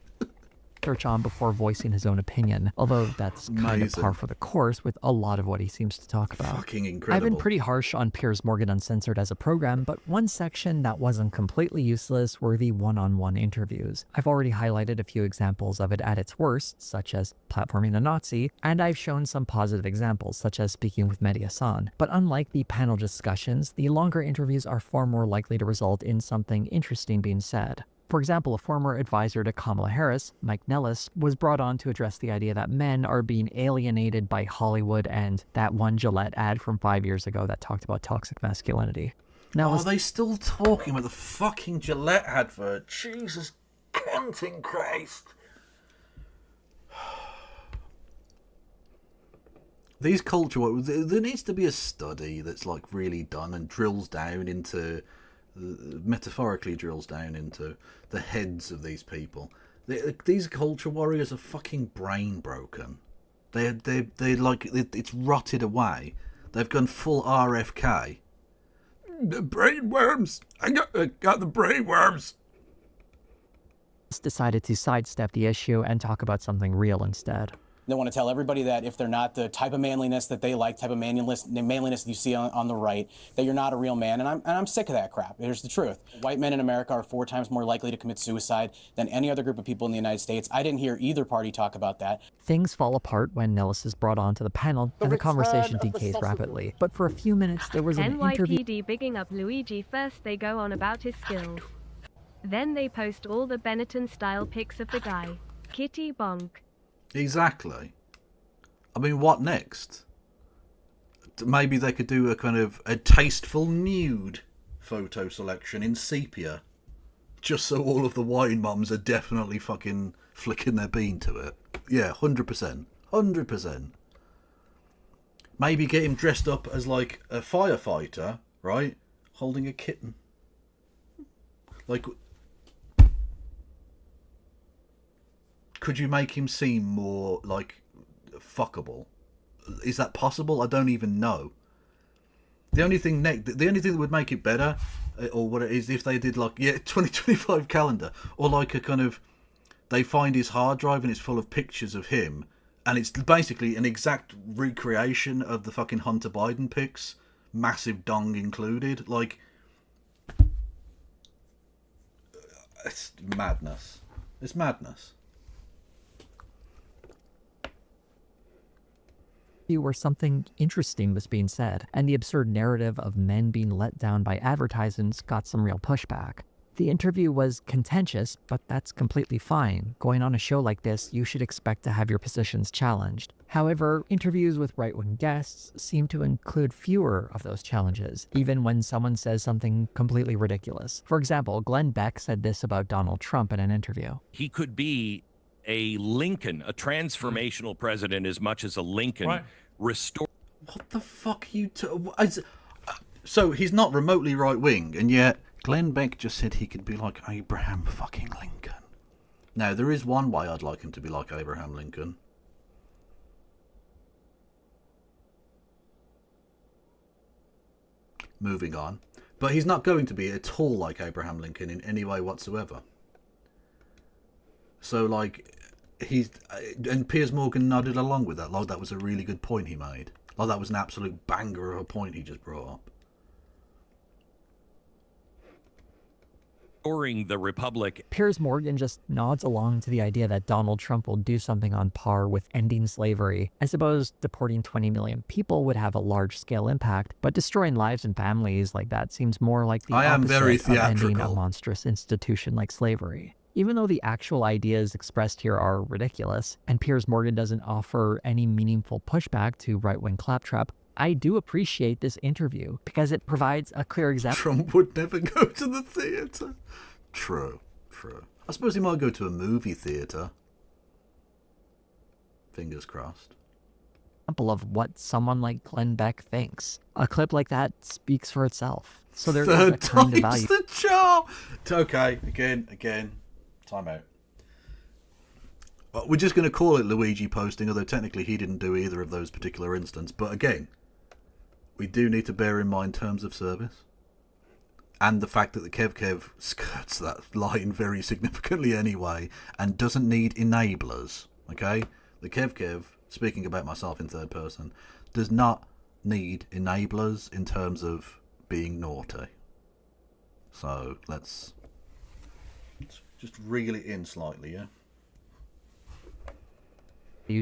[SPEAKER 20] research on before voicing his own opinion, although that's kind of par for the course with a lot of what he seems to talk about.
[SPEAKER 2] Fucking incredible.
[SPEAKER 20] I've been pretty harsh on Piers Morgan Uncensored as a program, but one section that wasn't completely useless were the one-on-one interviews. I've already highlighted a few examples of it at its worst, such as platforming a Nazi, and I've shown some positive examples, such as speaking with Mehdi Hasan. But unlike the panel discussions, the longer interviews are far more likely to result in something interesting being said. For example, a former advisor to Kamala Harris, Mike Nellis, was brought on to address the idea that men are being alienated by Hollywood and that one Gillette ad from 5 years ago that talked about toxic masculinity. Now,
[SPEAKER 2] are they still talking about the fucking Gillette advert? Jesus cunting Christ. These culture, there needs to be a study that's like really done and drills down into, metaphorically drills down into the heads of these people. These culture warriors are fucking brain broken. They like, it's rotted away. They've gone full RFK. The brain worms. I got the brain worms.
[SPEAKER 20] Decided to sidestep the issue and talk about something real instead.
[SPEAKER 12] They want to tell everybody that if they're not the type of manliness that they like, type of manliness that you see on the right, that you're not a real man. And I'm sick of that crap. Here's the truth. White men in America are 4 times more likely to commit suicide than any other group of people in the United States. I didn't hear either party talk about that.
[SPEAKER 20] Things fall apart when Nellis is brought onto the panel and the conversation decays rapidly. But for a few minutes, there was an interview.
[SPEAKER 13] NYPD bigging up Luigi. First they go on about his skills. Then they post all the Benetton-style pics of the guy. Kitty bonk.
[SPEAKER 2] Exactly. I mean, what next? Maybe they could do a kind of a tasteful nude photo selection in sepia. Just so all of the wine mums are definitely fucking flicking their bean to it. Yeah, 100%. 100%. Maybe get him dressed up as like a firefighter, right? Holding a kitten. Like, could you make him seem more like fuckable? Is that possible? I don't even know. The only thing that would make it better, or what it is, if they did like 2025 calendar, or like a kind of, they find his hard drive and it's full of pictures of him, and it's basically an exact recreation of the fucking Hunter Biden pics, massive dong included. Like, it's madness. It's madness.
[SPEAKER 20] Where something interesting was being said, and the absurd narrative of men being let down by advertisements got some real pushback. The interview was contentious, but that's completely fine. Going on a show like this, you should expect to have your positions challenged. However, interviews with right-wing guests seem to include fewer of those challenges, even when someone says something completely ridiculous. For example, Glenn Beck said this about Donald Trump in an interview.
[SPEAKER 21] He could be a Lincoln, a transformational president as much as a Lincoln.
[SPEAKER 2] Right.
[SPEAKER 21] Restore.
[SPEAKER 2] What the fuck are you so he's not remotely right-wing, and yet Glenn Beck just said he could be like Abraham fucking Lincoln. Now, there is one way I'd like him to be like Abraham Lincoln. Moving on. But he's not going to be at all like Abraham Lincoln in any way whatsoever. So, like, and Piers Morgan nodded along with that. Like, that was a really good point he made. Like, that was an absolute banger of a point he just brought up.
[SPEAKER 21] Restoring the Republic.
[SPEAKER 20] Piers Morgan just nods along to the idea that Donald Trump will do something on par with ending slavery. I suppose deporting 20 million people would have a large-scale impact, but destroying lives and families like that seems more like the opposite of ending a monstrous institution like slavery. Even though the actual ideas expressed here are ridiculous, and Piers Morgan doesn't offer any meaningful pushback to right-wing claptrap, I do appreciate this interview because it provides a clear example.
[SPEAKER 2] Trump would never go to the theatre. True. I suppose he might go to a movie theatre. Fingers crossed.
[SPEAKER 20] Of what someone like Glenn Beck thinks. A clip like that speaks for itself. So there is
[SPEAKER 2] Third
[SPEAKER 20] a kind of
[SPEAKER 2] time's
[SPEAKER 20] value.
[SPEAKER 2] the charm. Okay, again. Time out. Well, we're just going to call it Luigi posting, although technically he didn't do either of those particular instances. But again, we do need to bear in mind terms of service. And the fact that the Kev skirts that line very significantly anyway, and doesn't need enablers, okay? The Kev, speaking about myself in third person, does not need enablers in terms of being naughty. So let's just reel it in slightly, yeah?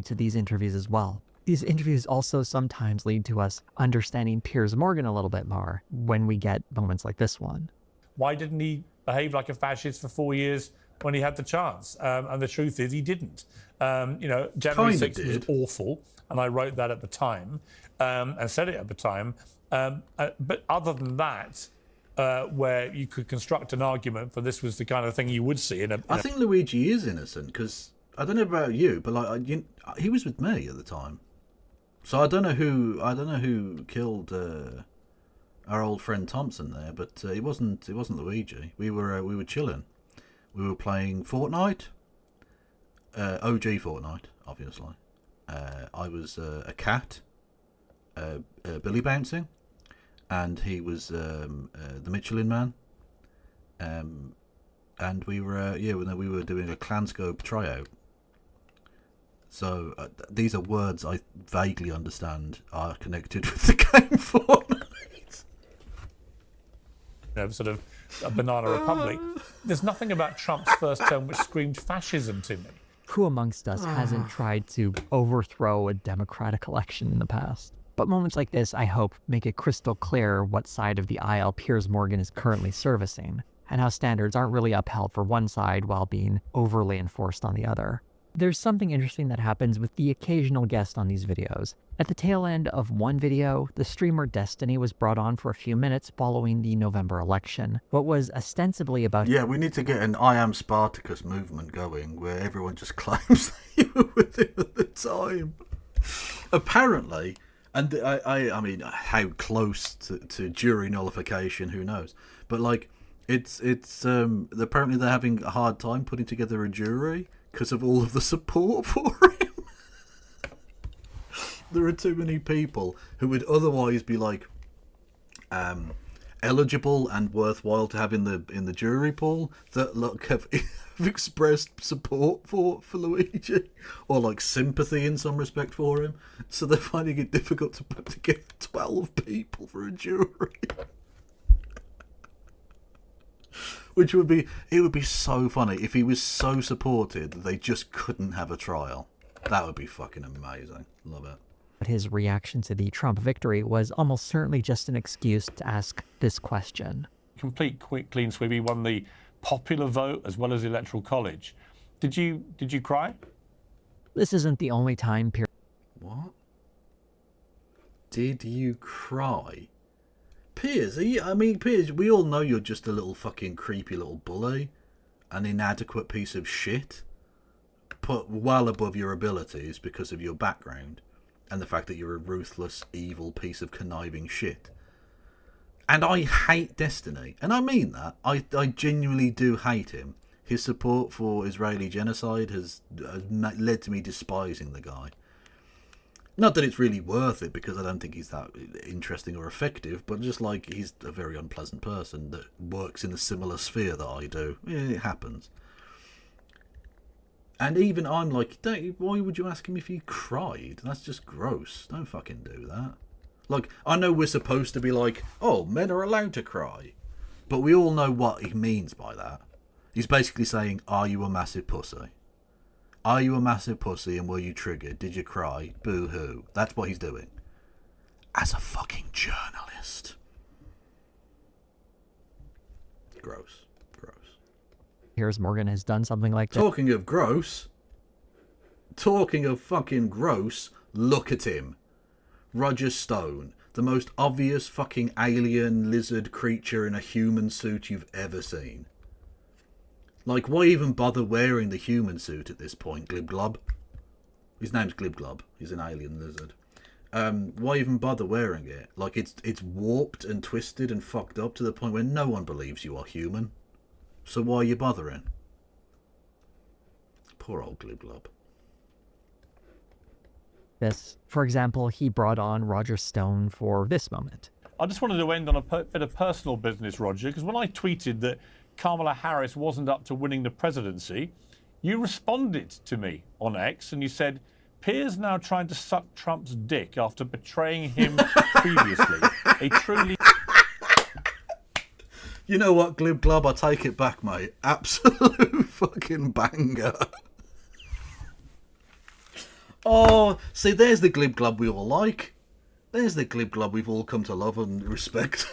[SPEAKER 20] To these interviews as well. These interviews also sometimes lead to us understanding Piers Morgan a little bit more when we get moments like this one.
[SPEAKER 22] Why didn't he behave like a fascist for 4 years when he had the chance? And the truth is he didn't. January 6th was awful, and I wrote that at the time and said it at the time. But other than that, where you could construct an argument for this was the kind of thing you would see
[SPEAKER 2] I think Luigi is innocent, because I don't know about you, but he was with me at the time. So I don't know who killed our old friend Thompson there, but it wasn't Luigi. We were chilling. We were playing Fortnite, OG Fortnite, obviously. I was a cat, Billy bouncing, and he was the Michelin Man. And we were we were doing a Clanscope tryout. So these are words I vaguely understand are connected with the game Fortnite.
[SPEAKER 22] Sort of a banana republic. There's nothing about Trump's first term which screamed fascism to me.
[SPEAKER 20] Who amongst us hasn't tried to overthrow a democratic election in the past? But moments like this, I hope, make it crystal clear what side of the aisle Piers Morgan is currently servicing, and how standards aren't really upheld for one side while being overly enforced on the other. There's something interesting that happens with the occasional guest on these videos. At the tail end of one video, the streamer Destiny was brought on for a few minutes following the November election. What was ostensibly about...
[SPEAKER 2] Yeah, we need to get an I Am Spartacus movement going, where everyone just claims that you were with him at the time. Apparently, and I mean, how close to jury nullification, who knows? But like, it's apparently they're having a hard time putting together a jury because of all of the support for him. There are too many people who would otherwise be like eligible and worthwhile to have in the jury pool that have expressed support for Luigi, or like sympathy in some respect for him. So they're finding it difficult to put together 12 people for a jury. Which would be so funny if he was so supported that they just couldn't have a trial. That would be fucking amazing. Love it.
[SPEAKER 20] But his reaction to the Trump victory was almost certainly just an excuse to ask this question.
[SPEAKER 22] Complete clean sweep. He won the popular vote as well as the Electoral College. Did you cry?
[SPEAKER 20] This isn't the only time Piers...
[SPEAKER 2] What? Did you cry? Piers, Piers, we all know you're just a little fucking creepy little bully. An inadequate piece of shit. Put well above your abilities because of your background. And the fact that you're a ruthless, evil piece of conniving shit. And I hate Destiny. And I mean that. I genuinely do hate him. His support for Israeli genocide has led to me despising the guy. Not that it's really worth it, because I don't think he's that interesting or effective, but just like he's a very unpleasant person that works in a similar sphere that I do. It happens. And even I'm like, why would you ask him if he cried? That's just gross. Don't fucking do that. Like, I know we're supposed to be like, oh, men are allowed to cry. But we all know what he means by that. He's basically saying, are you a massive pussy? Are you a massive pussy and were you triggered? Did you cry? Boo-hoo. That's what he's doing. As a fucking journalist. Gross. Gross.
[SPEAKER 20] Piers Morgan has done something like that.
[SPEAKER 2] Talking of gross. Talking of fucking gross. Look at him. Roger Stone. The most obvious fucking alien lizard creature in a human suit you've ever seen. Like, why even bother wearing the human suit at this point, Glibglob? His name's Glibglob. He's an alien lizard. Why even bother wearing it? Like, it's warped and twisted and fucked up to the point where no one believes you are human. So why are you bothering? Poor old Glibglob.
[SPEAKER 20] This, for example, he brought on Roger Stone for this moment.
[SPEAKER 22] I just wanted to end on a bit of personal business, Roger, because when I tweeted that Kamala Harris wasn't up to winning the presidency, you responded to me on X and you said, Piers now trying to suck Trump's dick after betraying him previously. A truly...
[SPEAKER 2] You know what, Glib Glob, I take it back, mate. Absolute fucking banger. Oh, see, there's the Glib Glob we all like. There's the Glib Glob we've all come to love and respect.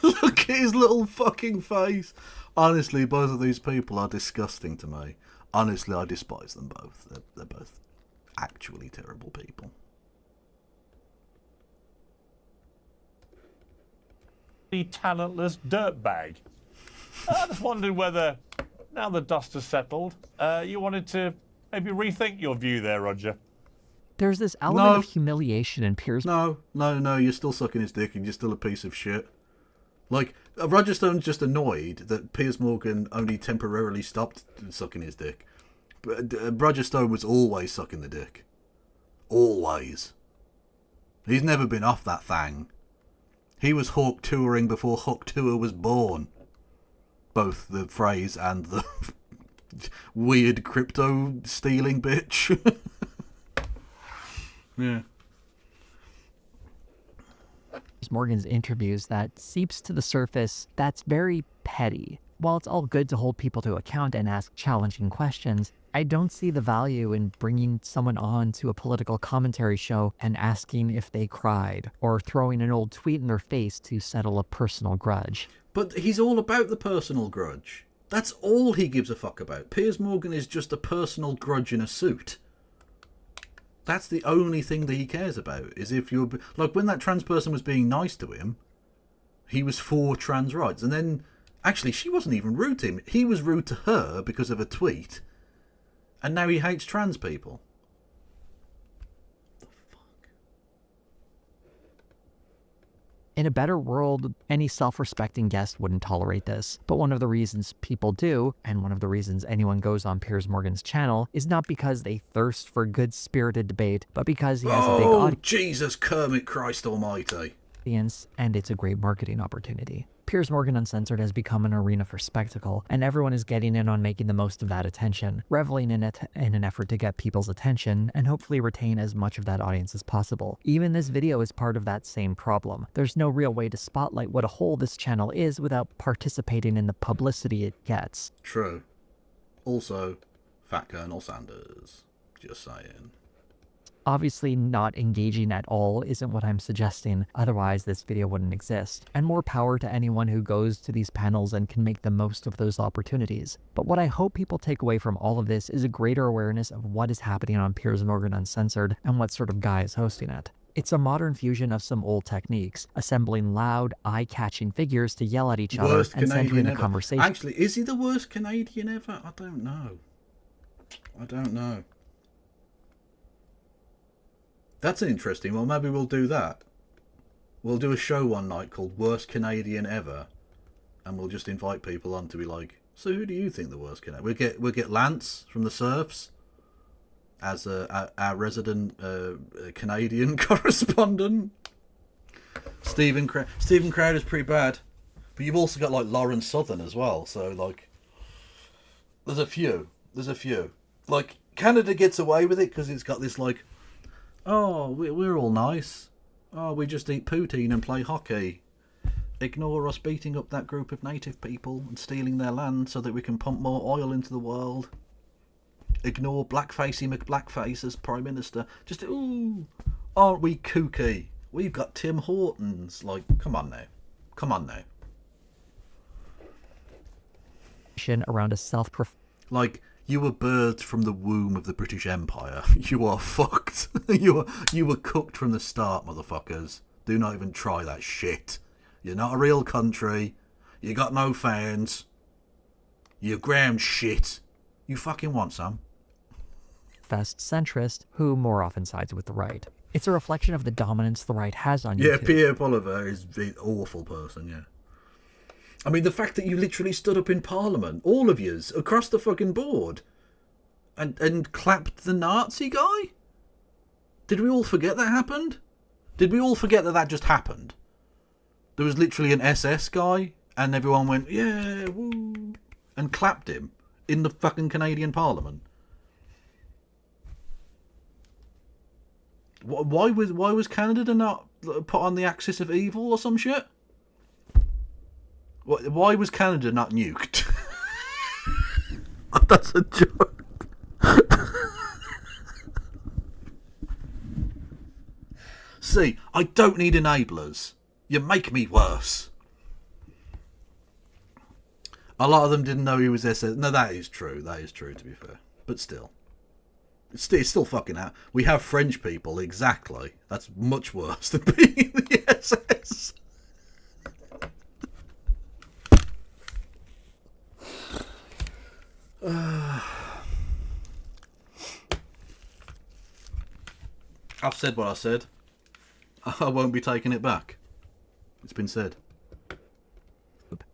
[SPEAKER 2] Look at his little fucking face. Honestly, both of these people are disgusting to me. Honestly, I despise them both. They're both actually terrible people.
[SPEAKER 22] The talentless dirtbag. I just wondered whether, now the dust has settled, you wanted to maybe rethink your view there, Roger.
[SPEAKER 20] There's this element of humiliation in Piers.
[SPEAKER 2] No, you're still sucking his dick and you're still a piece of shit. Like, Roger Stone's just annoyed that Piers Morgan only temporarily stopped sucking his dick. But Roger Stone was always sucking the dick. Always. He's never been off that thing. He was Hawk touring before Hawk Tour was born. Both the phrase and the weird crypto stealing bitch. Yeah.
[SPEAKER 20] Morgan's interviews that seeps to the surface that's very petty. While it's all good to hold people to account and ask challenging questions, I don't see the value in bringing someone on to a political commentary show and asking if they cried, or throwing an old tweet in their face to settle a personal grudge.
[SPEAKER 2] But he's all about the personal grudge. That's all he gives a fuck about. Piers Morgan is just a personal grudge in a suit. That's the only thing that he cares about, is if you're... Like, when that trans person was being nice to him, he was for trans rights. And then, actually, she wasn't even rude to him. He was rude to her because of a tweet. And now he hates trans people.
[SPEAKER 20] In a better world, any self-respecting guest wouldn't tolerate this. But one of the reasons people do, and one of the reasons anyone goes on Piers Morgan's channel, is not because they thirst for good-spirited debate, but because he has a big audience.
[SPEAKER 2] Jesus Kermit Christ Almighty.
[SPEAKER 20] And it's a great marketing opportunity. Piers Morgan Uncensored has become an arena for spectacle, and everyone is getting in on making the most of that attention, reveling in it in an effort to get people's attention and hopefully retain as much of that audience as possible. Even this video is part of that same problem. There's no real way to spotlight what a whole this channel is without participating in the publicity it gets.
[SPEAKER 2] True. Also, Fat Colonel Sanders. Just saying.
[SPEAKER 20] Obviously, not engaging at all isn't what I'm suggesting, otherwise this video wouldn't exist. And more power to anyone who goes to these panels and can make the most of those opportunities. But what I hope people take away from all of this is a greater awareness of what is happening on Piers Morgan Uncensored and what sort of guy is hosting it. It's a modern fusion of some old techniques, assembling loud, eye-catching figures to yell at each other and centering the conversation.
[SPEAKER 2] Actually, is he the worst Canadian ever? I don't know. That's interesting. Well, maybe we'll do that. We'll do a show one night called Worst Canadian Ever, and we'll just invite people on to be like, so who do you think the worst Canadian? We'll get Lance from the Surfs as our resident Canadian correspondent. Stephen Crowder's pretty bad, but you've also got like Lauren Southern as well. So like, there's a few. Like Canada gets away with it because it's got this like, oh, we're all nice. Oh, we just eat poutine and play hockey. Ignore us beating up that group of native people and stealing their land so that we can pump more oil into the world. Ignore Blackfacey McBlackface as Prime Minister. Just, ooh, aren't we kooky? We've got Tim Hortons. Like, come on now.
[SPEAKER 20] Around a
[SPEAKER 2] like, you were birthed from the womb of the British Empire. You are fucked. You were cooked from the start, motherfuckers. Do not even try that shit. You're not a real country. You got no fans. You're ground shit. You fucking want some.
[SPEAKER 20] Fest centrist who more often sides with the right. It's a reflection of the dominance the right has on YouTube.
[SPEAKER 2] Yeah, Pierre Bolivar is an awful person, yeah. I mean, the fact that you literally stood up in Parliament, all of yous, across the fucking board, and clapped the Nazi guy? Did we all forget that happened? Did we all forget that that just happened? There was literally an SS guy, and everyone went, yeah, woo, and clapped him in the fucking Canadian Parliament. Why was Canada not put on the axis of evil or some shit? Why was Canada not nuked? That's a joke. See, I don't need enablers. You make me worse. A lot of them didn't know he was SS. No, that is true. That is true, to be fair. But still. It's still fucking out. We have French people, exactly. That's much worse than being in the SS. I've said what I said. I won't be taking it back. It's been said.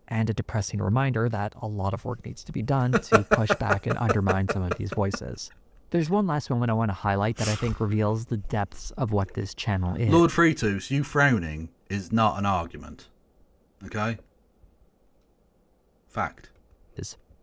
[SPEAKER 20] And a depressing reminder that a lot of work needs to be done to push back and undermine some of these voices. There's one last moment I want to highlight that I think reveals the depths of what this channel is.
[SPEAKER 2] Lord Freetus, you frowning is not an argument. Okay? Fact.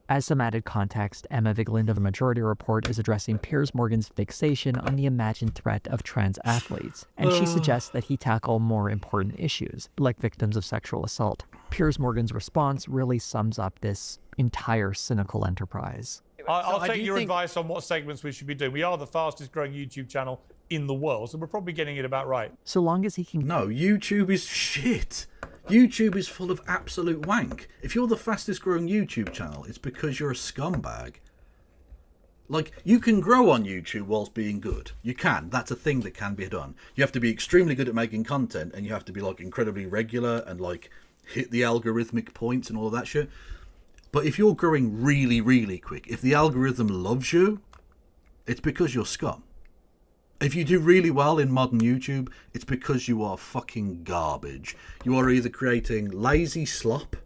[SPEAKER 20] As some added context, Emma Vigeland of the Majority Report is addressing Piers Morgan's fixation on the imagined threat of trans athletes, and she suggests that he tackle more important issues, like victims of sexual assault. Piers Morgan's response really sums up this entire cynical enterprise.
[SPEAKER 22] I'll take your advice on what segments we should be doing. We are the fastest growing YouTube channel in the world, so we're probably getting it about right.
[SPEAKER 20] So long as he can...
[SPEAKER 2] No, YouTube is shit. YouTube is full of absolute wank. If you're the fastest growing YouTube channel, it's because you're a scumbag. Like, you can grow on YouTube whilst being good. You can. That's a thing that can be done. You have to be extremely good at making content, and you have to be, like, incredibly regular and, like, hit the algorithmic points and all of that shit. But if you're growing really, really quick, if the algorithm loves you, it's because you're scum. If you do really well in modern YouTube, it's because you are fucking garbage. You are either creating lazy slop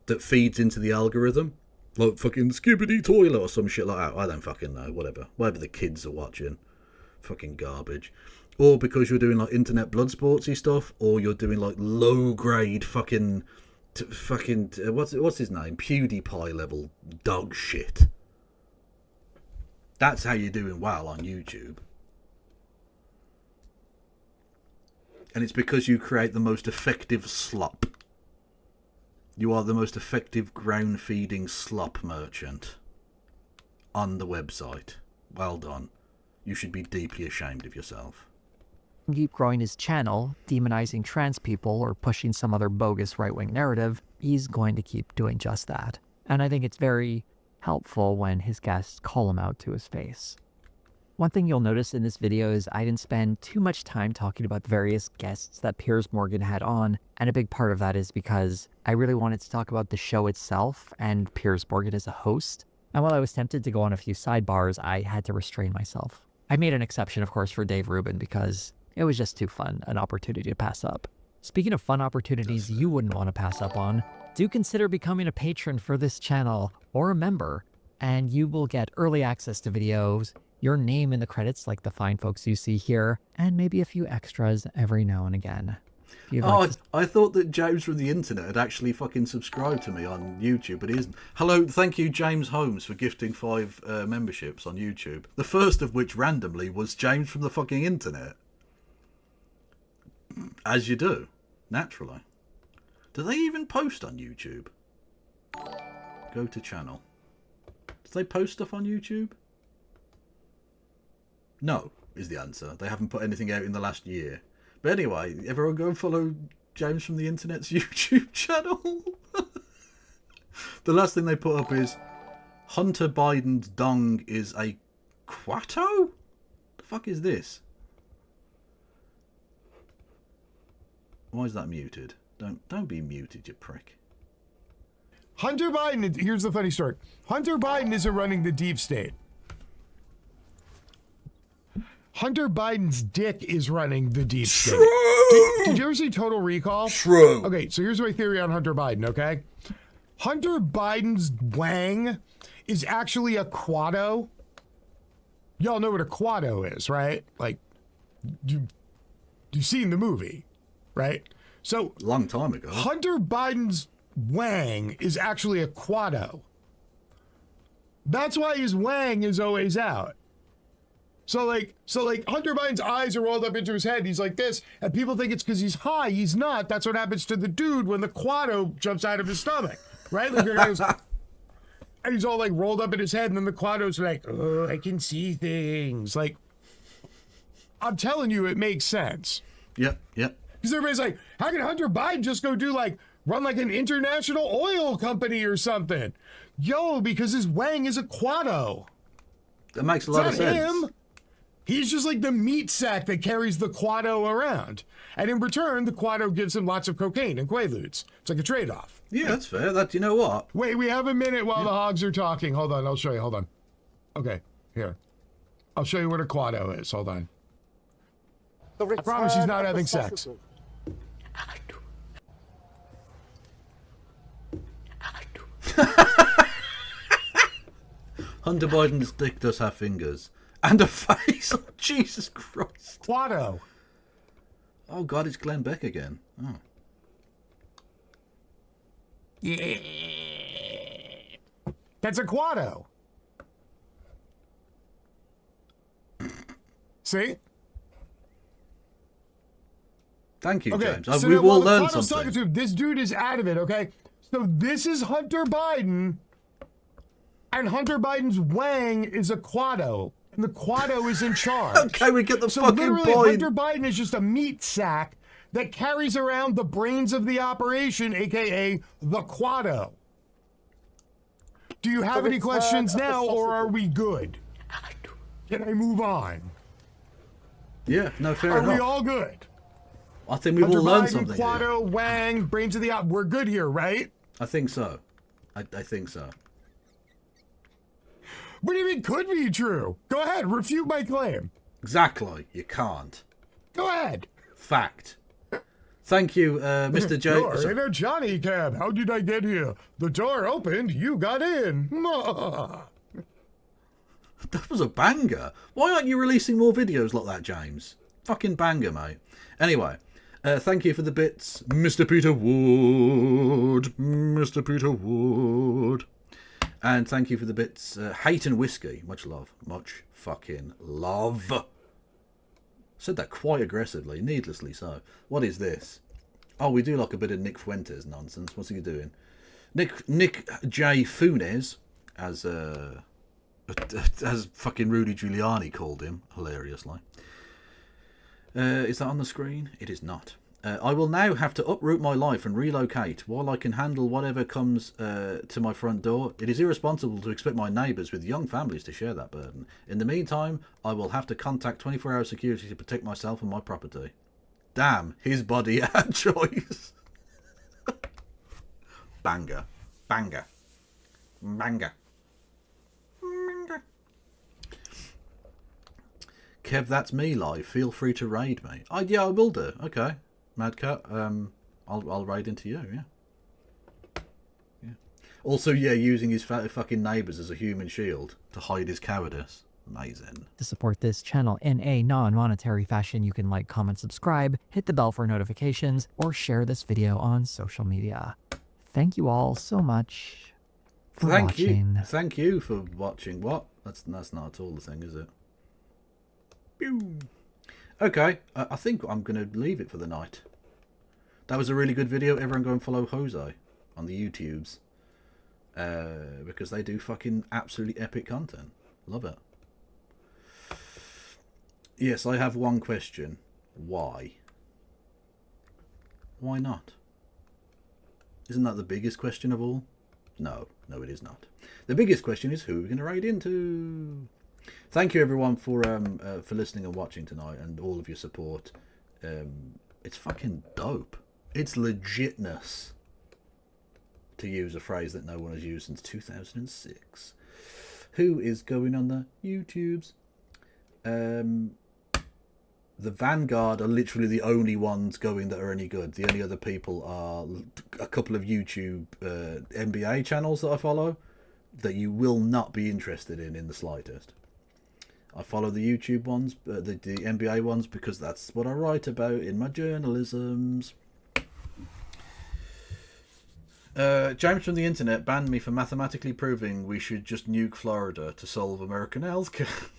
[SPEAKER 2] that feeds into the algorithm, like fucking Skibbity Toilet or some shit like that. I don't fucking know, whatever. Whatever the kids are watching. Fucking garbage. Or because you're doing like internet blood sportsy stuff, or you're doing like low grade fucking what's his name? PewDiePie level dog shit. That's how you're doing well on YouTube. And it's because you create the most effective slop. You are the most effective ground-feeding slop merchant on the website. Well done. You should be deeply ashamed of yourself.
[SPEAKER 20] Keep growing his channel, demonizing trans people or pushing some other bogus right-wing narrative, he's going to keep doing just that. And I think it's very helpful when his guests call him out to his face. One thing you'll notice in this video is I didn't spend too much time talking about the various guests that Piers Morgan had on, and a big part of that is because I really wanted to talk about the show itself and Piers Morgan as a host. And while I was tempted to go on a few sidebars, I had to restrain myself. I made an exception, of course, for Dave Rubin because it was just too fun an opportunity to pass up. Speaking of fun opportunities you wouldn't want to pass up on, do consider becoming a patron for this channel or a member, and you will get early access to videos, your name in the credits like the fine folks you see here, and maybe a few extras every now and again.
[SPEAKER 2] I thought that James from the internet had actually fucking subscribed to me on YouTube, but he isn't. Hello, thank you James Holmes for gifting 5 memberships on YouTube. The first of which randomly was James from the fucking internet. As you do, naturally. Do they even post on YouTube? Go to channel. Do they post stuff on YouTube? No, is the answer. They haven't put anything out in the last year. But anyway, everyone go and follow James from the internet's YouTube channel. The last thing they put up is Hunter Biden's dong is a quatto? The fuck is this? Why is that muted? Don't be muted, you prick.
[SPEAKER 6] Hunter Biden, here's the funny story. Hunter Biden isn't running the deep state. Hunter Biden's dick is running the deep state. Did you ever see Total Recall?
[SPEAKER 2] True.
[SPEAKER 6] Okay, so here's my theory on Hunter Biden, okay? Hunter Biden's wang is actually a quado, y'all know what a quado is, right? Like, you've seen the movie, right? So
[SPEAKER 2] long time ago.
[SPEAKER 6] Hunter Biden's wang is actually a quado. That's why his wang is always out. So like Hunter Biden's eyes are rolled up into his head. He's like this, and people think it's because he's high. He's not. That's what happens to the dude when the quado jumps out of his stomach, right? Like, and he's all like rolled up in his head, and then the quado's like, oh, I can see things. Like, I'm telling you, it makes sense.
[SPEAKER 2] Yep.
[SPEAKER 6] Because everybody's like, how can Hunter Biden just go do run like an international oil company or something? Yo, because his wang is a quado.
[SPEAKER 2] That makes a lot of sense.
[SPEAKER 6] Him. He's just like the meat sack that carries the quado around. And in return, the quado gives him lots of cocaine and Quaaludes. It's like a trade-off.
[SPEAKER 2] Yeah, that's fair. You know what?
[SPEAKER 6] Wait, we have a minute while the hogs are talking. Hold on, I'll show you. Hold on. Okay, here. I'll show you what a quado is. Hold on. I promise he's not having sex.
[SPEAKER 2] Hunter Biden's dick does have fingers. And a face. Oh, Jesus Christ.
[SPEAKER 6] Quado.
[SPEAKER 2] Oh, God, it's Glenn Beck again. Oh.
[SPEAKER 6] Yeah. That's a quado. See?
[SPEAKER 2] Thank you,
[SPEAKER 6] okay,
[SPEAKER 2] James.
[SPEAKER 6] So
[SPEAKER 2] We've all learned
[SPEAKER 6] something.
[SPEAKER 2] something.
[SPEAKER 6] Talking to him, this dude is out of it, okay? So this is Hunter Biden, and Hunter Biden's wang is a quado. And the quado is in charge.
[SPEAKER 2] Okay, we get the
[SPEAKER 6] so
[SPEAKER 2] fucking
[SPEAKER 6] literally,
[SPEAKER 2] point.
[SPEAKER 6] Hunter Biden is just a meat sack that carries around the brains of the operation, a.k.a. the quado. Do you have any questions now, or are we good? Can I move on?
[SPEAKER 2] Yeah, no, fair enough.
[SPEAKER 6] Are we all good?
[SPEAKER 2] I think we've all learned something here.
[SPEAKER 6] Quado, wang, brains of the op. We're good here, right?
[SPEAKER 2] I think so. I think so.
[SPEAKER 6] What do you mean could be true? Go ahead, refute my claim.
[SPEAKER 2] Exactly. You can't.
[SPEAKER 6] Go ahead.
[SPEAKER 2] Fact. Thank you, Mr. J.
[SPEAKER 6] You're in a Johnny cab. How did I get here? The door opened, you got in.
[SPEAKER 2] That was a banger. Why aren't you releasing more videos like that, James? Fucking banger, mate. Anyway, thank you for the bits, Mr. Peter Wood. Mr. Peter Wood. And thank you for the bits, Hate and Whiskey. Much love. Much fucking love. Said that quite aggressively, needlessly so. What is this? Oh, we do like a bit of Nick Fuentes nonsense. What's he doing? Nick J. Funes, as fucking Rudy Giuliani called him, hilariously. Is that on the screen? It is not. I will now have to uproot my life and relocate. While I can handle whatever comes to my front door, it is irresponsible to expect my neighbours with young families to share that burden. In the meantime, I will have to contact 24-hour security to protect myself and my property. Damn, his body had choice. Banger. Banger. Banger. Kev, that's me live. Feel free to raid me. Yeah, I will do. Okay. Madcat, I'll raid into you, yeah. Also, yeah, using his fucking neighbours as a human shield to hide his cowardice. Amazing.
[SPEAKER 20] To support this channel in a non-monetary fashion, you can like, comment, subscribe, hit the bell for notifications, or share this video on social media. Thank you all so much for watching.
[SPEAKER 2] Thank you for watching. What? That's not at all the thing, is it? Pew. Okay, I think I'm going to leave it for the night. That was a really good video. Everyone go and follow Jose on the YouTubes. Because they do fucking absolutely epic content. Love it. Yes, I have one question. Why? Why not? Isn't that the biggest question of all? No, it is not. The biggest question is who we're going to raid into. Thank you everyone for listening and watching tonight and all of your support. It's fucking dope. It's legitness, to use a phrase that no one has used since 2006. Who is going on the YouTubes? The Vanguard are literally the only ones going that are any good. The only other people are a couple of YouTube NBA channels that I follow that you will not be interested in the slightest. I follow the YouTube ones, the NBA ones, because that's what I write about in my journalisms. James from the internet banned me for mathematically proving we should just nuke Florida to solve American healthcare.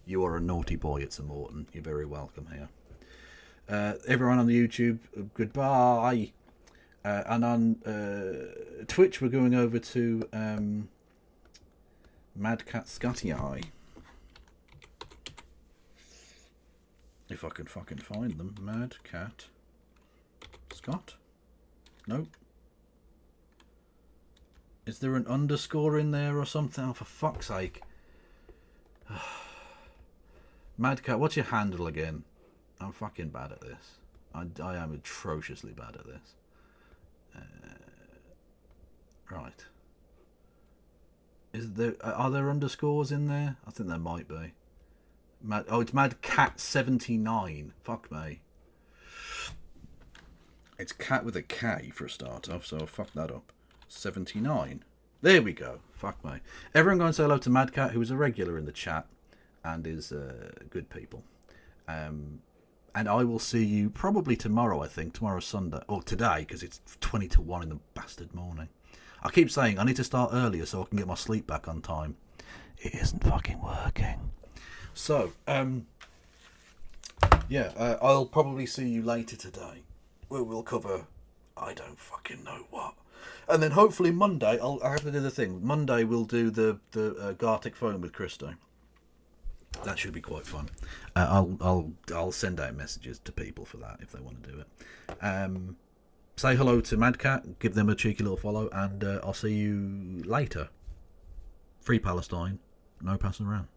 [SPEAKER 2] You are a naughty boy at Sir Morton. You're very welcome here. Everyone on the YouTube, goodbye. And on Twitch, we're going over to Mad Cat Scotty Eye. If I can fucking find them. Mad Cat Scott? Nope. Is there an underscore in there or something? Oh, for fuck's sake. Mad Cat, what's your handle again? I'm fucking bad at this. I am atrociously bad at this. Right. Are there underscores in there? I think there might be. It's Mad Cat 79. Fuck me. It's cat with a K for a start off, so I'll fuck that up. 79. There we go. Fuck me. Everyone go and say hello to Mad Cat, who is a regular in the chat and is good people. And I will see you probably tomorrow, I think. Tomorrow's Sunday. Or today, because it's 20 to 1 in the bastard morning. I keep saying I need to start earlier so I can get my sleep back on time. It isn't fucking working. So, yeah, I'll probably see you later today. We'll cover, I don't fucking know what. And then hopefully Monday, I have to do the thing. Monday we'll do the Gartic phone with Christo. That should be quite fun. I'll send out messages to people for that if they want to do it. Say hello to Mad Cat, give them a cheeky little follow, and I'll see you later. Free Palestine, no passing around.